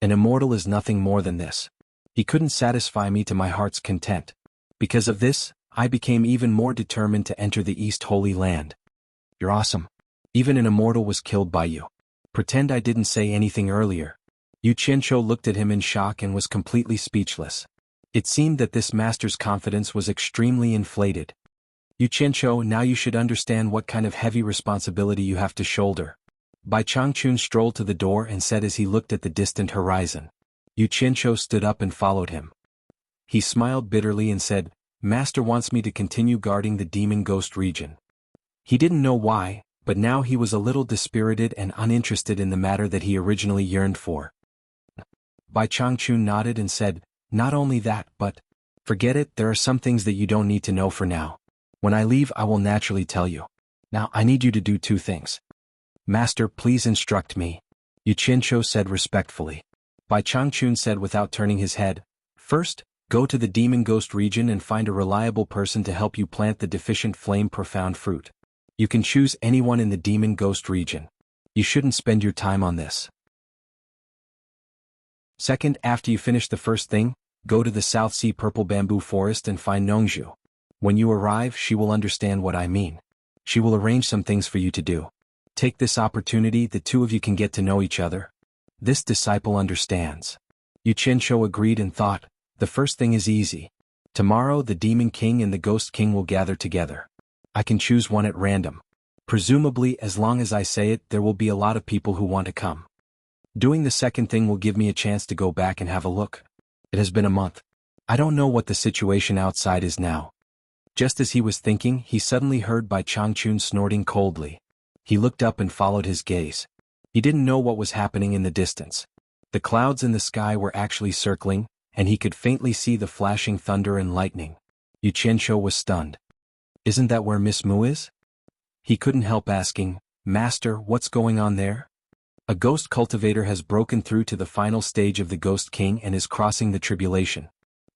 An immortal is nothing more than this. He couldn't satisfy me to my heart's content. Because of this, I became even more determined to enter the East Holy Land. You're awesome. Even an immortal was killed by you. Pretend I didn't say anything earlier. Yu Qianqiu looked at him in shock and was completely speechless. It seemed that this master's confidence was extremely inflated. Yu Qianqiu, now you should understand what kind of heavy responsibility you have to shoulder. Bai Changchun strolled to the door and said as he looked at the distant horizon. Yu Qianqiu stood up and followed him. He smiled bitterly and said, Master wants me to continue guarding the demon ghost region. He didn't know why, but now he was a little dispirited and uninterested in the matter that he originally yearned for. Bai Changchun nodded and said, not only that, but, forget it, there are some things that you don't need to know for now. When I leave, I will naturally tell you. Now, I need you to do 2 things. Master, please instruct me. Yu Qianqiu said respectfully. Bai Changchun said without turning his head, first, go to the demon ghost region and find a reliable person to help you plant the deficient flame profound fruit. You can choose anyone in the demon ghost region. You shouldn't spend your time on this. Second, after you finish the first thing, Go to the South Sea Purple Bamboo Forest and find Nongju. When you arrive, she will understand what I mean. She will arrange some things for you to do. Take this opportunity, the two of you can get to know each other. This disciple understands. Yu Qianzhou agreed and thought, the first thing is easy. Tomorrow the Demon King and the Ghost King will gather together. I can choose one at random. Presumably, as long as I say it, there will be a lot of people who want to come. Doing the second thing will give me a chance to go back and have a look. It has been a month. I don't know what the situation outside is now. Just as he was thinking, he suddenly heard Bai Changchun snorting coldly. He looked up and followed his gaze. He didn't know what was happening in the distance. The clouds in the sky were actually circling, and he could faintly see the flashing thunder and lightning. Yu Qianzhou was stunned. Isn't that where Miss Mu is? He couldn't help asking, Master, what's going on there? A ghost cultivator has broken through to the final stage of the Ghost King and is crossing the tribulation.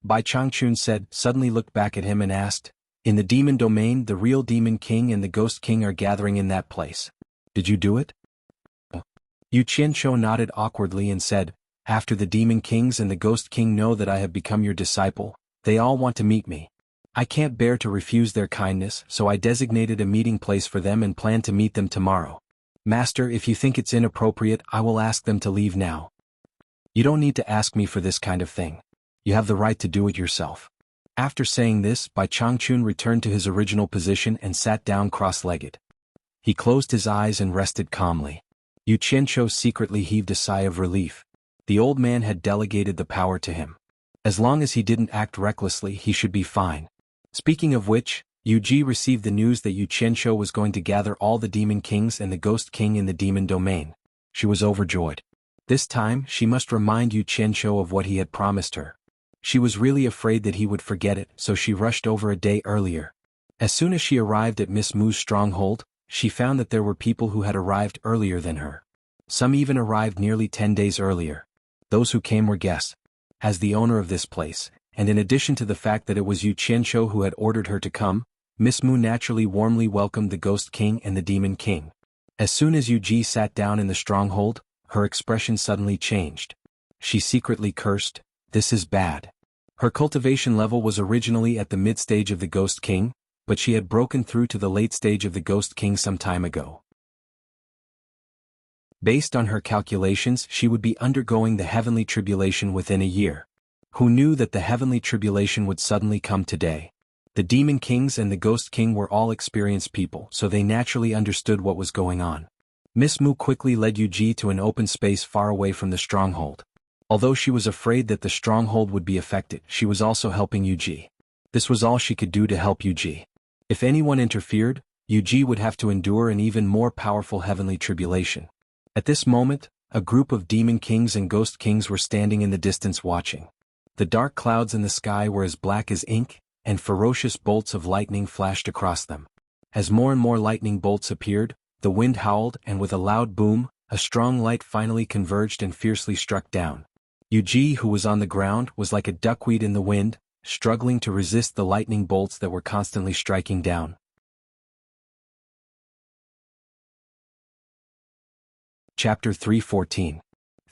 Bai Changchun said, suddenly looked back at him and asked, in the demon domain, the real Demon King and the Ghost King are gathering in that place. Did you do it? Yu Qianzhou nodded awkwardly and said, after the Demon Kings and the Ghost King know that I have become your disciple, they all want to meet me. I can't bear to refuse their kindness, so I designated a meeting place for them and plan to meet them tomorrow. Master, if you think it's inappropriate, I will ask them to leave now. You don't need to ask me for this kind of thing. You have the right to do it yourself. After saying this, Bai Changchun returned to his original position and sat down cross-legged. He closed his eyes and rested calmly. Yu Qianzhou secretly heaved a sigh of relief. The old man had delegated the power to him. As long as he didn't act recklessly, he should be fine. Speaking of which, Yu Ji received the news that Yu Qianzhou was going to gather all the Demon Kings and the Ghost King in the demon domain. She was overjoyed. This time, she must remind Yu Qianzhou of what he had promised her. She was really afraid that he would forget it, so she rushed over a day earlier. As soon as she arrived at Miss Mu's stronghold, she found that there were people who had arrived earlier than her. Some even arrived nearly 10 days earlier. Those who came were guests. As the owner of this place, and in addition to the fact that it was Yu Qianzhou who had ordered her to come, Miss Mu naturally warmly welcomed the Ghost King and the Demon King. As soon as Yu Ji sat down in the stronghold, her expression suddenly changed. She secretly cursed, "This is bad." Her cultivation level was originally at the mid-stage of the Ghost King, but she had broken through to the late stage of the Ghost King some time ago. Based on her calculations, she would be undergoing the heavenly tribulation within a year. Who knew that the heavenly tribulation would suddenly come today? The Demon Kings and the Ghost King were all experienced people, so they naturally understood what was going on. Miss Mu quickly led Yu Ji to an open space far away from the stronghold. Although she was afraid that the stronghold would be affected, she was also helping Yu Ji. This was all she could do to help Yu Ji. If anyone interfered, Yu Ji would have to endure an even more powerful heavenly tribulation. At this moment, a group of Demon Kings and Ghost Kings were standing in the distance watching. The dark clouds in the sky were as black as ink, and ferocious bolts of lightning flashed across them. As more and more lightning bolts appeared, the wind howled, and with a loud boom, a strong light finally converged and fiercely struck down. Yu Ji, who was on the ground, was like a duckweed in the wind, struggling to resist the lightning bolts that were constantly striking down. Chapter 3:14.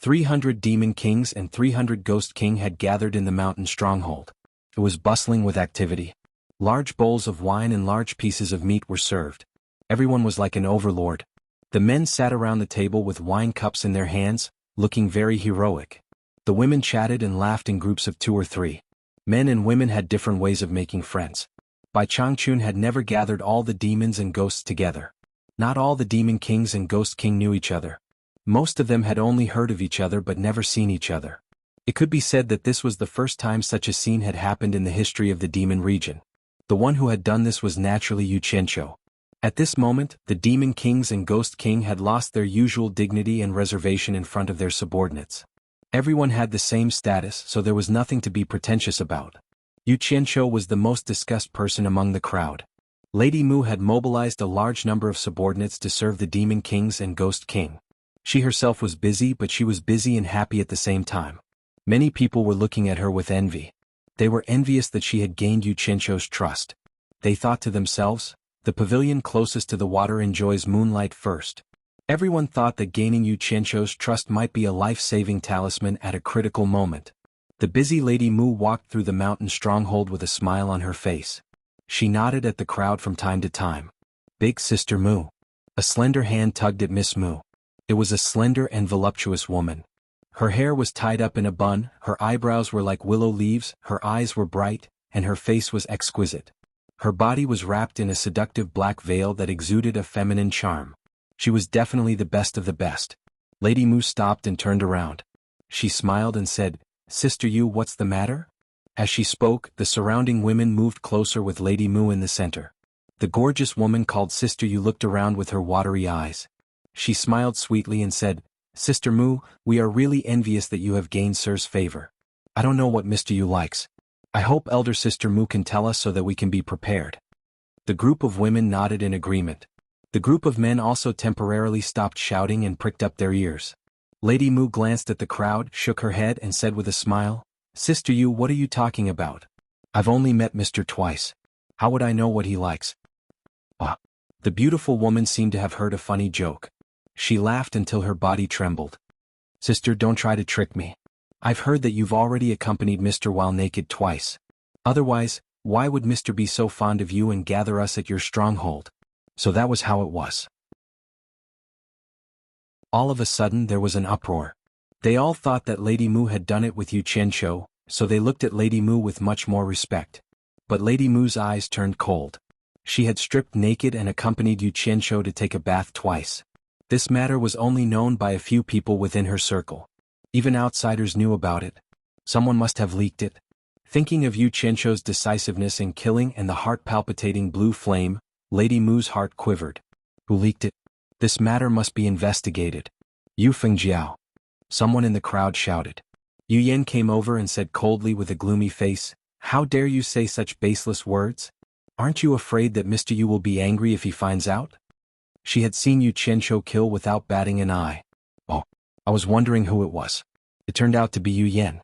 300 Demon Kings and 300 Ghost King had gathered in the mountain stronghold. It was bustling with activity. Large bowls of wine and large pieces of meat were served. Everyone was like an overlord. The men sat around the table with wine cups in their hands, looking very heroic. The women chatted and laughed in groups of 2 or 3. Men and women had different ways of making friends. Bai Changchun had never gathered all the demons and ghosts together. Not all the Demon Kings and Ghost King knew each other. Most of them had only heard of each other but never seen each other. It could be said that this was the first time such a scene had happened in the history of the demon region. The one who had done this was naturally Yu Qianzhou. At this moment, the Demon Kings and Ghost King had lost their usual dignity and reservation in front of their subordinates. Everyone had the same status, so there was nothing to be pretentious about. Yu Qianzhou was the most discussed person among the crowd. Lady Mu had mobilized a large number of subordinates to serve the Demon Kings and Ghost King. She herself was busy, but she was busy and happy at the same time. Many people were looking at her with envy. They were envious that she had gained Yu Qianzhou's trust. They thought to themselves, the pavilion closest to the water enjoys moonlight first. Everyone thought that gaining Yu Qianzhou's trust might be a life-saving talisman at a critical moment. The busy Lady Mu walked through the mountain stronghold with a smile on her face. She nodded at the crowd from time to time. Big Sister Mu. A slender hand tugged at Miss Mu. It was a slender and voluptuous woman. Her hair was tied up in a bun, her eyebrows were like willow leaves, her eyes were bright, and her face was exquisite. Her body was wrapped in a seductive black veil that exuded a feminine charm. She was definitely the best of the best. Lady Mu stopped and turned around. She smiled and said, "Sister Yu, what's the matter?" As she spoke, the surrounding women moved closer with Lady Mu in the center. The gorgeous woman called Sister Yu looked around with her watery eyes. She smiled sweetly and said, "Sister Mu, we are really envious that you have gained Sir's favor. I don't know what Mr. Yu likes. I hope Elder Sister Mu can tell us so that we can be prepared." The group of women nodded in agreement. The group of men also temporarily stopped shouting and pricked up their ears. Lady Mu glanced at the crowd, shook her head and said with a smile, "Sister Yu, what are you talking about? I've only met Mr. twice. How would I know what he likes?" The beautiful woman seemed to have heard a funny joke. She laughed until her body trembled. "Sister, don't try to trick me. I've heard that you've already accompanied Mr. while naked twice. Otherwise, why would Mr. be so fond of you and gather us at your stronghold?" So that was how it was. All of a sudden there was an uproar. They all thought that Lady Mu had done it with Yu Qianzhou, so they looked at Lady Mu with much more respect. But Lady Mu's eyes turned cold. She had stripped naked and accompanied Yu Qianzhou to take a bath twice. This matter was only known by a few people within her circle. Even outsiders knew about it. Someone must have leaked it. Thinking of Yu Qianzhou's decisiveness in killing and the heart-palpitating blue flame, Lady Mu's heart quivered. Who leaked it? This matter must be investigated. Yu Fengjiao. Someone in the crowd shouted. Yu Yan came over and said coldly with a gloomy face, "How dare you say such baseless words? Aren't you afraid that Mr. Yu will be angry if he finds out?" She had seen Yu Qianzhou kill without batting an eye. "Oh, I was wondering who it was. It turned out to be Yu Yan."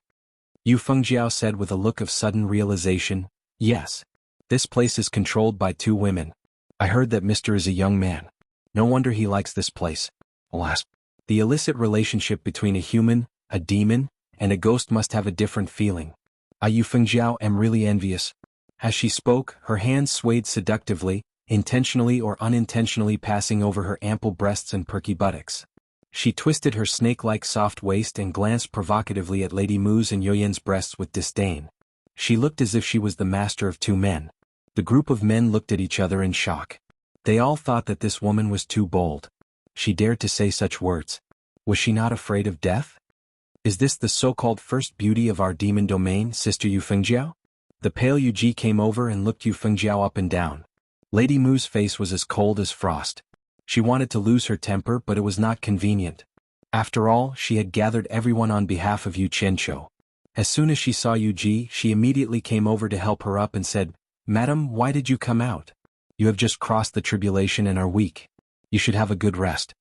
Yu Fengjiao said with a look of sudden realization, "Yes. This place is controlled by two women. I heard that Mr. is a young man. No wonder he likes this place. Alas, the illicit relationship between a human, a demon, and a ghost must have a different feeling. I Yu Fengjiao am really envious." As she spoke, her hands swayed seductively, intentionally or unintentionally passing over her ample breasts and perky buttocks. She twisted her snake-like soft waist and glanced provocatively at Lady Mu's and Yoyen's breasts with disdain. She looked as if she was the master of two men. The group of men looked at each other in shock. They all thought that this woman was too bold. She dared to say such words. Was she not afraid of death? Is this the so-called first beauty of our demon domain, Sister Yu Fengjiao? The pale Yu Ji came over and looked Yu Fengjiao up and down. Lady Mu's face was as cold as frost. She wanted to lose her temper, but it was not convenient. After all, she had gathered everyone on behalf of Yu Qianzhou. As soon as she saw Yu Ji, she immediately came over to help her up and said, "Madam, why did you come out? You have just crossed the tribulation and are weak. You should have a good rest."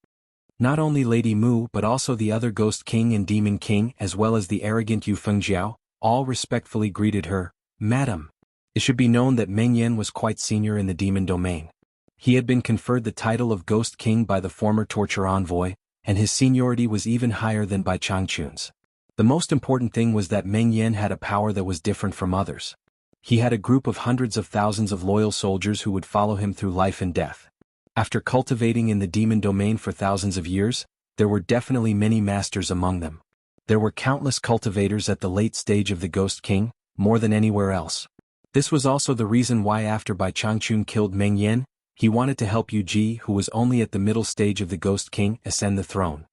Not only Lady Mu but also the other Ghost King and Demon King as well as the arrogant Yu Fengjiao, all respectfully greeted her, "Madam." It should be known that Meng Yan was quite senior in the demon domain. He had been conferred the title of Ghost King by the former torture envoy, and his seniority was even higher than by Changchun's. The most important thing was that Meng Yan had a power that was different from others. He had a group of hundreds of thousands of loyal soldiers who would follow him through life and death. After cultivating in the demon domain for thousands of years, there were definitely many masters among them. There were countless cultivators at the late stage of the Ghost King, more than anywhere else. This was also the reason why after Bai Changchun killed Meng Yan, he wanted to help Yu Ji, who was only at the middle stage of the Ghost King, ascend the throne.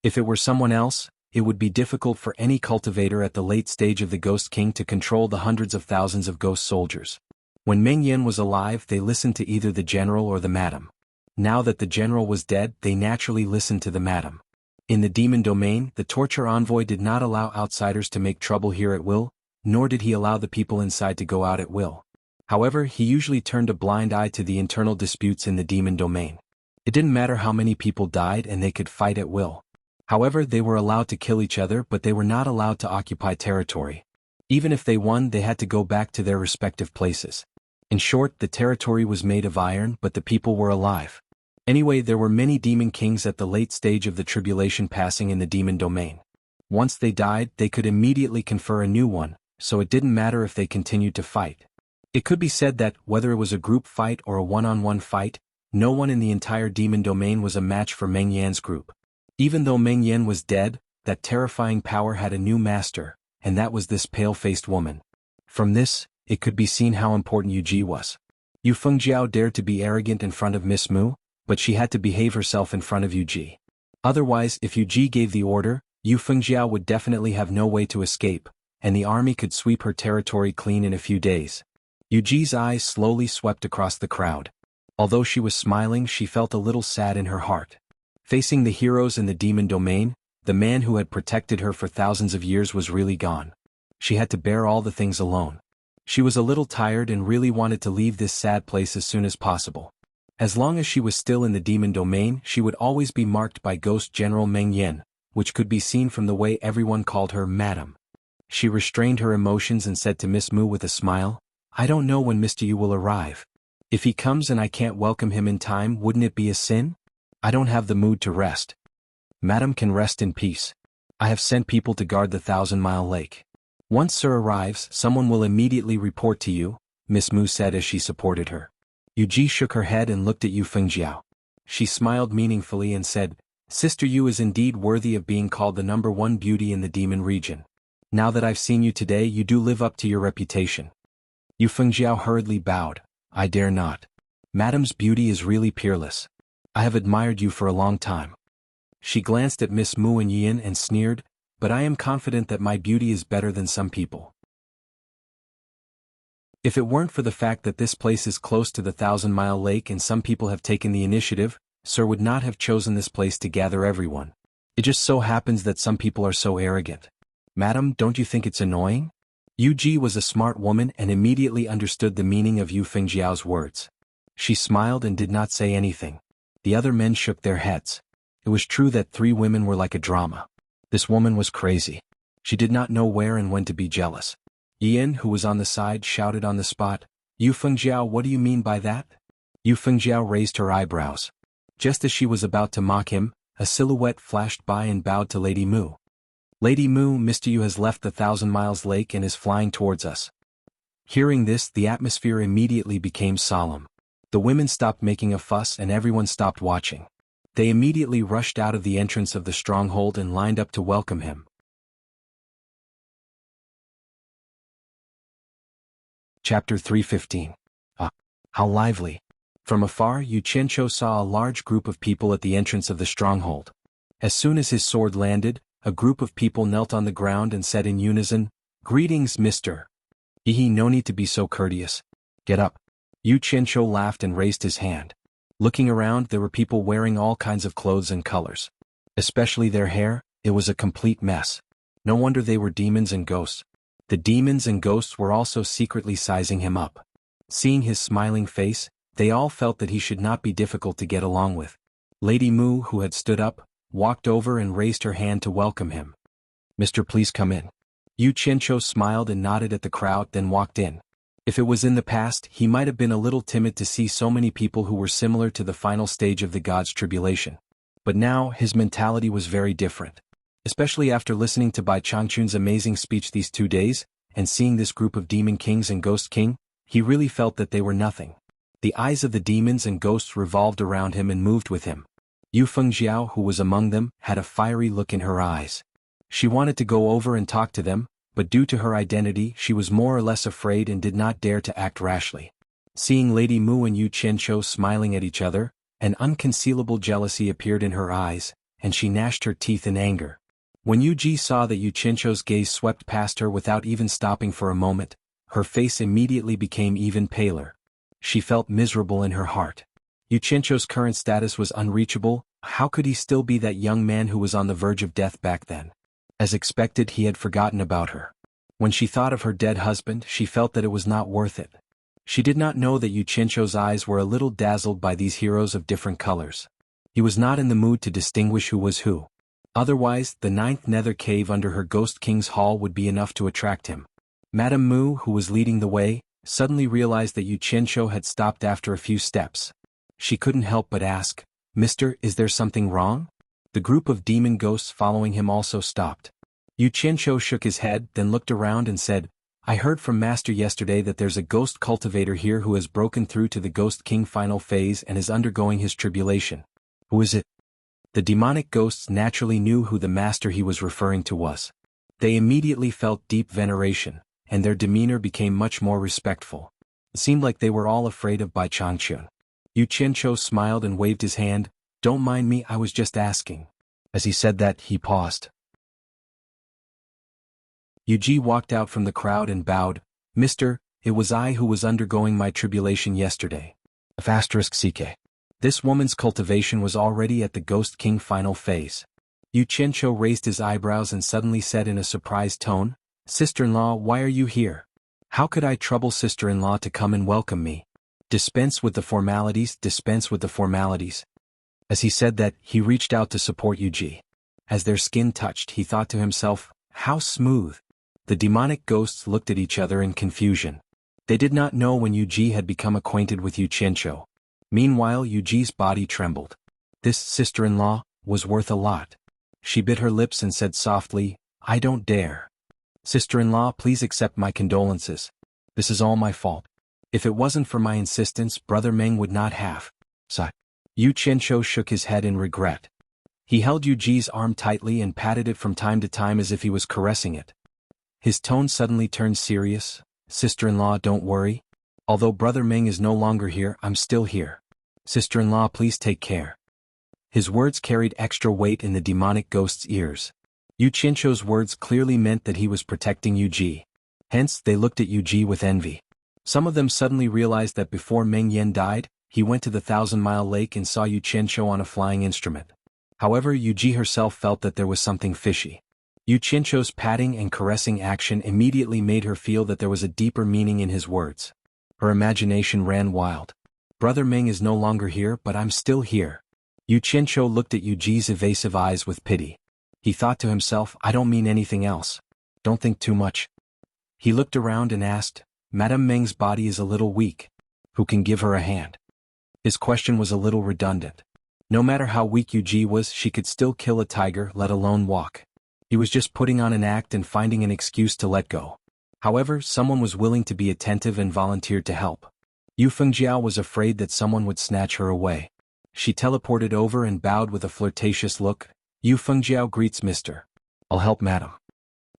If it were someone else, it would be difficult for any cultivator at the late stage of the Ghost King to control the hundreds of thousands of ghost soldiers. When Meng Yan was alive, they listened to either the general or the madam. Now that the general was dead, they naturally listened to the madam. In the demon domain, the torture envoy did not allow outsiders to make trouble here at will, nor did he allow the people inside to go out at will. However, he usually turned a blind eye to the internal disputes in the demon domain. It didn't matter how many people died and they could fight at will. However, they were allowed to kill each other, but they were not allowed to occupy territory. Even if they won, they had to go back to their respective places. In short, the territory was made of iron, but the people were alive. Anyway, there were many demon kings at the late stage of the tribulation passing in the demon domain. Once they died, they could immediately confer a new one, so it didn't matter if they continued to fight. It could be said that, whether it was a group fight or a one-on-one fight, no one in the entire demon domain was a match for Meng Yan's group. Even though Meng Yan was dead, that terrifying power had a new master, and that was this pale-faced woman. From this, it could be seen how important Yu Ji was. Yu Fengjiao dared to be arrogant in front of Miss Mu, but she had to behave herself in front of Yu Ji. Otherwise, if Yu Ji gave the order, Yu Fengjiao would definitely have no way to escape, and the army could sweep her territory clean in a few days. Yu Ji's eyes slowly swept across the crowd. Although she was smiling, she felt a little sad in her heart. Facing the heroes in the demon domain, the man who had protected her for thousands of years was really gone. She had to bear all the things alone. She was a little tired and really wanted to leave this sad place as soon as possible. As long as she was still in the demon domain, she would always be marked by Ghost General Meng Yan, which could be seen from the way everyone called her Madam. She restrained her emotions and said to Miss Mu with a smile, "I don't know when Mr. Yu will arrive. If he comes and I can't welcome him in time, wouldn't it be a sin? I don't have the mood to rest. Madam can rest in peace. I have sent people to guard the 1,000-mile lake. Once Sir arrives, someone will immediately report to you," Miss Mu said as she supported her. Yu Ji shook her head and looked at Yu Fengjiao. She smiled meaningfully and said, "Sister Yu is indeed worthy of being called the #1 beauty in the demon region. Now that I've seen you today, you do live up to your reputation." Yu Fengjiao hurriedly bowed. "I dare not. Madam's beauty is really peerless. I have admired you for a long time." She glanced at Miss Mu and Yin and sneered, "But I am confident that my beauty is better than some people. If it weren't for the fact that this place is close to the 1,000-mile lake and some people have taken the initiative, Sir would not have chosen this place to gather everyone. It just so happens that some people are so arrogant. Madam, don't you think it's annoying?" Yu Ji was a smart woman and immediately understood the meaning of Yu Fengjiao's words. She smiled and did not say anything. The other men shook their heads. It was true that 3 women were like a drama. This woman was crazy. She did not know where and when to be jealous. Yin, who was on the side, shouted on the spot, "Yu Fengjiao, what do you mean by that?" Yu Fengjiao raised her eyebrows. Just as she was about to mock him, a silhouette flashed by and bowed to Lady Mu. "Lady Mu, Mr. Yu has left the 1,000-miles lake and is flying towards us." Hearing this, the atmosphere immediately became solemn. The women stopped making a fuss and everyone stopped watching. They immediately rushed out of the entrance of the stronghold and lined up to welcome him. Chapter 315. How lively. From afar, Yu Qianqiu saw a large group of people at the entrance of the stronghold. As soon as his sword landed, a group of people knelt on the ground and said in unison, "Greetings, Mr. Yi, no need to be so courteous. Get up." Yu Qianqiu laughed and raised his hand. Looking around, there were people wearing all kinds of clothes and colors. Especially their hair, it was a complete mess. No wonder they were demons and ghosts. The demons and ghosts were also secretly sizing him up. Seeing his smiling face, they all felt that he should not be difficult to get along with. Lady Mu, who had stood up, walked over and raised her hand to welcome him. "Mr. Please come in." Yu Qianqiu smiled and nodded at the crowd, then walked in. If it was in the past, he might have been a little timid to see so many people who were similar to the final stage of the God's tribulation. But now, his mentality was very different. Especially after listening to Bai Changchun's amazing speech these 2 days, and seeing this group of demon kings and ghost king, he really felt that they were nothing. The eyes of the demons and ghosts revolved around him and moved with him. Yu Fengjiao, who was among them, had a fiery look in her eyes. She wanted to go over and talk to them, but due to her identity, she was more or less afraid and did not dare to act rashly. Seeing Lady Mu and Yu Qianqiu smiling at each other, an unconcealable jealousy appeared in her eyes, and she gnashed her teeth in anger. When Yu Ji saw that Yu Qianqiu's gaze swept past her without even stopping for a moment, her face immediately became even paler. She felt miserable in her heart. Yu Qianqiu's current status was unreachable. How could he still be that young man who was on the verge of death back then? As expected, he had forgotten about her. When she thought of her dead husband, she felt that it was not worth it. She did not know that Yu Qianqiu's eyes were a little dazzled by these heroes of different colors. He was not in the mood to distinguish who was who. Otherwise, the 9th nether cave under her Ghost King's hall would be enough to attract him. Madame Mu, who was leading the way, suddenly realized that Yu Qianqiu had stopped after a few steps. She couldn't help but ask, "Mister, is there something wrong?" The group of demon ghosts following him also stopped. Yu Qianzhou shook his head, then looked around and said, I heard from Master yesterday that there's a ghost cultivator here who has broken through to the Ghost King final phase and is undergoing his tribulation. Who is it? The demonic ghosts naturally knew who the master he was referring to was. They immediately felt deep veneration, and their demeanor became much more respectful. It seemed like they were all afraid of Bai Changchun. Yu Qianzhou smiled and waved his hand. Don't mind me, I was just asking. As he said that, he paused. Yu Ji walked out from the crowd and bowed. Mister, it was I who was undergoing my tribulation yesterday. *CK. This woman's cultivation was already at the Ghost King final phase. Yu Qianzhou raised his eyebrows and suddenly said in a surprised tone, Sister-in-law, why are you here? How could I trouble sister-in-law to come and welcome me? Dispense with the formalities, dispense with the formalities. As he said that, he reached out to support Yu Ji. As their skin touched, he thought to himself, how smooth. The demonic ghosts looked at each other in confusion. They did not know when Yu Ji had become acquainted with Yu Qianzhou. Meanwhile, Yu Ji's body trembled. This sister-in-law was worth a lot. She bit her lips and said softly, I don't dare. Sister-in-law, please accept my condolences. This is all my fault. If it wasn't for my insistence, Brother Meng would not have. Sigh. Yu Qianzhou shook his head in regret. He held Yu Ji's arm tightly and patted it from time to time as if he was caressing it. His tone suddenly turned serious. Sister-in-law, don't worry. Although Brother Meng is no longer here, I'm still here. Sister-in-law, please take care. His words carried extra weight in the demonic ghost's ears. Yu Qianzhou's words clearly meant that he was protecting Yu Ji. Hence, they looked at Yu Ji with envy. Some of them suddenly realized that before Meng Yan died, he went to the 1,000-mile lake and saw Yu Qianzhou on a flying instrument. However, Yu Ji herself felt that there was something fishy. Yu Qianzhou's patting and caressing action immediately made her feel that there was a deeper meaning in his words. Her imagination ran wild. Brother Meng is no longer here, but I'm still here. Yu Qianzhou looked at Yu Ji's evasive eyes with pity. He thought to himself, I don't mean anything else. Don't think too much. He looked around and asked, Madame Meng's body is a little weak. Who can give her a hand? His question was a little redundant. No matter how weak Yu Ji was, she could still kill a tiger, let alone walk. He was just putting on an act and finding an excuse to let go. However, someone was willing to be attentive and volunteered to help. Yu Fengjiao was afraid that someone would snatch her away. She teleported over and bowed with a flirtatious look. Yu Fengjiao greets Mr. I'll help madam.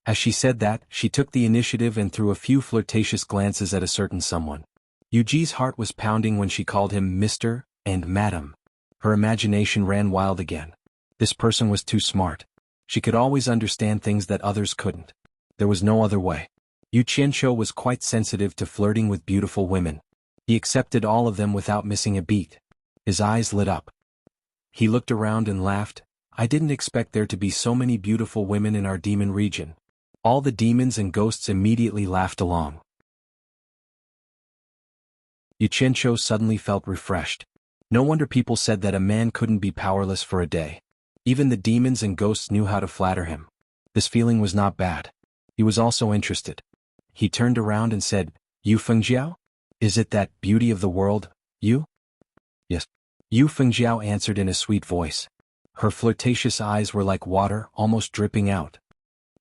As she said that, she took the initiative and threw a few flirtatious glances at a certain someone. Yu Ji's heart was pounding when she called him Mr. and Madam. Her imagination ran wild again. This person was too smart. She could always understand things that others couldn't. There was no other way. Yu Qianzhou was quite sensitive to flirting with beautiful women. He accepted all of them without missing a beat. His eyes lit up. He looked around and laughed. I didn't expect there to be so many beautiful women in our demon region. All the demons and ghosts immediately laughed along. Yu Qianzhou suddenly felt refreshed. No wonder people said that a man couldn't be powerless for a day. Even the demons and ghosts knew how to flatter him. This feeling was not bad. He was also interested. He turned around and said, Yu Fengjiao? Is it that beauty of the world, you? Yes. Yu Fengjiao answered in a sweet voice. Her flirtatious eyes were like water, almost dripping out.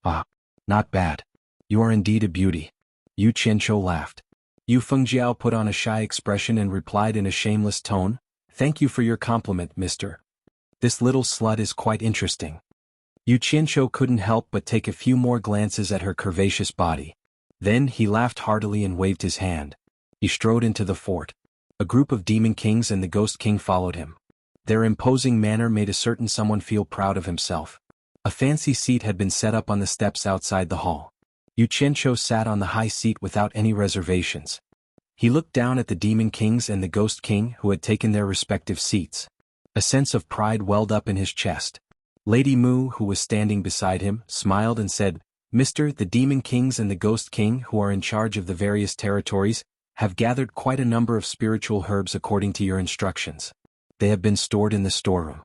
Ah, not bad. You are indeed a beauty. Yu Qianzhou laughed. Yu Fengjiao put on a shy expression and replied in a shameless tone, Thank you for your compliment, mister. This little slut is quite interesting. Yu Qianzhou couldn't help but take a few more glances at her curvaceous body. Then he laughed heartily and waved his hand. He strode into the fort. A group of demon kings and the ghost king followed him. Their imposing manner made a certain someone feel proud of himself. A fancy seat had been set up on the steps outside the hall. Yu Qianzhou sat on the high seat without any reservations. He looked down at the demon kings and the ghost king who had taken their respective seats. A sense of pride welled up in his chest. Lady Mu, who was standing beside him, smiled and said, Mister, the demon kings and the ghost king who are in charge of the various territories have gathered quite a number of spiritual herbs according to your instructions. They have been stored in the storeroom.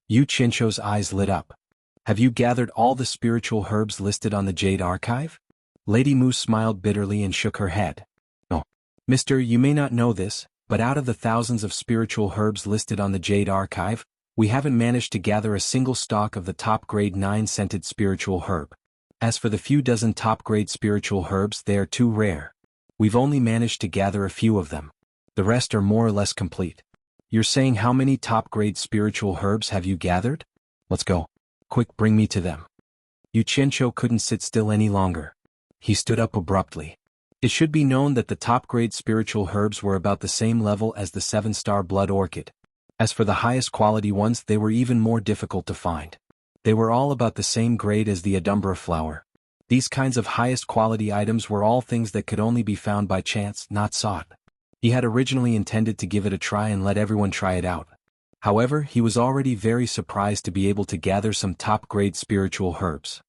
Yu Qianzhou's eyes lit up. Have you gathered all the spiritual herbs listed on the Jade Archive? Lady Mu smiled bitterly and shook her head. No. Mister, you may not know this, but out of the thousands of spiritual herbs listed on the Jade Archive, We haven't managed to gather a single stalk of the top grade 9 scented spiritual herb. As for the few dozen top grade spiritual herbs, they are too rare. We've only managed to gather a few of them. The rest are more or less complete. You're saying how many top grade spiritual herbs have you gathered? Let's go. Quick, bring me to them. Xianxia couldn't sit still any longer. He stood up abruptly. It should be known that the top grade spiritual herbs were about the same level as the 7-star blood orchid. As for the highest quality ones, they were even more difficult to find. They were all about the same grade as the adumbra flower. These kinds of highest quality items were all things that could only be found by chance, not sought. He had originally intended to give it a try and let everyone try it out. However, he was already very surprised to be able to gather some top-grade spiritual herbs.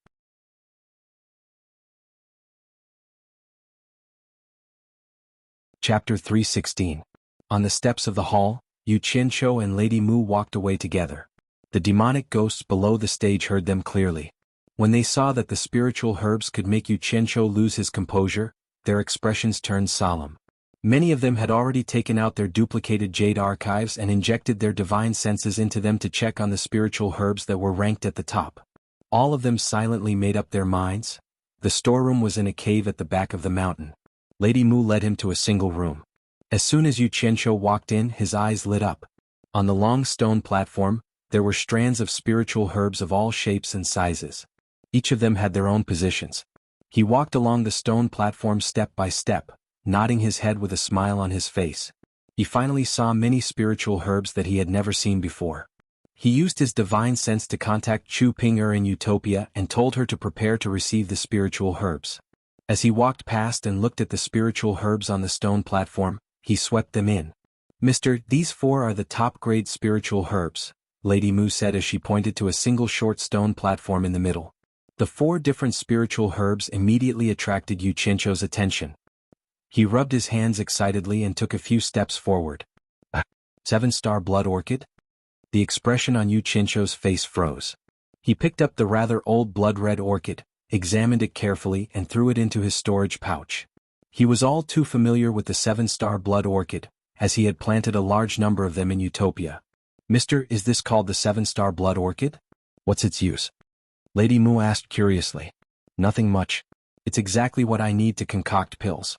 Chapter 316. On the steps of the hall, Xianxia and Lady Mu walked away together. The demonic ghosts below the stage heard them clearly. When they saw that the spiritual herbs could make Xianxia lose his composure, their expressions turned solemn. Many of them had already taken out their duplicated jade archives and injected their divine senses into them to check on the spiritual herbs that were ranked at the top. All of them silently made up their minds. The storeroom was in a cave at the back of the mountain. Lady Mu led him to a single room. As soon as Xianxia walked in, his eyes lit up. On the long stone platform, there were strands of spiritual herbs of all shapes and sizes. Each of them had their own positions. He walked along the stone platform step by step, nodding his head with a smile on his face. He finally saw many spiritual herbs that he had never seen before. He used his divine sense to contact Chu Ping-er in Utopia and told her to prepare to receive the spiritual herbs. As he walked past and looked at the spiritual herbs on the stone platform, he swept them in. "Mister, these 4 are the top-grade spiritual herbs," Lady Mu said as she pointed to a single short stone platform in the middle. The 4 different spiritual herbs immediately attracted Xianxia's attention. He rubbed his hands excitedly and took a few steps forward. "A 7-star blood orchid?" The expression on Xianxia's face froze. He picked up the rather old blood-red orchid, examined it carefully and threw it into his storage pouch. He was all too familiar with the 7-star blood orchid, as he had planted a large number of them in Utopia. "Mister, is this called the 7-star blood orchid? What's its use?" Lady Mu asked curiously. "Nothing much. It's exactly what I need to concoct pills."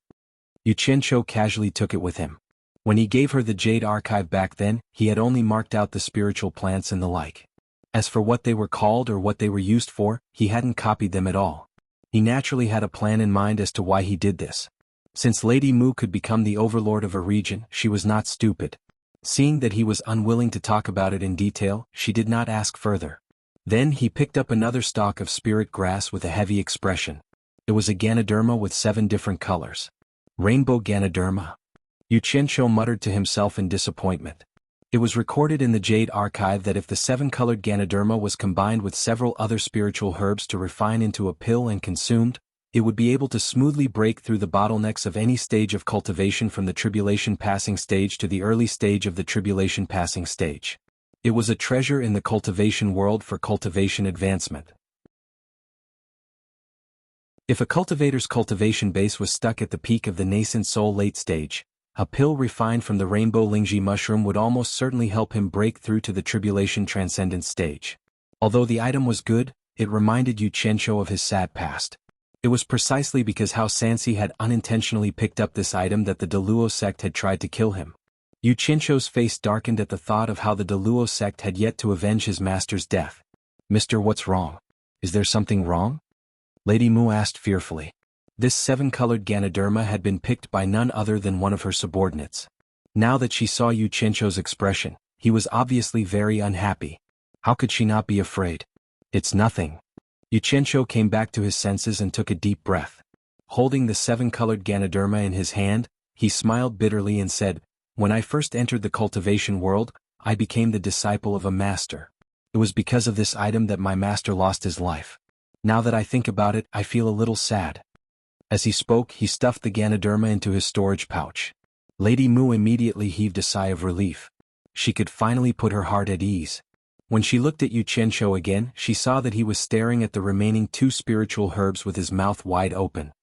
Xianxia casually took it with him. When he gave her the jade archive back then, he had only marked out the spiritual plants and the like. As for what they were called or what they were used for, he hadn't copied them at all. He naturally had a plan in mind as to why he did this. Since Lady Mu could become the overlord of a region, she was not stupid. Seeing that he was unwilling to talk about it in detail, she did not ask further. Then he picked up another stalk of spirit grass with a heavy expression. It was a ganoderma with 7 different colors. Rainbow ganoderma. Xianxia muttered to himself in disappointment. It was recorded in the Jade Archive that if the 7-colored ganoderma was combined with several other spiritual herbs to refine into a pill and consumed, it would be able to smoothly break through the bottlenecks of any stage of cultivation from the tribulation passing stage to the early stage of the tribulation passing stage. It was a treasure in the cultivation world for cultivation advancement. If a cultivator's cultivation base was stuck at the peak of the nascent soul late stage, a pill refined from the rainbow lingji mushroom would almost certainly help him break through to the tribulation transcendent stage. Although the item was good, it reminded Xianxia of his sad past. It was precisely because Hao Sansi had unintentionally picked up this item that the Deluo sect had tried to kill him. Xianxia's face darkened at the thought of how the Deluo sect had yet to avenge his master's death. "Mister, what's wrong? Is there something wrong?" Lady Mu asked fearfully. This 7-colored ganoderma had been picked by none other than one of her subordinates. Now that she saw Xianxia's expression, he was obviously very unhappy. How could she not be afraid? "It's nothing." Xianxia came back to his senses and took a deep breath. Holding the 7-colored ganoderma in his hand, he smiled bitterly and said, "When I first entered the cultivation world, I became the disciple of a master. It was because of this item that my master lost his life. Now that I think about it, I feel a little sad." As he spoke, he stuffed the ganoderma into his storage pouch. Lady Mu immediately heaved a sigh of relief. She could finally put her heart at ease. When she looked at Xianxia again, she saw that he was staring at the remaining 2 spiritual herbs with his mouth wide open.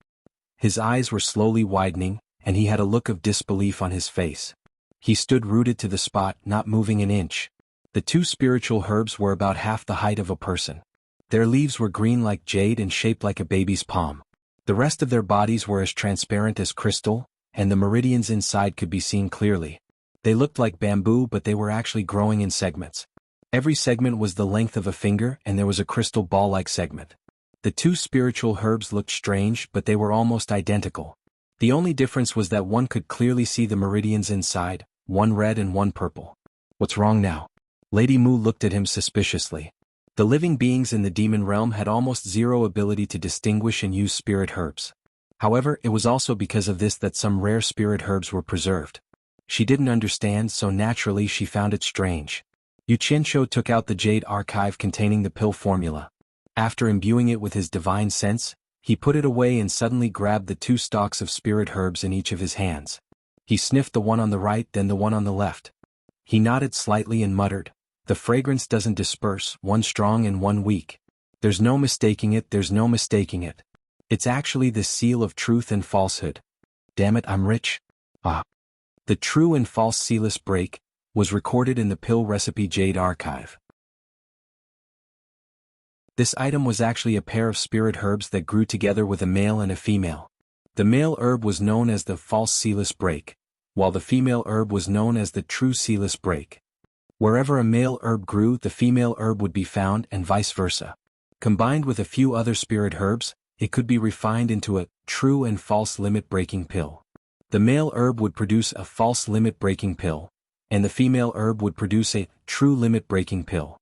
His eyes were slowly widening, and he had a look of disbelief on his face. He stood rooted to the spot, not moving an inch. The two spiritual herbs were about half the height of a person. Their leaves were green like jade and shaped like a baby's palm. The rest of their bodies were as transparent as crystal, and the meridians inside could be seen clearly. They looked like bamboo, but they were actually growing in segments. Every segment was the length of a finger, and there was a crystal ball-like segment. The two spiritual herbs looked strange, but they were almost identical. The only difference was that one could clearly see the meridians inside, one red and one purple. What's wrong now? Lady Mu looked at him suspiciously. The living beings in the demon realm had almost zero ability to distinguish and use spirit herbs. However, it was also because of this that some rare spirit herbs were preserved. She didn't understand, so naturally she found it strange. Xianxia took out the jade archive containing the pill formula. After imbuing it with his divine sense, he put it away and suddenly grabbed the two stalks of spirit herbs in each of his hands. He sniffed the one on the right, then the one on the left. He nodded slightly and muttered, "The fragrance doesn't disperse, one strong and one weak. There's no mistaking it, there's no mistaking it. It's actually the seal of truth and falsehood. Damn it, I'm rich." Ah. The true and false sealess break was recorded in the pill recipe jade archive. This item was actually a pair of spirit herbs that grew together with a male and a female. The male herb was known as the false sealess break, while the female herb was known as the true sealess break. Wherever a male herb grew, the female herb would be found, and vice versa. Combined with a few other spirit herbs, it could be refined into a true and false limit-breaking pill. The male herb would produce a false limit-breaking pill, and the female herb would produce a true limit-breaking pill.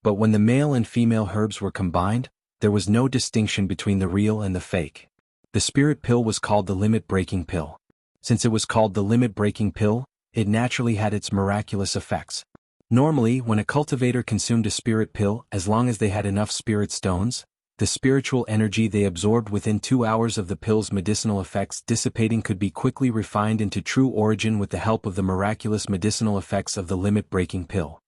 But when the male and female herbs were combined, there was no distinction between the real and the fake. The spirit pill was called the limit-breaking pill. Since it was called the limit-breaking pill, it naturally had its miraculous effects. Normally, when a cultivator consumed a spirit pill, as long as they had enough spirit stones, the spiritual energy they absorbed within 2 hours of the pill's medicinal effects dissipating could be quickly refined into true origin with the help of the miraculous medicinal effects of the limit-breaking pill.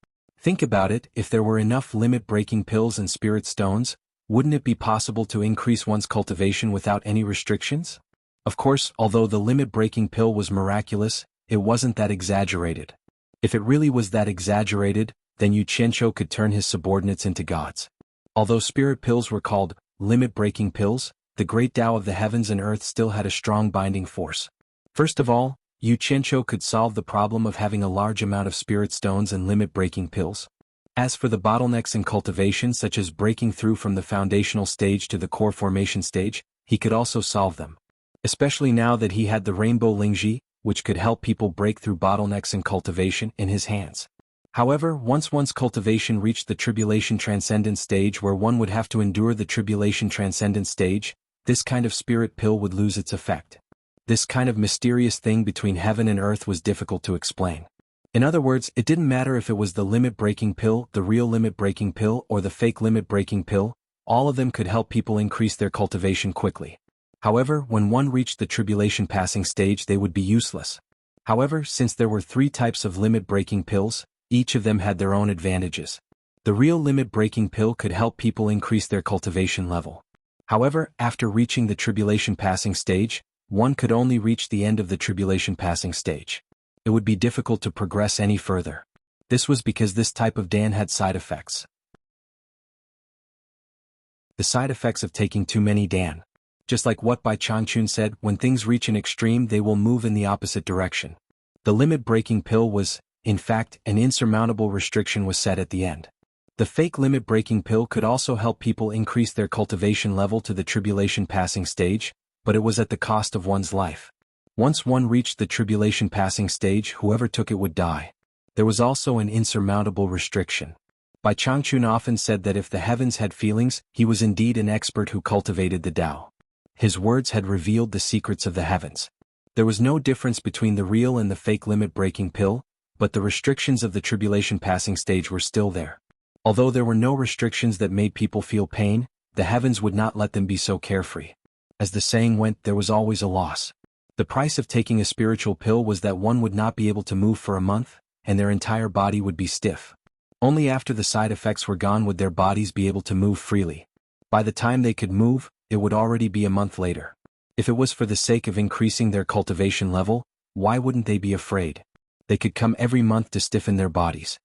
Think about it, if there were enough limit-breaking pills and spirit stones, wouldn't it be possible to increase one's cultivation without any restrictions? Of course, although the limit-breaking pill was miraculous, it wasn't that exaggerated. If it really was that exaggerated, then Xianxia could turn his subordinates into gods. Although spirit pills were called limit-breaking pills, the great Tao of the heavens and earth still had a strong binding force. First of all, Xianxia could solve the problem of having a large amount of spirit stones and limit-breaking pills. As for the bottlenecks in cultivation, such as breaking through from the foundational stage to the core formation stage, he could also solve them. Especially now that he had the rainbow lingji, which could help people break through bottlenecks in cultivation, in his hands. However, once one's cultivation reached the tribulation transcendent stage where one would have to endure the tribulation transcendent stage, this kind of spirit pill would lose its effect. This kind of mysterious thing between heaven and earth was difficult to explain. In other words, it didn't matter if it was the limit-breaking pill, the real limit-breaking pill, or the fake limit-breaking pill, all of them could help people increase their cultivation quickly. However, when one reached the tribulation passing stage, they would be useless. However, since there were 3 types of limit-breaking pills, each of them had their own advantages. The real limit-breaking pill could help people increase their cultivation level. However, after reaching the tribulation passing stage, one could only reach the end of the tribulation passing stage. It would be difficult to progress any further. This was because this type of Dan had side effects. The side effects of taking too many Dan. Just like what Bai Changchun said, when things reach an extreme they will move in the opposite direction. The limit-breaking pill was, in fact, an insurmountable restriction was set at the end. The fake limit-breaking pill could also help people increase their cultivation level to the tribulation passing stage, but it was at the cost of one's life. Once one reached the tribulation passing stage, whoever took it would die. There was also an insurmountable restriction. Bai Changchun often said that if the heavens had feelings, he was indeed an expert who cultivated the Tao. His words had revealed the secrets of the heavens. There was no difference between the real and the fake limit-breaking pill, but the restrictions of the tribulation passing stage were still there. Although there were no restrictions that made people feel pain, the heavens would not let them be so carefree. As the saying went, there was always a loss. The price of taking a spiritual pill was that one would not be able to move for a month, and their entire body would be stiff. Only after the side effects were gone would their bodies be able to move freely. By the time they could move, it would already be a month later. If it was for the sake of increasing their cultivation level, why wouldn't they be afraid? They could come every month to stiffen their bodies.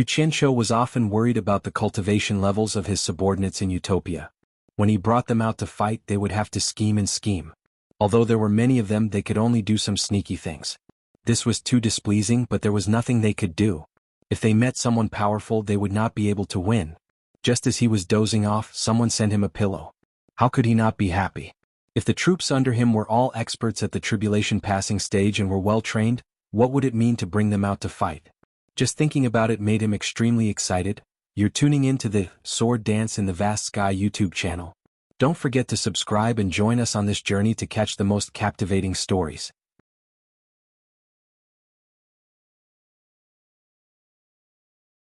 Xianxia was often worried about the cultivation levels of his subordinates in Utopia. When he brought them out to fight, they would have to scheme and scheme. Although there were many of them, they could only do some sneaky things. This was too displeasing, but there was nothing they could do. If they met someone powerful, they would not be able to win. Just as he was dozing off, someone sent him a pillow. How could he not be happy? If the troops under him were all experts at the tribulation passing stage and were well trained, what would it mean to bring them out to fight? Just thinking about it made him extremely excited. You're tuning in to the Sword Dance in the Vast Sky YouTube channel. Don't forget to subscribe and join us on this journey to catch the most captivating stories.